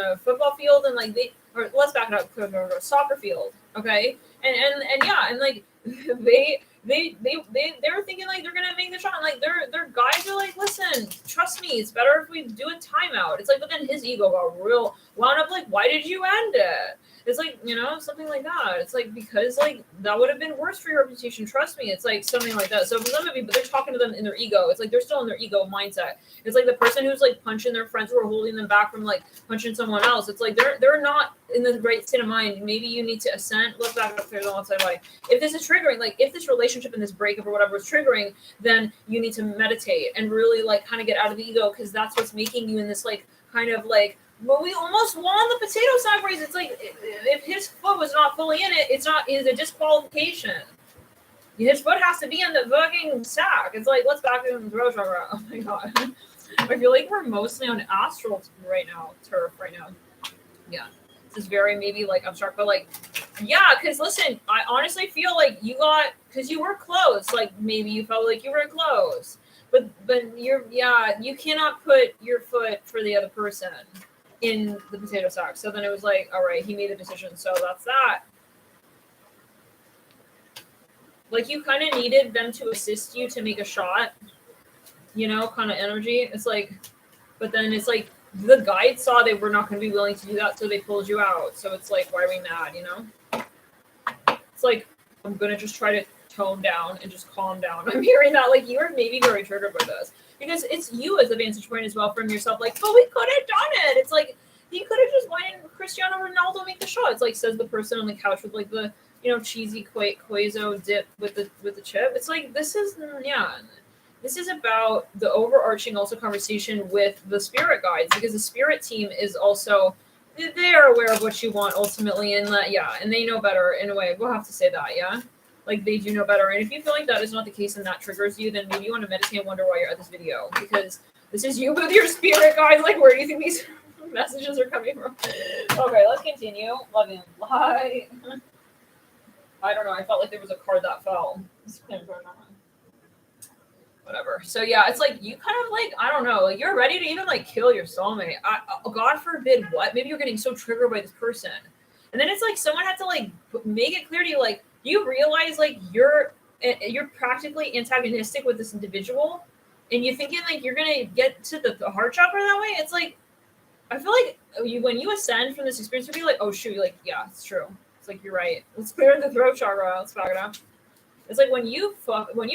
a football field and like or let's back it up to a soccer field, okay? And yeah, and like they were thinking like they're gonna make the shot, and like their guys are like, listen, trust me, it's better if we do a timeout. It's like, but then his ego got real wound up. Like, why did you end it? It's like, you know, something like that. It's like, because like that would have been worse for your reputation. Trust me. It's like something like that. So for some of you, but they're talking to them in their ego. It's like they're still in their ego mindset. It's like the person who's like punching their friends who are holding them back from like punching someone else. It's like they're not in the right state of mind. Maybe you need to ascend. Look back up there the outside body. If this is triggering, like if this relationship and this breakup or whatever is triggering, then you need to meditate and really like kind of get out of the ego, because that's what's making you in this like kind of like, well, we almost won the potato sack race. It's like if his foot was not fully in it, it's a disqualification. His foot has to be in the fucking sack. It's like, let's back in the throw chakra. Oh my god. I feel like we're mostly on astral turf right now. Yeah. This is very maybe like abstract, but like, yeah, because listen, I honestly feel like you got, because you were close, like maybe you felt like you were close. But you cannot put your foot for the other person in the potato sack. So then it was like, all right, he made a decision, so that's that. Like you kind of needed them to assist you to make a shot, you know, kind of energy. It's like, but then it's like the guide saw they were not going to be willing to do that, so they pulled you out. So it's like, why are we mad, you know? It's like, I'm going to just try to tone down and just calm down. I'm hearing that like you are maybe very triggered by this, because it's you as a vantage point as well from yourself. Like, but we could have done it. It's like he could have just went and Cristiano Ronaldo make the shot. It's like, says the person on the couch with like the, you know, cheesy queso dip with the chip. It's like, this is about the overarching also conversation with the spirit guides, because the spirit team is also, they are aware of what you want ultimately, and that, yeah, and they know better in a way. We'll have to say that, yeah. Like they do know better. And if you feel like that is not the case and that triggers you, then maybe you want to meditate and wonder why you're at this video, because this is you with your spirit guides. Like, where do you think these messages are coming from? Okay, let's continue. Love and light. I don't know. I felt like there was a card that fell. Whatever. So yeah, it's like you kind of like, I don't know, like you're ready to even like kill your soulmate. God forbid what? Maybe you're getting so triggered by this person. And then it's like someone had to like make it clear to you, like, do you realize like you're practically antagonistic with this individual, and you're thinking like you're gonna get to the heart chakra that way? It's like, I feel like when you ascend from this experience, you'll be like, oh shoot, you're like, yeah, it's true. It's like, you're right. Let's clear the throat chakra. Let's back it up. It's like when you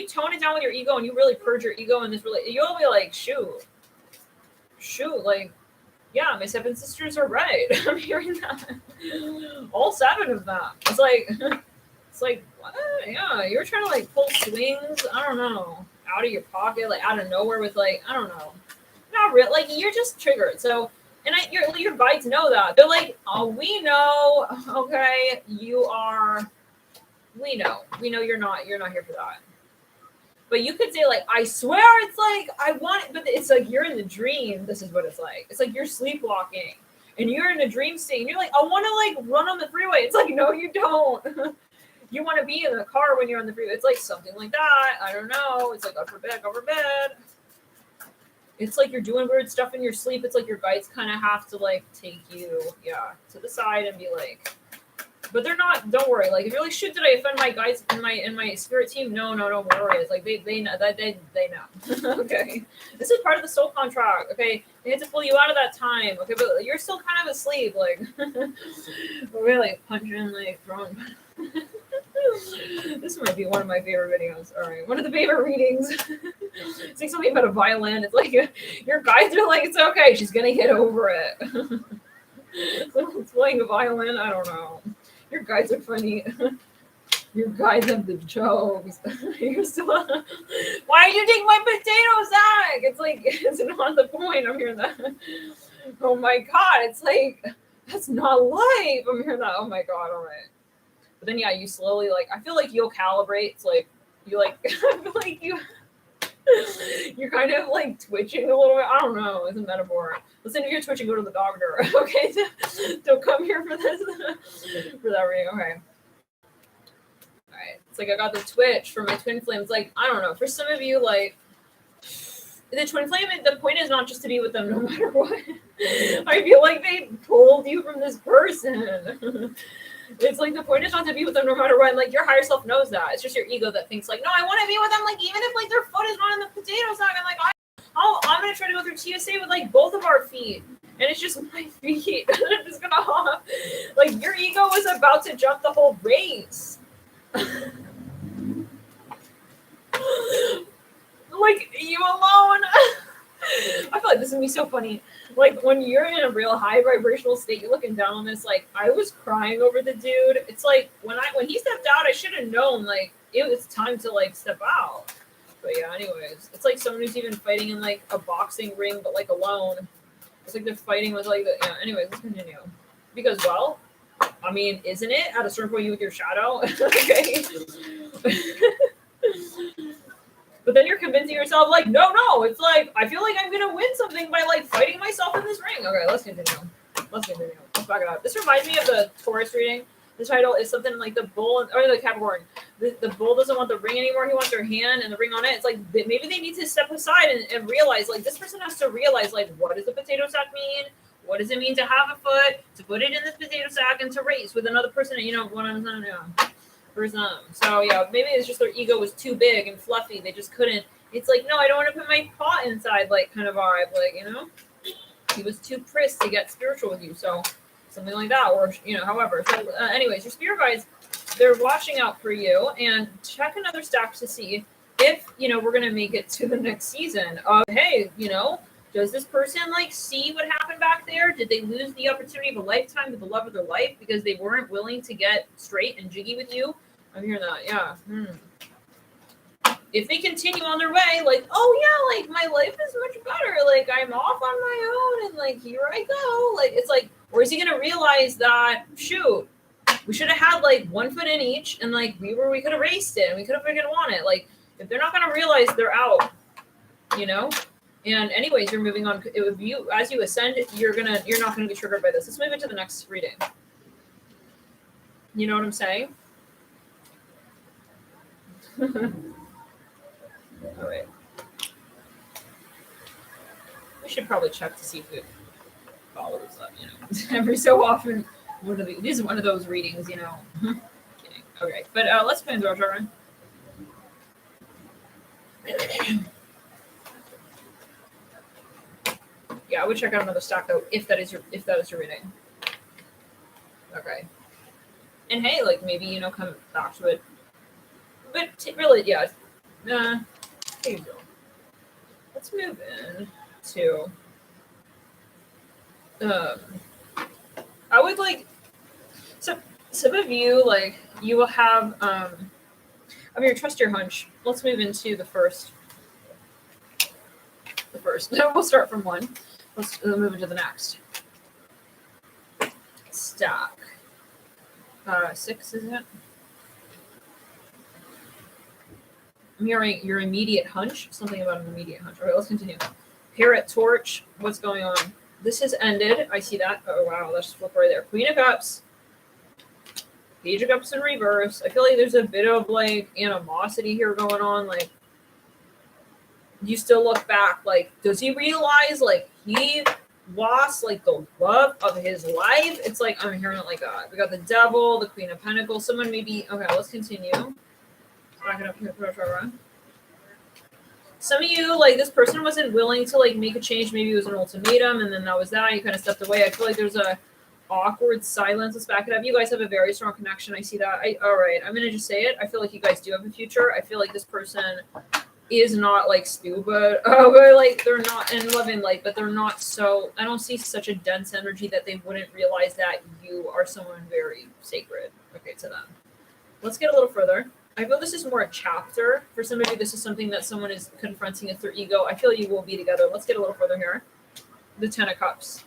tone it down with your ego and you really purge your ego in this, really, you'll be like, shoot, like, yeah, my 7 sisters are right. I'm hearing that. All 7 of them. It's like, what? Yeah, you're trying to like pull swings, I don't know, out of your pocket, like out of nowhere with like, I don't know. Not real, like you're just triggered. So, and your guides know that. They're like, oh, we know, okay, we know you're not here for that. But you could say like, I swear, it's like, I want it, but it's like you're in the dream. This is what it's like. It's like you're sleepwalking and you're in a dream state and you're like, I want to like run on the freeway. It's like, no, you don't. You want to be in the car when you're on the freeway. It's like something like that. I don't know. It's like go for bed. It's like you're doing weird stuff in your sleep. It's like your guides kind of have to like take you, yeah, to the side and be like, but they're not. Don't worry. Like, if you're like, shoot, did I offend my guides in my spirit team? No, don't worry. It's like they know that they know. Okay, this is part of the soul contract. Okay, they had to pull you out of that time. Okay, but you're still kind of asleep. Like, really punching, like throwing. This might be one of my favorite videos. All right, one of the favorite readings. It's like something about a violin. It's like your guides are like, it's okay. She's gonna get over it. Someone's playing a violin. I don't know. Your guides are funny. Your guides have the jokes. You're still. Why did you take my potato sack? It's like, it's not the point. I'm hearing that. Oh my god! It's like, that's not life. I'm hearing that. Oh my god! All right. But then, yeah, you slowly, like, I feel like you'll calibrate. It's like, you, like, I feel like you're kind of, like, twitching a little bit. I don't know. It's a metaphor. Listen, if you're twitching, go to the doctor. Okay? Don't come here for this. For that reading. Okay. All right. It's like I got the twitch for my twin flames. Like, I don't know. For some of you, like, the twin flame, the point is not just to be with them no matter what. I feel like they pulled you from this person. It's like the point is not to be with them no matter what. And like your higher self knows that. It's just your ego that thinks like, no, I want to be with them. Like even if like their foot is not in the potato sack, I'm like, I'm gonna try to go through TSA with like both of our feet, and it's just my feet. I'm just gonna hop. Like your ego is about to jump the whole race. Like you alone. I feel like this is gonna be so funny. Like when you're in a real high vibrational state, you're looking down on this. Like I was crying over the dude. It's like when he stepped out, I should have known like it was time to like step out. But yeah, anyways, it's like someone who's even fighting in like a boxing ring, but like alone. It's like they're fighting with like the yeah. Anyways, let's continue. Because well, I mean, isn't it at a certain point you with your shadow? Okay. But then you're convincing yourself, like, no, it's like, I feel like I'm going to win something by, like, fighting myself in this ring. Okay, let's continue. Let's back it up. This reminds me of the Taurus reading. The title is something like the bull, or the Capricorn. The bull doesn't want the ring anymore. He wants their hand and the ring on it. It's like, maybe they need to step aside and realize, like, this person has to realize, like, what does a potato sack mean? What does it mean to have a foot, to put it in this potato sack, and to race with another person, you know, what I'm saying, yeah. For some. So yeah, maybe it's just their ego was too big and fluffy. They just couldn't. It's like, no, I don't want to put my paw inside, like kind of vibe, like, you know, he was too prissed to get spiritual with you. So something like that, or, you know, however. So anyways, your spirit guides, they're watching out for you, and check another stack to see if, you know, we're going to make it to the next season of, hey, you know, does this person like see what happened back there? Did they lose the opportunity of a lifetime with the love of their life because they weren't willing to get straight and jiggy with you? I'm hearing that, yeah. If they continue on their way, like, oh yeah, like my life is much better. Like I'm off on my own, and like here I go. Like it's like, or is he gonna realize that shoot, we should have had like 1 foot in each, and like we could have raced it, and we could have freaking won it. Like if they're not gonna realize they're out, you know. And anyways, you're moving on. If you, as you ascend, you're not gonna be triggered by this. Let's move into the next reading. You know what I'm saying? All right. We should probably check to see if it follows up. You know, every so often, this is one of those readings. You know. Kidding. Okay, but let's finish our turn. Yeah, I would check out another stack though if that is your reading. Okay. And hey, like maybe, you know, come back to it. But really, yeah. There you go. Let's move in to I would like some of you, like you will have I mean, trust your hunch. Let's move into the first. We'll start from one. Let's move into the next stack. 6, is it? I'm hearing your immediate hunch. Something about an immediate hunch. All right, let's continue. Parrot torch. What's going on? This has ended. I see that. Oh wow, let's flip right there. Queen of Cups. Page of Cups in reverse. I feel like there's a bit of like animosity here going on. Like, you still look back, like, does he realize, like, he lost, like, the love of his life? It's like, I'm hearing it like that. We got the Devil, the Queen of Pentacles. Someone maybe, okay, let's continue. Back it up here. Some of you, like, this person wasn't willing to, like, make a change. Maybe it was an ultimatum, and then that was that. You kind of stepped away. I feel like there's a awkward silence. Let's back it up. You guys have a very strong connection. I see that. All right, I'm going to just say it. I feel like you guys do have a future. I feel like this person is not like stupid. But like they're not in love and light, but they're not so, I don't see such a dense energy that they wouldn't realize that you are someone very sacred. Okay, to them. Let's get a little further. I feel this is more a chapter. For some of you, this is something that someone is confronting with their ego. I feel you will be together. Let's get a little further here. The 10 of Cups.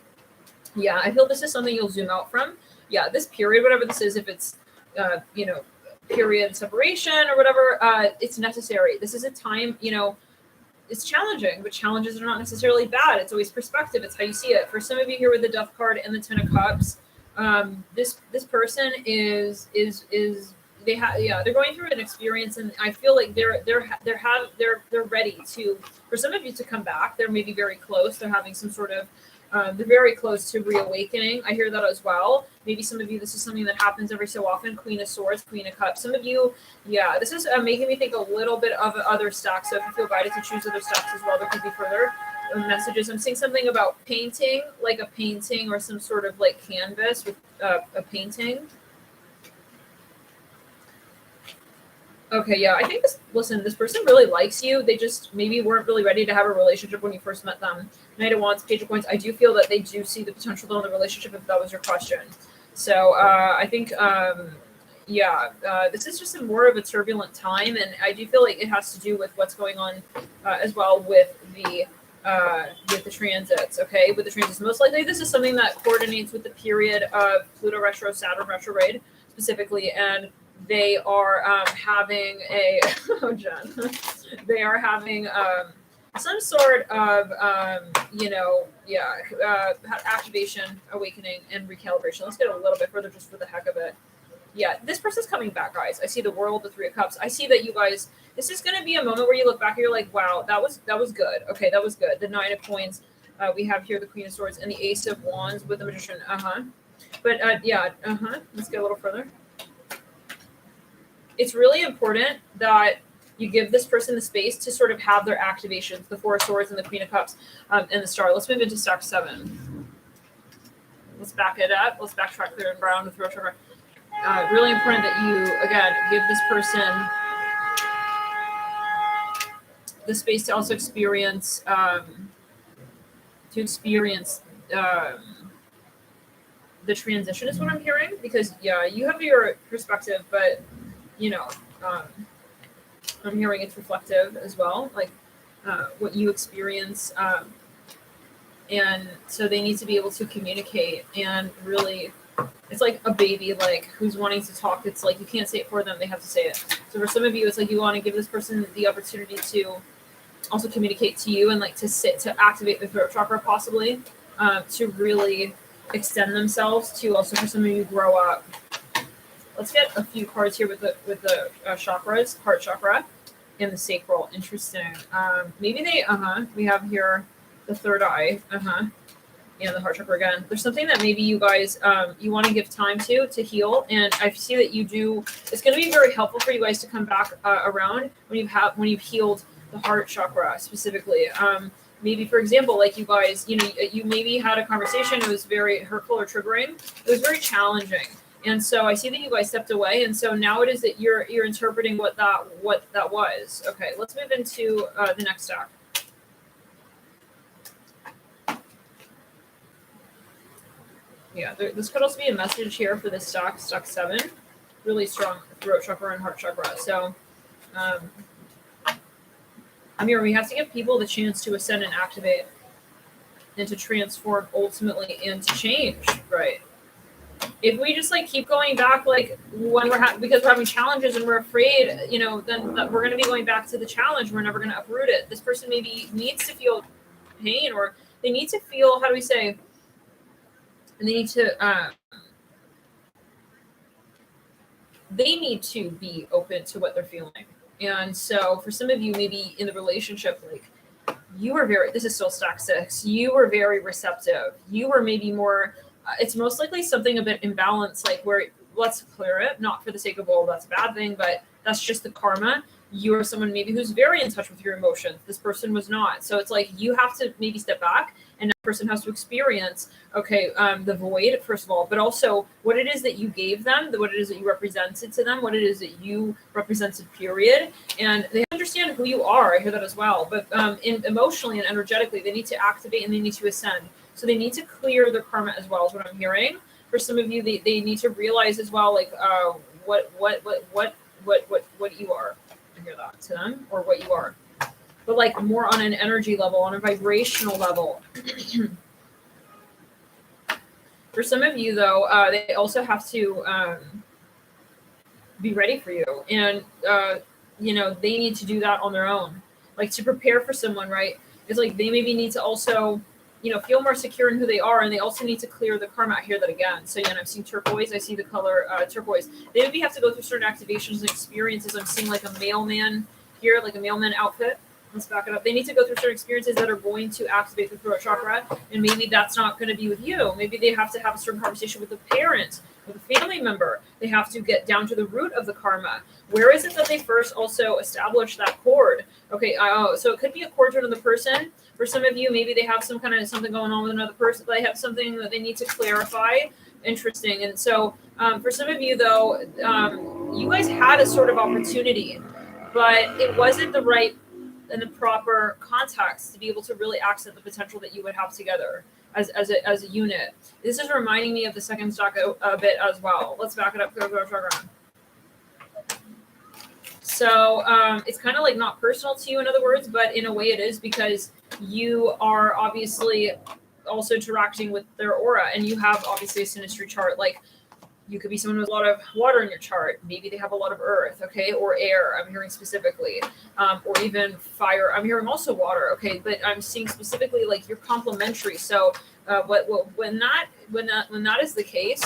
Yeah, I feel this is something you'll zoom out from. Yeah, this period, whatever this is, if it's period separation or whatever, it's necessary. This is a time, it's challenging, but challenges are not necessarily bad. It's always perspective. It's how you see it. For some of you here with the Death card and the Ten of Cups, this person is they're going through an experience, and I feel like they're ready to, for some of you, to come back. They're maybe very close. They're having some sort of they're very close to reawakening. I hear that as well. Maybe some of you, this is something that happens every so often. Queen of Swords, Queen of Cups. Some of you, this is making me think a little bit of other stacks. So if you feel guided to choose other stacks as well, there could be further messages. I'm seeing something about painting, like a painting or some sort of like canvas with a painting. Okay, yeah, I think this person really likes you. They just maybe weren't really ready to have a relationship when you first met them. Knight of Wands, Page of Coins. I do feel that they do see the potential though in the relationship, if that was your question. So I think, this is just more of a turbulent time, and I do feel like it has to do with what's going on as well with the transits. Okay, with the transits, most likely this is something that coordinates with the period of Pluto retro, Saturn retrograde specifically, and they are having they are having some sort of activation, awakening, and recalibration. Let's get a little bit further just for the heck of it. Yeah, this person's coming back, guys. I see the World, the Three of Cups. I see that you guys, this is going to be a moment where you look back and you're like, wow, that was good. Okay, that was good. The Nine of Coins. We have here the Queen of Swords and the Ace of Wands with the Magician. But let's get a little further. It's really important that you give this person the space to sort of have their activations, the Four of Swords and the Queen of Cups and the Star. Let's move into stack 7. Let's back it up. Let's backtrack there and brown with throat chakra. Really important that you, again, give this person the space to also experience, the transition is what I'm hearing, because you have your perspective, but I'm hearing it's reflective as well, like what you experience, and so they need to be able to communicate. And really, it's like a baby, like who's wanting to talk. It's like you can't say it for them; they have to say it. So for some of you, it's like you want to give this person the opportunity to also communicate to you, and like to activate the throat chakra, possibly to really extend themselves. To also, for some of you, grow up. Let's get a few cards here with the chakras, heart chakra and the sacral. Interesting. Maybe we have here the third eye, and the heart chakra again. There's something that maybe you guys, you want to give time to heal. And I see that you do. It's going to be very helpful for you guys to come back around when you've healed the heart chakra specifically. Maybe, for example, like you guys, you maybe had a conversation. It was very hurtful or triggering. It was very challenging. And so I see that you guys stepped away, and so now it is that you're interpreting what that was. Okay, let's move into the next stack. Yeah, this could also be a message here for this stack 7. Really strong throat chakra and heart chakra. So, we have to give people the chance to ascend and activate, and to transform ultimately, and to change, right? If we just like keep going back, like when because we're having challenges and we're afraid, then we're going to be going back to the challenge. We're never going to uproot it. This person maybe needs to feel pain, or they need to feel, how do we say, and they need to be open to what they're feeling. And so for some of you, maybe in the relationship, like you were this is still stack 6, you were very receptive. You were maybe more, it's most likely something a bit imbalanced, like where, let's clear it, not for the sake of, well, that's a bad thing, but that's just the karma. You are someone maybe who's very in touch with your emotions. This person was not. So it's like you have to maybe step back, and that person has to experience, the void, first of all, but also what it is that you gave them, what it is that you represented to them, what it is that you represented, period. And they understand who you are. I hear that as well. But emotionally and energetically, they need to activate and they need to ascend. So they need to clear their karma as well, is what I'm hearing. For some of you, they need to realize as well, like what you are. I hear that to them, or what you are, but like more on an energy level, on a vibrational level. For some of you, though, they also have to be ready for you. And, they need to do that on their own. Like to prepare for someone, right? It's like they maybe need to also, feel more secure in who they are. And they also need to clear the karma. I hear that again. So, I'm seeing turquoise. I see the color turquoise. They maybe have to go through certain activations and experiences. I'm seeing like a mailman here, like a mailman outfit. Let's back it up. They need to go through certain experiences that are going to activate the throat chakra, and maybe that's not going to be with you. Maybe they have to have a certain conversation with a parent, with a family member. They have to get down to the root of the karma. Where is it that they first also establish that cord? Okay, so it could be a cord to another person. For some of you, maybe they have some kind of something going on with another person. They have something that they need to clarify. Interesting. And so for some of you, though, you guys had a sort of opportunity, but it wasn't the right and the proper context to be able to really access the potential that you would have together as a unit. This is reminding me of the second stock a bit as well. Let's back it up. Go around. So it's kind of like not personal to you, in other words, but in a way it is, because you are obviously also interacting with their aura, and you have obviously a synastry chart. Like you could be someone with a lot of water in your chart. Maybe they have a lot of earth, okay, or air. I'm hearing specifically, or even fire. I'm hearing also water, okay. But I'm seeing specifically like you're complementary. So, when that is the case,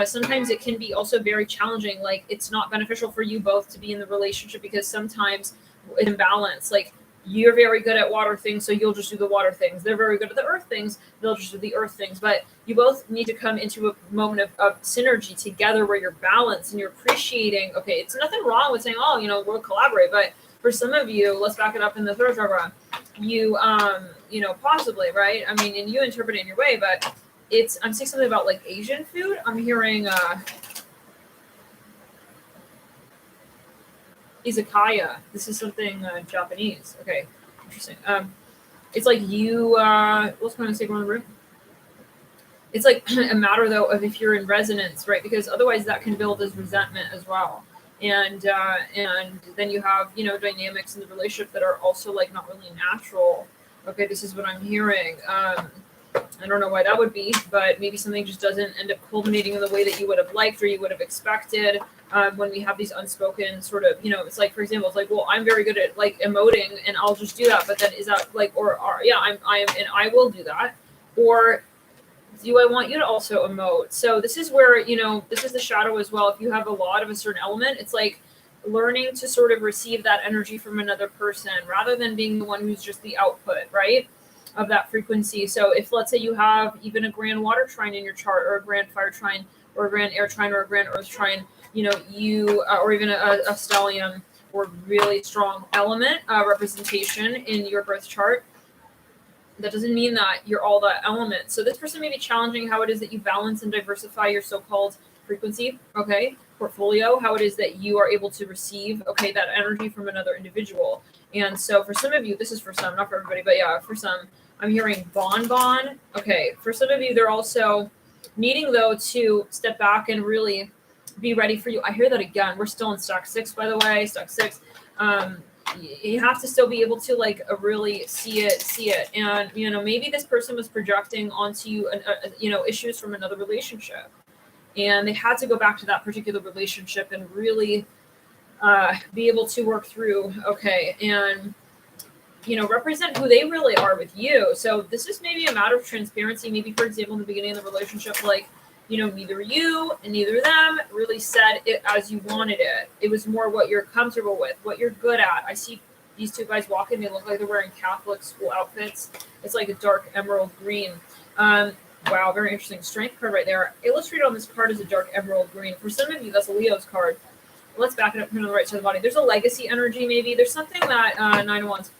sometimes it can be also very challenging. Like it's not beneficial for you both to be in the relationship, because sometimes it's imbalance. Like you're very good at water things, so you'll just do the water things. They're very good at the earth things, they'll just do the earth things. But you both need to come into a moment of synergy together where you're balanced and you're appreciating. Okay, it's nothing wrong with saying, oh, we'll collaborate. But for some of you, let's back it up in the third chakra. You, possibly, right? I mean, and you interpret it in your way, but I'm seeing something about like Asian food. I'm hearing izakaya. This is something Japanese. Okay, interesting. It's like you. What's going to say on the room? It's like a matter though of if you're in resonance, right? Because otherwise that can build as resentment as well. And then you have dynamics in the relationship that are also like not really natural. Okay, this is what I'm hearing. I don't know why that would be, but maybe something just doesn't end up culminating in the way that you would have liked or you would have expected. When we have these unspoken sort of, it's like, for example, it's like, well, I'm very good at like emoting and I'll just do that. But then is that like, and I will do that. Or do I want you to also emote? So this is where, this is the shadow as well. If you have a lot of a certain element, it's like learning to sort of receive that energy from another person rather than being the one who's just the output, right, of that frequency. So if let's say you have even a grand water trine in your chart, or a grand fire trine, or a grand air trine, or a grand earth trine, or even a stellium, or really strong element representation in your birth chart, that doesn't mean that you're all that element. So this person may be challenging how it is that you balance and diversify your so-called frequency, okay, portfolio, how it is that you are able to receive, okay, that energy from another individual. And so for some of you, this is for some, not for everybody, but yeah, for some, I'm hearing bonbon. Okay, for some of you, they're also needing, though, to step back and really be ready for you. I hear that again. We're still in stock 6, by the way, stock 6. You have to still be able to like really see it. And, maybe this person was projecting onto you, issues from another relationship. And they had to go back to that particular relationship and really be able to work through, okay, and, represent who they really are with you. So this is maybe a matter of transparency. Maybe, for example, in the beginning of the relationship, like, neither you and neither them really said it as you wanted it. It was more what you're comfortable with, what you're good at. I see these two guys walking. They look like they're wearing Catholic school outfits. It's like a dark emerald green. Wow, very interesting. Strength card right there. Illustrated on this card is a dark emerald green. For some of you, that's a Leo's card. Let's back it up to the right side of the body. There's a legacy energy, maybe. There's something that 9 of Wands.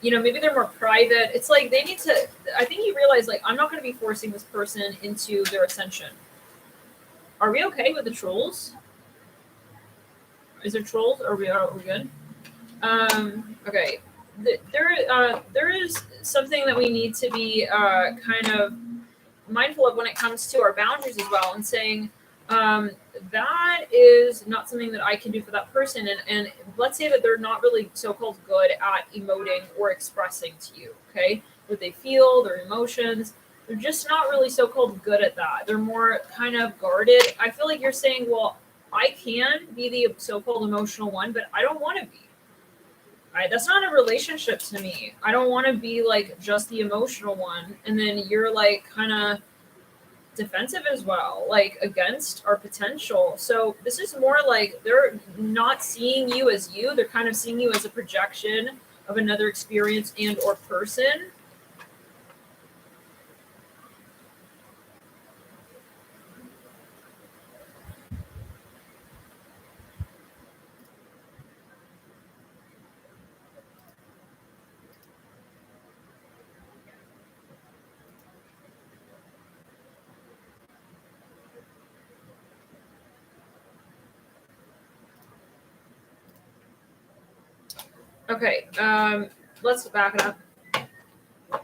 Maybe they're more private. It's like they need to, I think you realize, like, I'm not going to be forcing this person into their ascension. Are we okay with the trolls? Is there trolls? Are we good? Okay. There is something that we need to be kind of mindful of when it comes to our boundaries as well, and saying, that is not something that I can do for that person. And let's say that they're not really so-called good at emoting or expressing to you, okay? What they feel, their emotions. They're just not really so-called good at that. They're more kind of guarded. I feel like you're saying, well, I can be the so-called emotional one, but I don't want to be. That's not a relationship to me. I don't want to be like just the emotional one, and then you're like kind of defensive as well, like against our potential. So this is more like they're not seeing you as you. They're kind of seeing you as a projection of another experience and or person. Okay, let's back it up.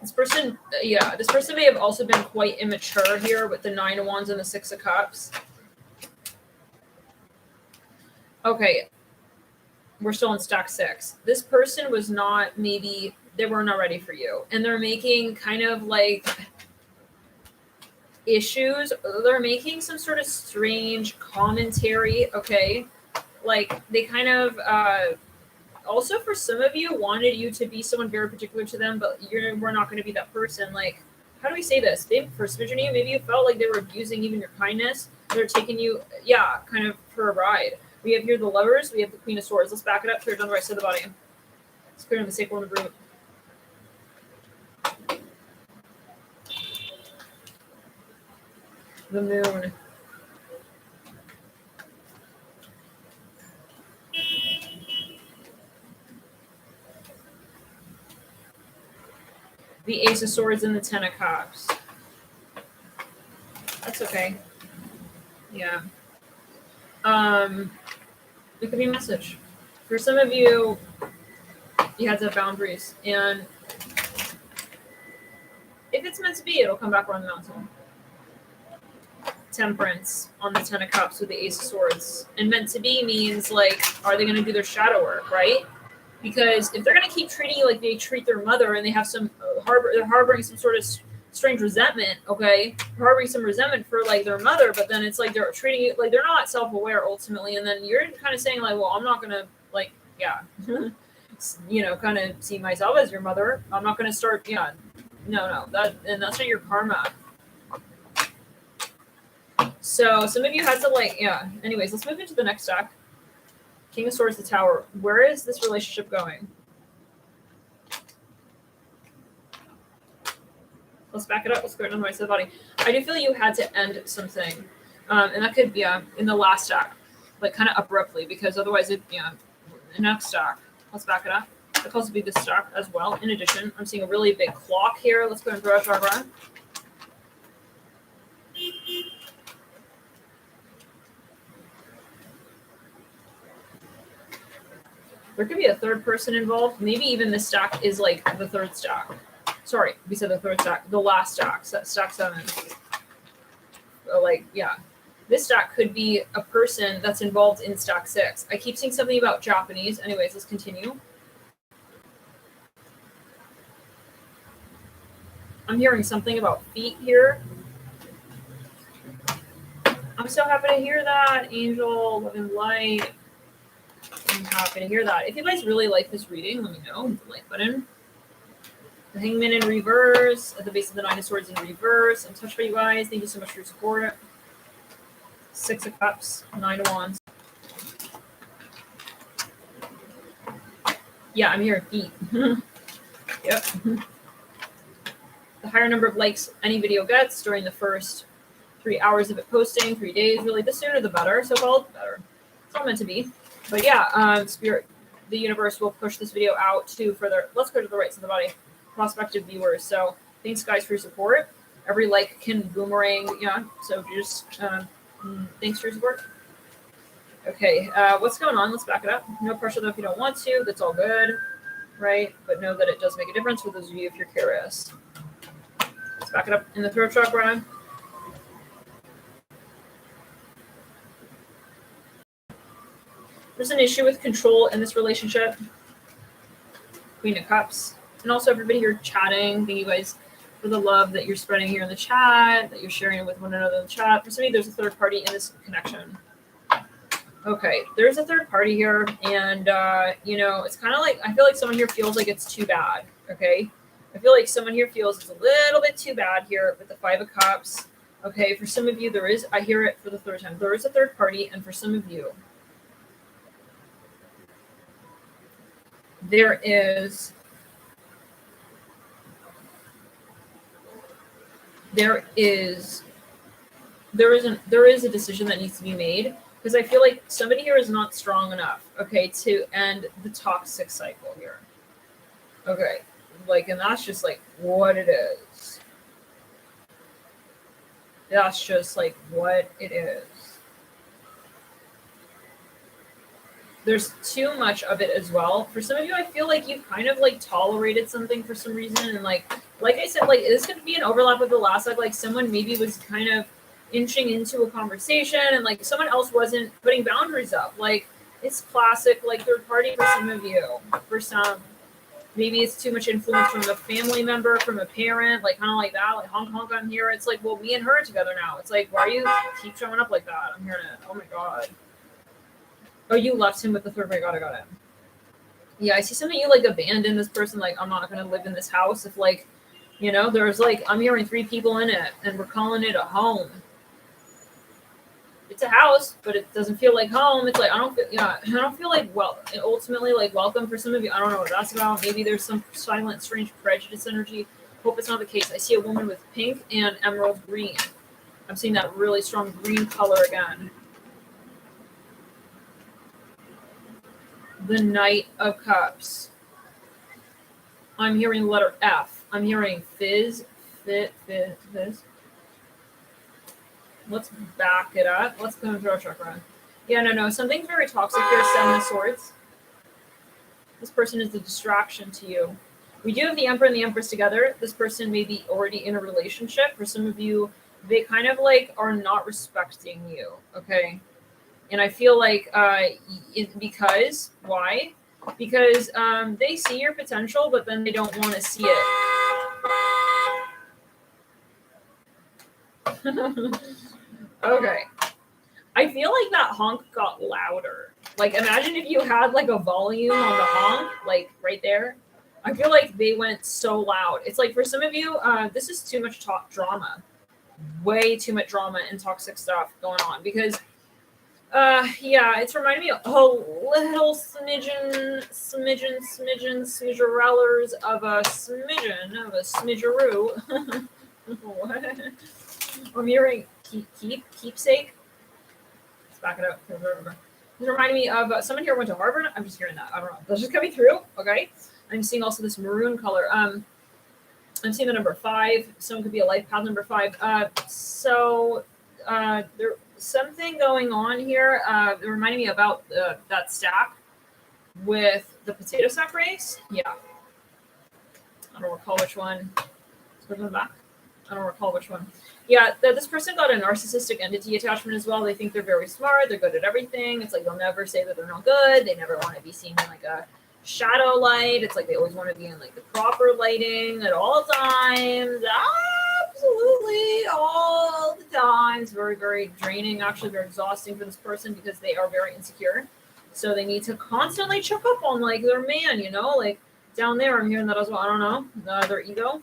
This person, this person may have also been quite immature here with the 9 of Wands and the 6 of Cups. Okay, we're still in stack 6. This person was not, maybe they were not ready for you, and they're making kind of like issues. They're making some sort of strange commentary. Okay, like they kind of also, for some of you, wanted you to be someone very particular to them, but we're not going to be that person. Like, how do we say this? For some of you, maybe you felt like they were abusing even your kindness. They're taking you, kind of for a ride. We have here the Lovers. We have the Queen of Swords. Let's back it up. Clear it on the right side of the body. Let's clear on the sacral and the root. The Moon. The Ace of Swords and the 10 of Cups. That's okay. Yeah. It could be a message. For some of you, you had to have boundaries. And if it's meant to be, it'll come back around the mountain. Temperance on the 10 of Cups with the Ace of Swords. And meant to be means, like, are they going to do their shadow work, right? Because if they're going to keep treating you like they treat their mother and they have some they're harboring some sort of strange resentment, okay? They're harboring some resentment for like their mother, but then it's like they're treating you like they're not self-aware ultimately, and then you're kind of saying like, well, I'm not going to like, kind of see myself as your mother. I'm not going to start, no, that's not your karma. So some of you had to like, anyways, let's move into the next deck. King of Swords, the Tower. Where is this relationship going? Let's back it up. Let's go on the right side of the body. I do feel you had to end something. And that could be in the last stack, like kind of abruptly, because otherwise the next stack. Let's back it up. It could also be this stack as well. In addition, I'm seeing a really big clock here. Let's go and throw a chakra. There could be a third person involved. Maybe even this stack is like the third stack. Sorry, we said the third stack. The last stack, stack 7. This stack could be a person that's involved in stack 6. I keep seeing something about Japanese. Anyways, let's continue. I'm hearing something about feet here. I'm so happy to hear that, Angel, Love and Light. I'm happy to hear that. If you guys really like this reading, let me know. Hit the like button. The Hangman in reverse, at the base of the 9 of Swords in reverse. I'm touched by you guys. Thank you so much for your support. 6 of Cups, 9 of Wands. Yeah, I'm hearing feet. Yep. The higher number of likes any video gets during the first 3 hours of it posting, 3 days, really, the sooner the better. So called better. It's all meant to be. But Spirit, the universe will push this video out to further. Let's go to the right side of the body. Prospective viewers. So thanks, guys, for your support. Every like can boomerang. So just thanks for your support. Okay, what's going on? Let's back it up. No pressure, though, if you don't want to. That's all good, right? But know that it does make a difference for those of you if you're curious. Let's back it up in the throat chakra. There's an issue with control in this relationship. Queen of Cups. And also everybody here chatting. Thank you guys for the love that you're spreading here in the chat, that you're sharing with one another in the chat. For some of you, there's a third party in this connection. Okay, there's a third party here, and you know, it's kind of like I feel like someone here feels like it's too bad. Okay, I feel like someone here feels it's a little bit too bad here with the Five of Cups. Okay, for some of you, there is. I hear it for the third time. There is a third party, and for some of you, there is. There is. There is a decision that needs to be made because I feel like somebody here is not strong enough. Okay, to end the toxic cycle here. Okay, like, and that's just like what it is. That's just like what it is. There's too much of it as well. For some of you, I feel like you've kind of like tolerated something for some reason, and like I said, like this could be an overlap with the last, like someone maybe was kind of inching into a conversation, and like someone else wasn't putting boundaries up. Like it's classic, like third party for some of you. For some, maybe it's too much influence from a family member, from a parent, like kind of like that, like honk honk, I'm here. It's like, well, me and her are together now. It's like, why do you keep showing up like that? I'm hearing it. Oh my god. Oh, you left him with the third party. Got it. Yeah, I see something you like abandoned this person. Like, I'm not gonna live in this house if like, you know, there's like I'm hearing 3 people in it, and we're calling it a home. It's a house, but it doesn't feel like home. It's like I don't feel like ultimately like welcome for some of you. I don't know what that's about. Maybe there's some silent, strange prejudice energy. Hope it's not the case. I see a woman with pink and emerald green. I'm seeing that really strong green color again. The Knight of Cups. I'm hearing the letter F. I'm hearing fizz. Let's back it up. Let's go and throw a chakra. Yeah, no. Something's very toxic here. Seven of Swords. This person is a distraction to you. We do have the Emperor and the Empress together. This person may be already in a relationship. For some of you, they kind of like are not respecting you. Okay. And I feel like because why? Because they see your potential, but then they don't want to see it. Okay. I feel like that honk got louder. Like, imagine if you had like a volume on the honk, like right there. I feel like they went so loud. It's like for some of you, this is too much drama. Way too much drama and toxic stuff going on because yeah, it's reminding me of a little smidgerellers of a smidgeroo. What? I'm hearing keepsake. Let's back it up. It's reminding me of someone here went to Harvard. I'm just hearing that. I don't know. That's just coming through. Okay. I'm seeing also this maroon color. I'm seeing the number 5. Someone could be a life path number 5. So there something going on here. It reminded me about that stack with the potato sack race. Yeah. I don't recall which one. Let's go to the back. I don't recall which one. Yeah, this person got a narcissistic entity attachment as well. They think they're very smart. They're good at everything. It's like they'll never say that they're not good. They never want to be seen in like a shadow light. It's like they always want to be in like the proper lighting at all times. Absolutely all the time. It's very, very draining, actually very exhausting for this person because they are very insecure. So they need to constantly check up on like their man, you know, like down there. I'm hearing that as well. I don't know. Their ego.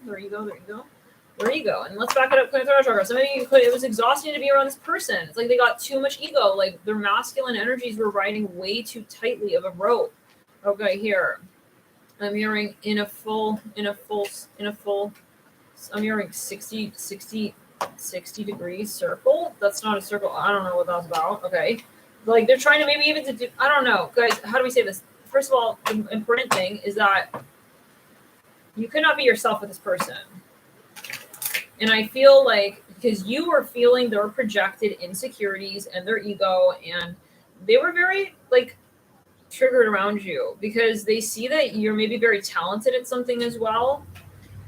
And let's back it up. Some of you, it was exhausting to be around this person. It's like they got too much ego. Like their masculine energies were riding way too tightly of a rope. Okay, here. I'm hearing in a full, I'm hearing 60 degree circle. That's not a circle. I don't know what that's about. Okay. Like they're trying to maybe even to do, I don't know. Guys, how do we say this? First of all, the important thing is that you could not be yourself with this person. And I feel like because you were feeling their projected insecurities and their ego, and they were very like triggered around you because they see that you're maybe very talented at something as well.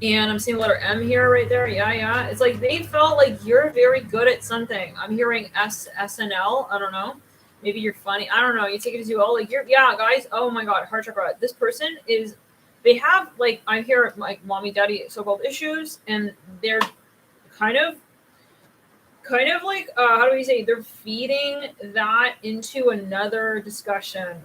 And I'm seeing the letter M here right there. Yeah. It's like they felt like you're very good at something. I'm hearing SNL. I don't know. Maybe you're funny. I don't know. You take it as you all like you're guys. Oh my god, heart chakra. This person is they have like I hear like mommy daddy so-called issues, and they're kind of kind of like, how do we say, they're feeding that into another discussion.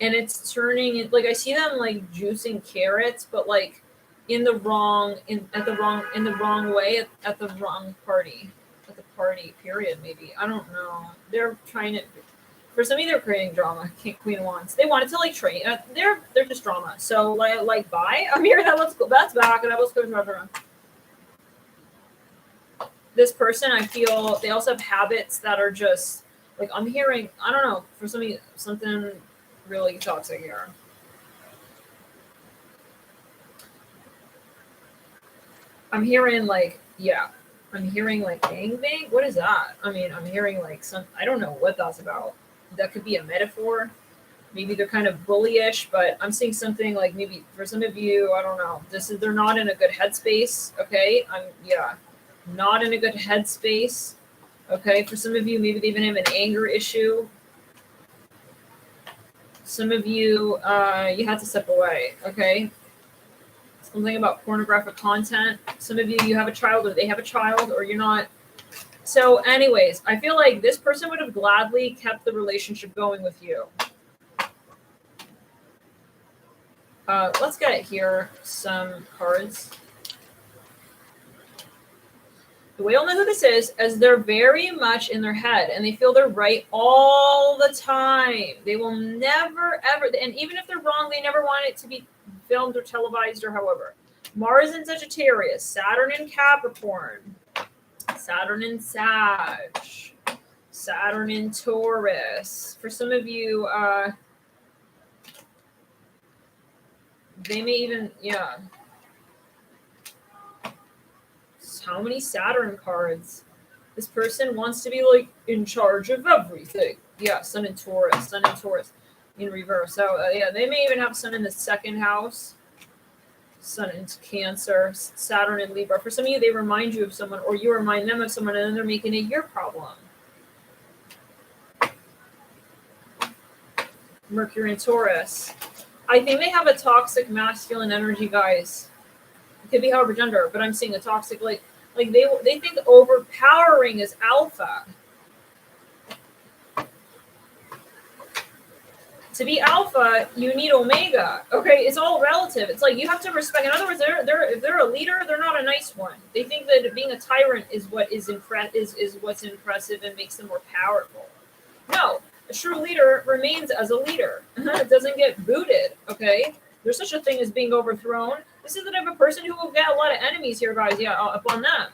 And it's turning it, like, I see them like juicing carrots, but like in the wrong, in the wrong way, at the wrong party. At the party, period, maybe. I don't know. They're trying to, for some of you, they're creating drama. Queen of Wands. They wanted to like train. They're just drama. So like bye. I'm here. Let's go. That's back, and I was going to this person. I feel they also have habits that are just like, I'm hearing. I don't know. For some of you, something really toxic here. I'm hearing like, yeah. I'm hearing like gangbang. What is that? I mean, I'm hearing like some. I don't know what that's about. That could be a metaphor. Maybe they're kind of bullyish, but I'm seeing something like, maybe for some of you, I don't know. They're not in a good headspace. Okay, not in a good headspace. Okay, for some of you, maybe they even have an anger issue. Some of you, you had to step away. Okay, something about pornographic content. Some of you, you have a child, or they have a child, or you're not. So, anyways, I feel like this person would have gladly kept the relationship going with you. Let's get here some cards. The whale knows who this is, as they're very much in their head, and they feel they're right all the time. They will never, ever, and even if they're wrong, they never want it to be filmed or televised or however. Mars in Sagittarius, Saturn in Capricorn, Saturn in Sag, Saturn in Taurus. For some of you, they may even, yeah. How many Saturn cards? This person wants to be like in charge of everything. Yeah, Sun in Taurus, Sun in Taurus in reverse. So yeah, they may even have Sun in the second house, Sun in Cancer, Saturn in Libra. For some of you, they remind you of someone, or you remind them of someone, and then they're making it your problem. Mercury in Taurus. I think they have a toxic masculine energy, guys. It could be however gender, but I'm seeing a toxic, like they think overpowering is alpha. To be alpha, you need omega. Okay, it's all relative. It's like you have to respect. In other words, if they're a leader, they're not a nice one. They think that being a tyrant is what is what's impressive and makes them more powerful. No, a true leader remains as a leader. It doesn't get booted. Okay, there's such a thing as being overthrown. This is the type of person who will get a lot of enemies here, guys. Yeah, upon them.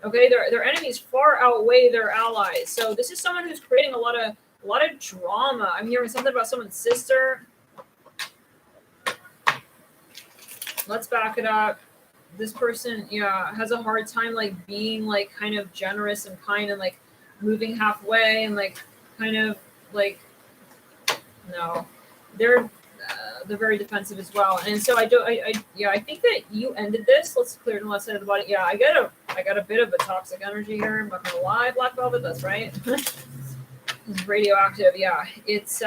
Okay, their enemies far outweigh their allies. So this is someone who's creating a lot of drama. I'm hearing something about someone's sister. Let's back it up. This person, yeah, has a hard time like being like kind of generous and kind and like moving halfway and like kind of like, no, they're very defensive as well. And so I think that you ended this. Let's clear the left side of the body. Yeah, I got a bit of a toxic energy here. I'm not gonna lie, Black Velvet, that's right. It's radioactive, yeah. It's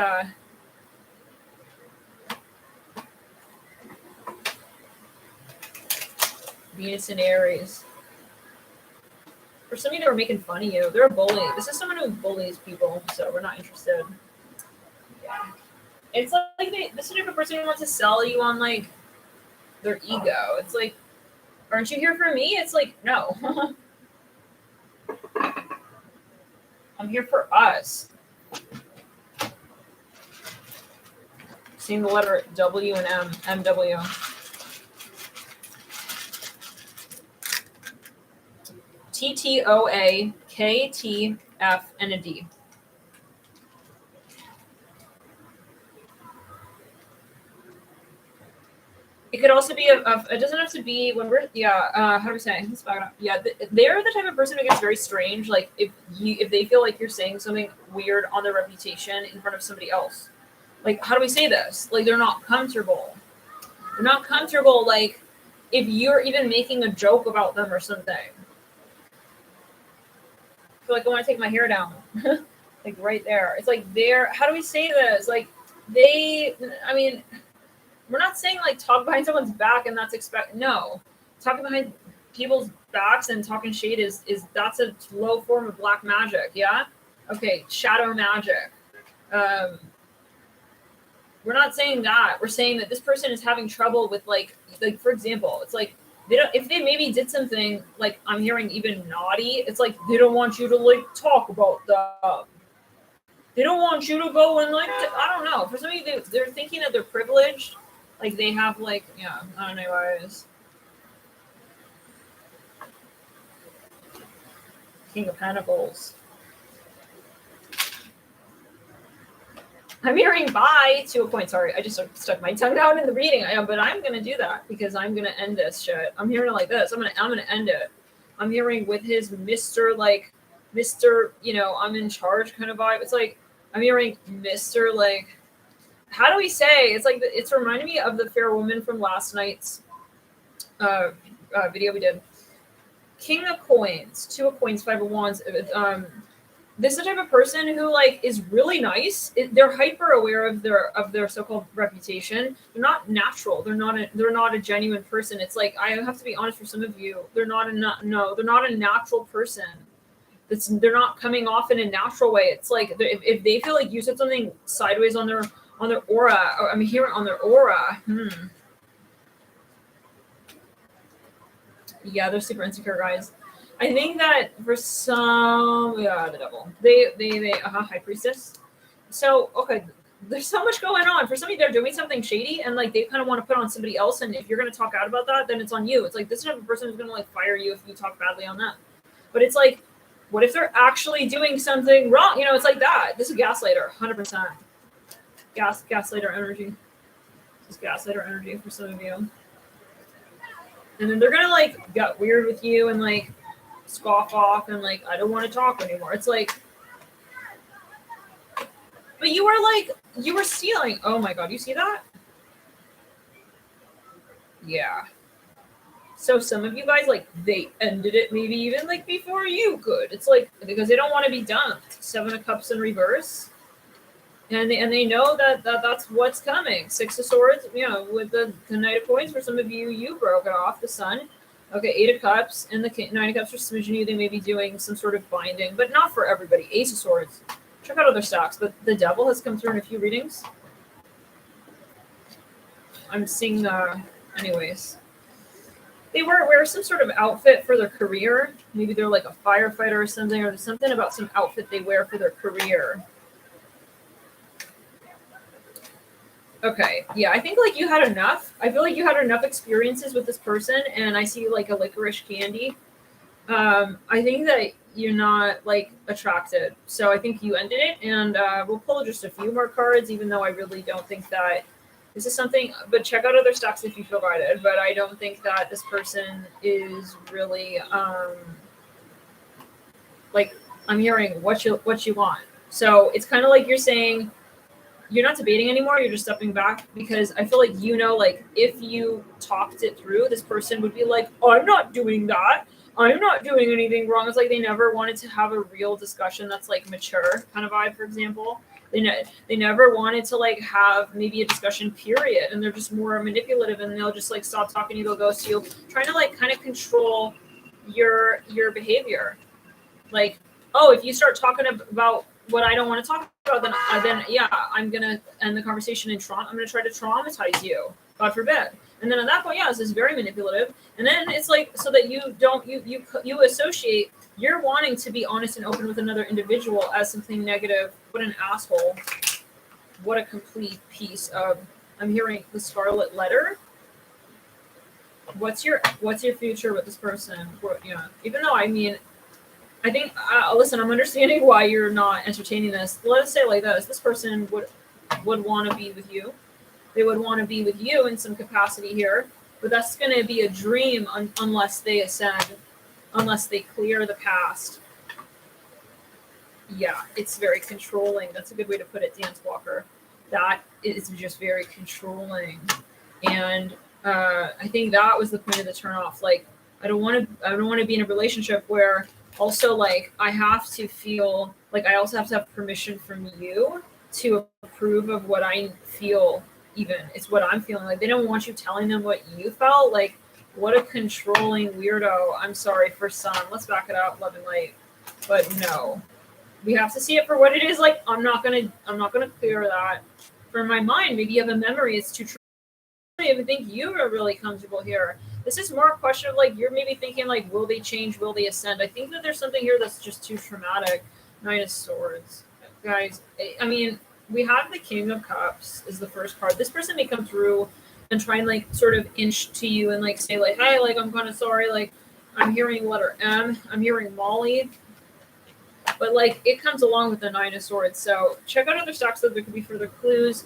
Venus in Aries. For some of you that are making fun of you, they're a bully. This is someone who bullies people, so we're not interested. Yeah. It's like this is the type of person who wants to sell you on like their ego. It's like, aren't you here for me? It's like, no. I'm here for us. Seeing the letter W and M, MW. TTOA, KTF, and a D. It could also be it doesn't have to be when we're, how do we say? Let's back it up. Yeah, they're the type of person who gets very strange. Like if they feel like you're saying something weird on their reputation in front of somebody else. Like, how do we say this? Like, they're not comfortable. They're not comfortable, like, if you're even making a joke about them or something. I feel like I want to take my hair down. Like, right there. It's like, how do we say this? Like, I mean, we're not saying, like, talk behind someone's back and that's no. Talking behind people's backs and talking shade is that's a low form of black magic. Yeah. Okay. Shadow magic. We're not saying that. We're saying that this person is having trouble with like for example, it's like they don't, if they maybe did something like I'm hearing even naughty, it's like they don't want you to like talk about that. They don't want you to go and like I don't know. For some of you, they're thinking that they're privileged, like they have like I don't know why it is. King of Pentacles. I'm hearing bye to a point. Sorry, I just stuck my tongue out in the reading. But I'm gonna do that because I'm gonna end this shit. I'm hearing it like this. I'm gonna end it. I'm hearing with his Mr. like Mr. I'm in charge kind of vibe. It's like I'm hearing Mr. like how do we say? It's like it's reminding me of the fair woman from last night's video we did. King of Coins, Two of Coins, Five of Wands. This is the type of person who like is really nice. They're hyper aware of their so-called reputation. They're not natural. They're not a genuine person. It's like I have to be honest for some of you. They're not a natural person. They're not coming off in a natural way. It's like if they feel like you said something sideways on their aura, or I'm hearing on their aura. Yeah, they're super insecure guys. I think that for some, the devil. They High Priestess. So, okay, there's so much going on. For some of you, they're doing something shady, and like they kind of want to put on somebody else. And if you're going to talk out about that, then it's on you. It's like this type of person is going to like fire you if you talk badly on them. But it's like, what if they're actually doing something wrong? It's like that. This is gaslighter, 100%. Gaslighter energy. This is gaslighter energy for some of you. And then they're gonna like get weird with you and like scoff off and like I don't want to talk anymore. It's like, but you were stealing. Oh my god, you see that? Yeah. So some of you guys like they ended it maybe even like before you could. It's like because they don't want to be dumped. Seven of Cups in reverse. And they know that's what's coming. Six of Swords, with the Knight of Coins. For some of you, you broke it off. The Sun. Okay, Eight of Cups and the Nine of Cups. For some of you, they may be doing some sort of binding, but not for everybody. Ace of Swords. Check out other stocks. But the Devil has come through in a few readings. I'm seeing anyways. They wear some sort of outfit for their career. Maybe they're like a firefighter or something, or there's something about some outfit they wear for their career. Okay, yeah, I think like you had enough. I feel like you had enough experiences with this person, and I see like a licorice candy. I think that you're not like attracted, so I think you ended it, and we'll pull just a few more cards, even though I really don't think that this is something. But check out other stocks if you feel guided. But I don't think that this person is really like I'm hearing what you want. So it's kind of like you're saying. You're not debating anymore. You're just stepping back because I feel like like if you talked it through, this person would be like, "Oh, I'm not doing that. I'm not doing anything wrong." It's like they never wanted to have a real discussion that's like mature kind of vibe. For example, they never wanted to like have maybe a discussion period, and they're just more manipulative, and they'll just like stop talking to you, they'll ghost you, trying to like kind of control your behavior. Like, oh, if you start talking about what I don't want to talk about, then yeah, I'm gonna end the conversation and I'm gonna try to traumatize you, God forbid. And then at that point, yeah, this is very manipulative. And then it's like so that you associate you're wanting to be honest and open with another individual as something negative. What an asshole! What a complete piece of. I'm hearing the Scarlet Letter. What's your future with this person? Even though I think, listen, I'm understanding why you're not entertaining this. Let us say it like this. This person would want to be with you. They would want to be with you in some capacity here. But that's going to be a dream unless they ascend, unless they clear the past. Yeah, it's very controlling. That's a good way to put it, Dance Walker. That is just very controlling. And I think that was the point of the turnoff. Like, I don't want to be in a relationship where also like I have to feel like I also have to have permission from you to approve of what I feel. Even it's what I'm feeling. Like they don't want you telling them what you felt. Like What a controlling weirdo. I'm sorry for Sun. Let's back it up, love and light. But no. We have to see it for what it is. Like, I'm not gonna clear that from my mind. Maybe you have a memory, it's too true. I don't even think you are really comfortable here. This is more a question of like, you're maybe thinking like, will they change? Will they ascend? I think that there's something here that's just too traumatic. Nine of Swords. Guys, I mean, we have the King of Cups is the first card. This person may come through and try and like sort of inch to you and like say like, hey, like I'm kind of sorry, like I'm hearing letter M, I'm hearing Molly, but like it comes along with the Nine of Swords. So check out other stacks that there could be further clues.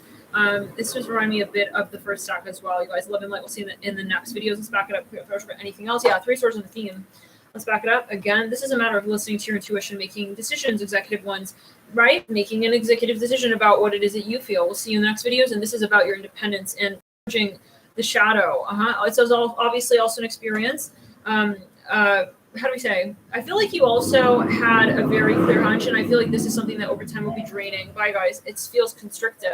This just reminded me a bit of the first stack as well. You guys, love and light. We'll see in the next videos. Let's back it up. For anything else, yeah, 3 swords on the theme. Let's back it up. Again, this is a matter of listening to your intuition, making decisions, executive ones, right? Making an executive decision about what it is that you feel. We'll see you in the next videos. And this is about your independence and purging the shadow. It's obviously also an experience. How do we say? I feel like you also had a very clear hunch, and I feel like this is something that over time will be draining. Bye, guys. It feels constrictive.